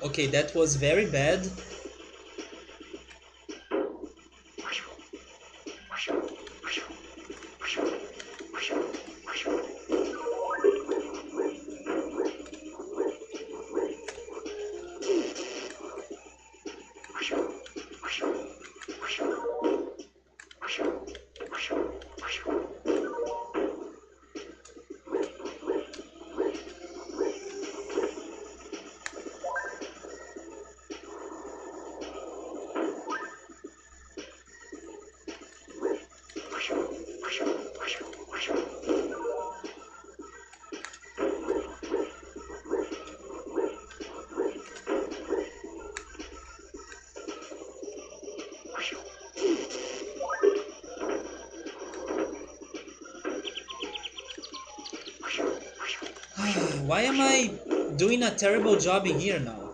Okay, that was very bad. Why am I doing a terrible job in here now?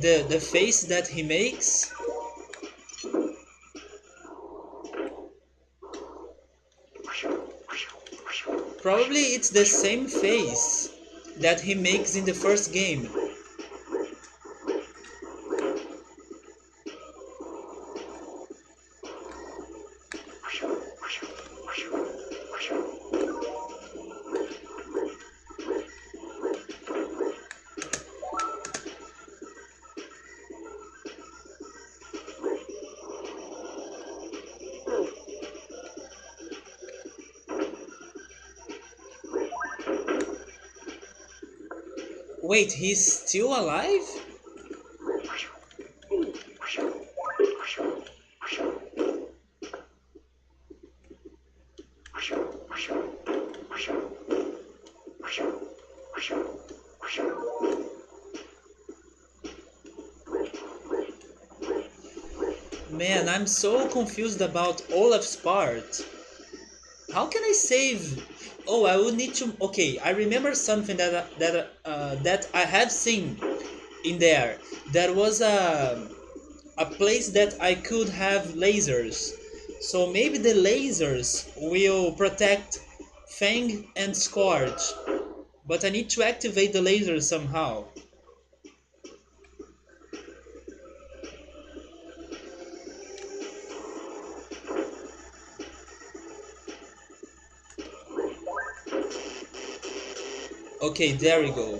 The face that he makes. Probably it's the same face that he makes in the first game. Wait, he's still alive? Man, I'm so confused about Olaf's part. How can I save? Oh, I would need to. Okay, I remember something that I have seen in there. There was a place that I could have lasers. So maybe the lasers will protect Fang and Scourge. But I need to activate the lasers somehow. Okay, there we go.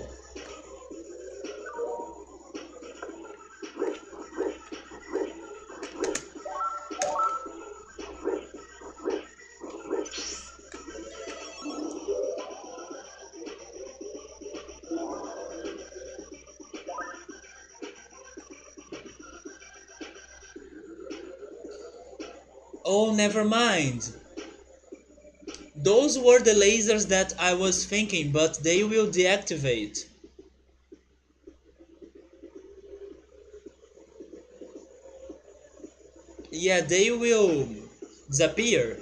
Oh, never mind. Those were the lasers that I was thinking, but they will deactivate. yeah, they will disappear.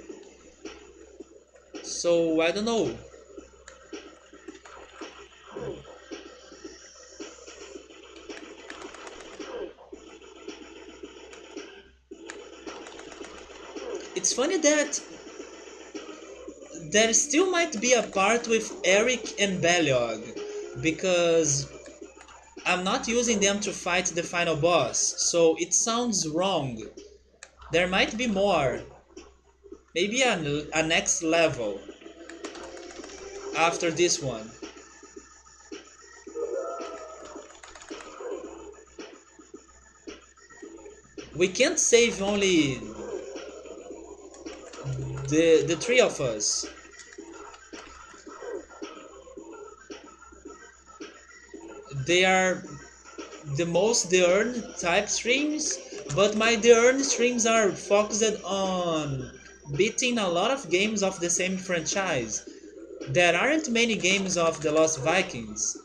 So I don't know. It's funny that there still might be a part with Eric and Belliog, because I'm not using them to fight the final boss, so it sounds wrong. There might be more, maybe a next level after this one. We can't save only the three of us. They are the most the earn type streams, but my the earn streams are focused on beating a lot of games of the same franchise. There aren't many games of the Lost Vikings,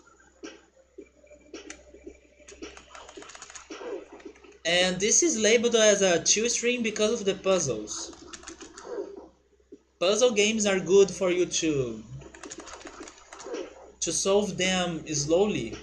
and this is labeled as a chill stream because of the puzzles. Puzzle games are good for you to solve them slowly.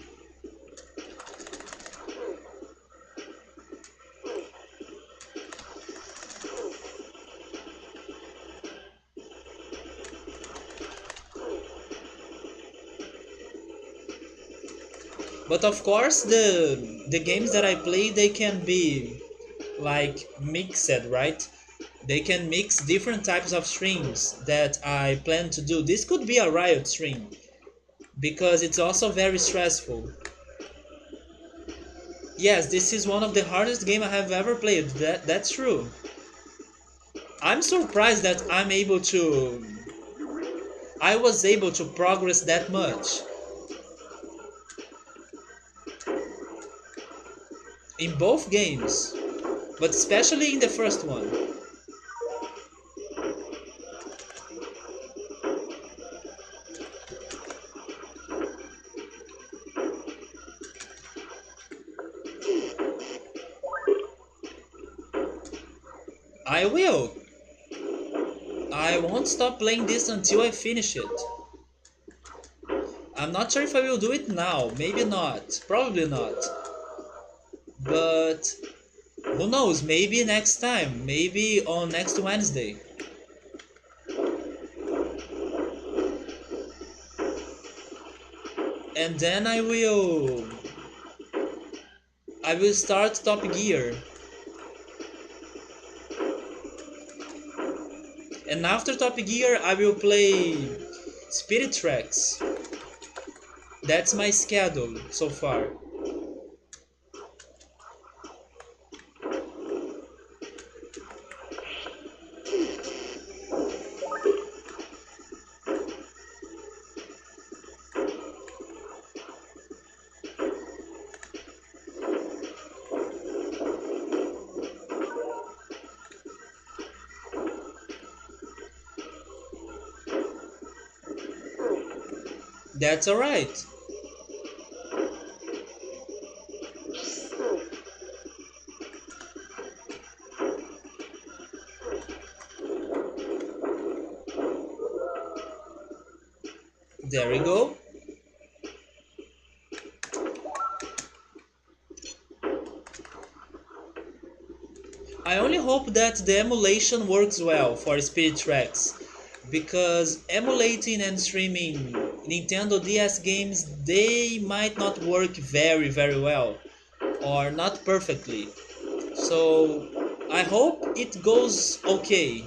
But of course, the games that I play, they can be like mixed, right? They can mix different types of streams that I plan to do. This could be a Riot stream because it's also very stressful. Yes, this is one of the hardest game I have ever played. That's true. I'm surprised that I was able to progress that much in both games, but especially in the first one. I will. I won't stop playing this until I finish it. I'm not sure if I will do it now. Maybe not. Probably not. But who knows? Maybe next time. Maybe on next Wednesday. And then I will start Top Gear. And after Top Gear I will play Spirit Tracks. That's my schedule so far. That's alright. There we go. I only hope that the emulation works well for Spirit Tracks, because emulating and streaming Nintendo DS games, they might not work very well, or not perfectly. So I hope it goes okay.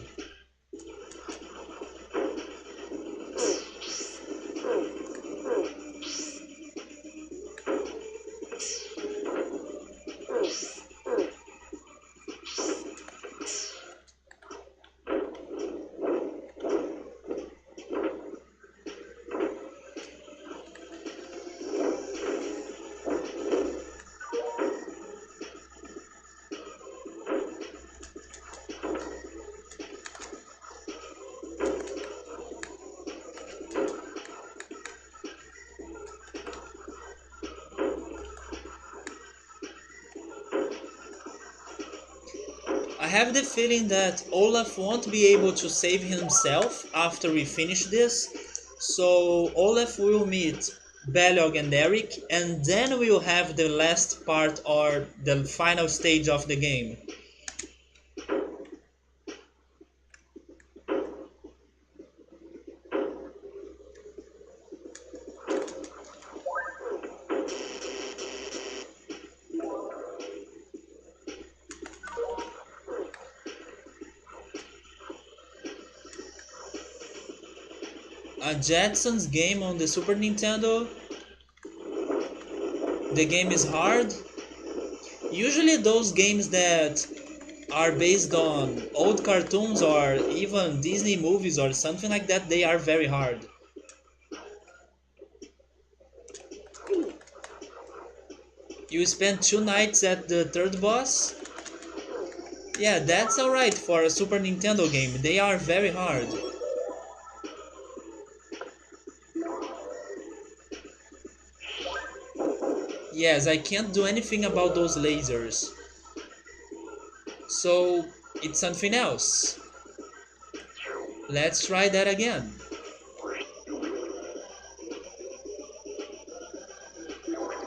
have the feeling that Olaf won't be able to save himself after we finish this. So Olaf will meet Belog and Eric, and then we'll have the last part or the final stage of the game. A Jetsons game on the Super Nintendo. The game is hard. Usually those games that are based on old cartoons or even Disney movies or something like that, they are very hard. You spend 2 nights at the third boss? Yeah, that's alright for a Super Nintendo game. They are very hard. Yes, I can't do anything about those lasers. So, it's something else. Let's try that again.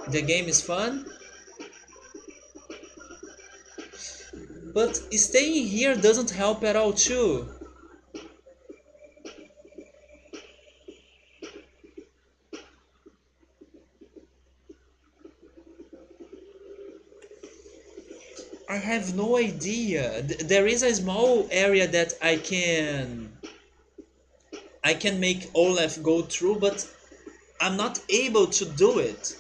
The game is fun, but staying here doesn't help at all too. I have no idea. There is a small area that I can make Olaf go through, but I'm not able to do it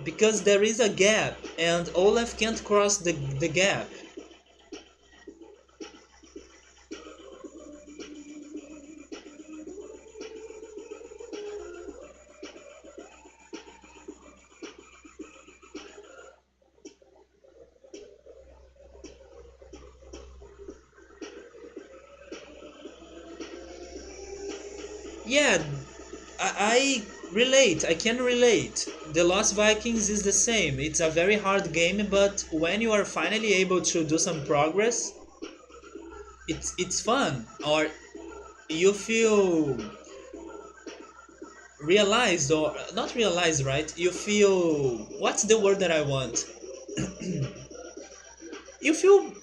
because there is a gap and Olaf can't cross the gap. Yeah, I relate. I can relate. The Lost Vikings is the same. It's a very hard game, but when you are finally able to do some progress, it's fun. Or you feel realized or not realized, right? You feel what's the word that I want? You feel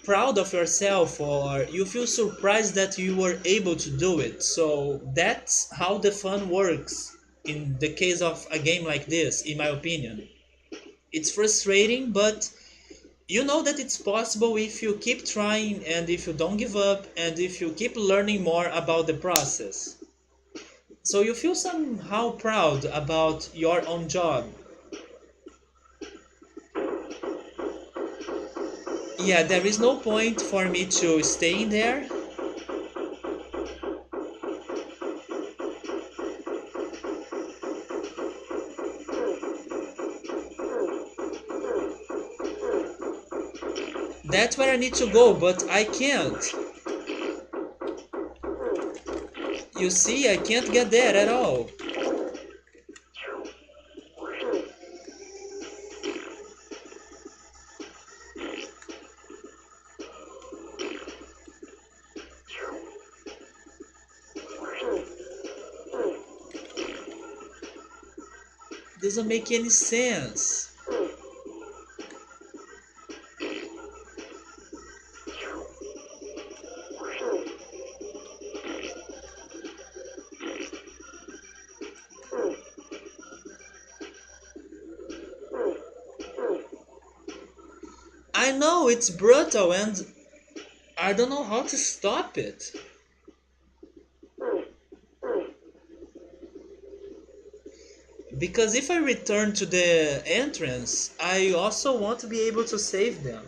proud of yourself or you feel surprised that you were able to do it. So that's how the fun works in the case of a game like this, in my opinion. It's frustrating, but you know that it's possible if you keep trying and if you don't give up and if you keep learning more about the process. So you feel somehow proud about your own job. Yeah, there is no point for me to stay in there. That's where I need to go, but I can't. You see, I can't get there at all. Doesn't make any sense. I know it's brutal and I don't know how to stop it. Because if I return to the entrance, I also want to be able to save them.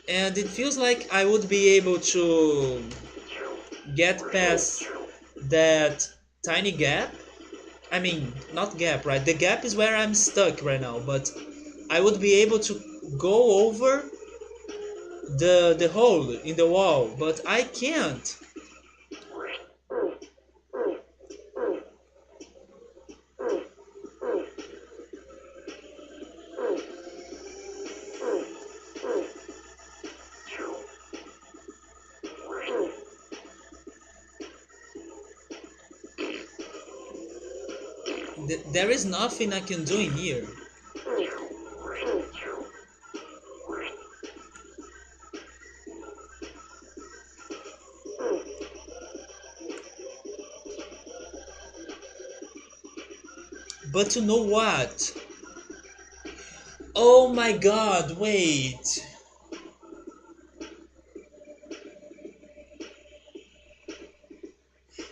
And it feels like I would be able to get past that tiny gap. I mean, not gap, right? The gap is where I'm stuck right now, but I would be able to go over the hole in the wall, but I can't. There is nothing I can do in here. But you know what? Oh my god, wait.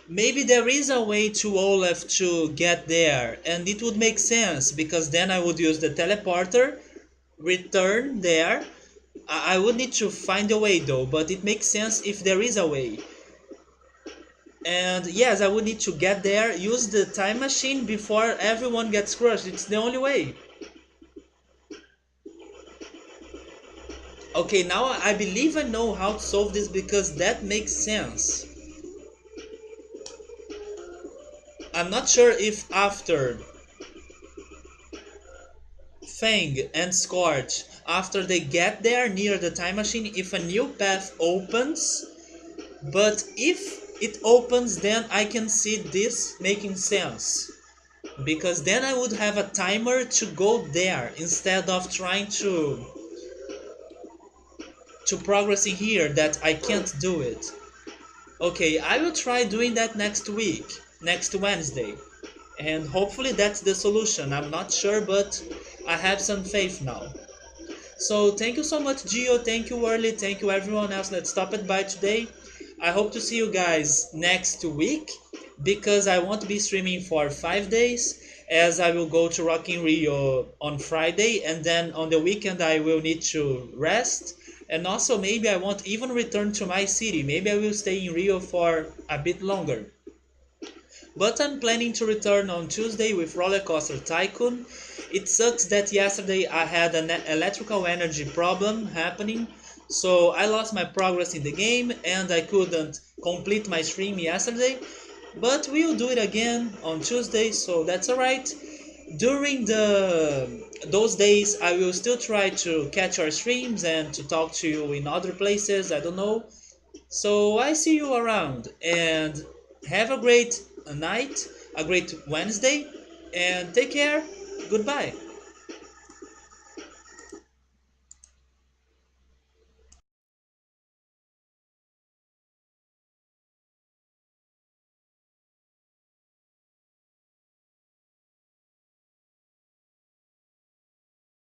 Maybe there is a way to Olaf to get there, and it would make sense because then I would use the teleporter, return there. I would need to find a way though, but it makes sense if there is a way. And yes, I would need to get there, use the time machine before everyone gets crushed. It's the only way. Okay, now I believe I know how to solve this because that makes sense. I'm not sure if after Fang and Scorch, after they get there near the time machine, if a new path opens, but if it opens, then I can see this making sense. Because then I would have a timer to go there instead of trying to progress in here that I can't do it. Okay, I will try doing that next week, next Wednesday. And hopefully that's the solution. I'm not sure, but I have some faith now. So thank you so much, Gio. Thank you, Early. Thank you, everyone else that stopped by today. I hope to see you guys next week because I won't be streaming for 5 days as I will go to Rock in Rio on Friday and then on the weekend I will need to rest. And also maybe I won't even return to my city. Maybe I will stay in Rio for a bit longer. But I'm planning to return on Tuesday with Roller Coaster Tycoon. It sucks that yesterday I had an electrical energy problem happening, so I lost my progress in the game and I couldn't complete my stream yesterday. But we'll do it again on Tuesday, so that's alright. During those days, I will still try to catch our streams and to talk to you in other places, I don't know. So I see you around and have a great night, a great Wednesday, and take care. Goodbye.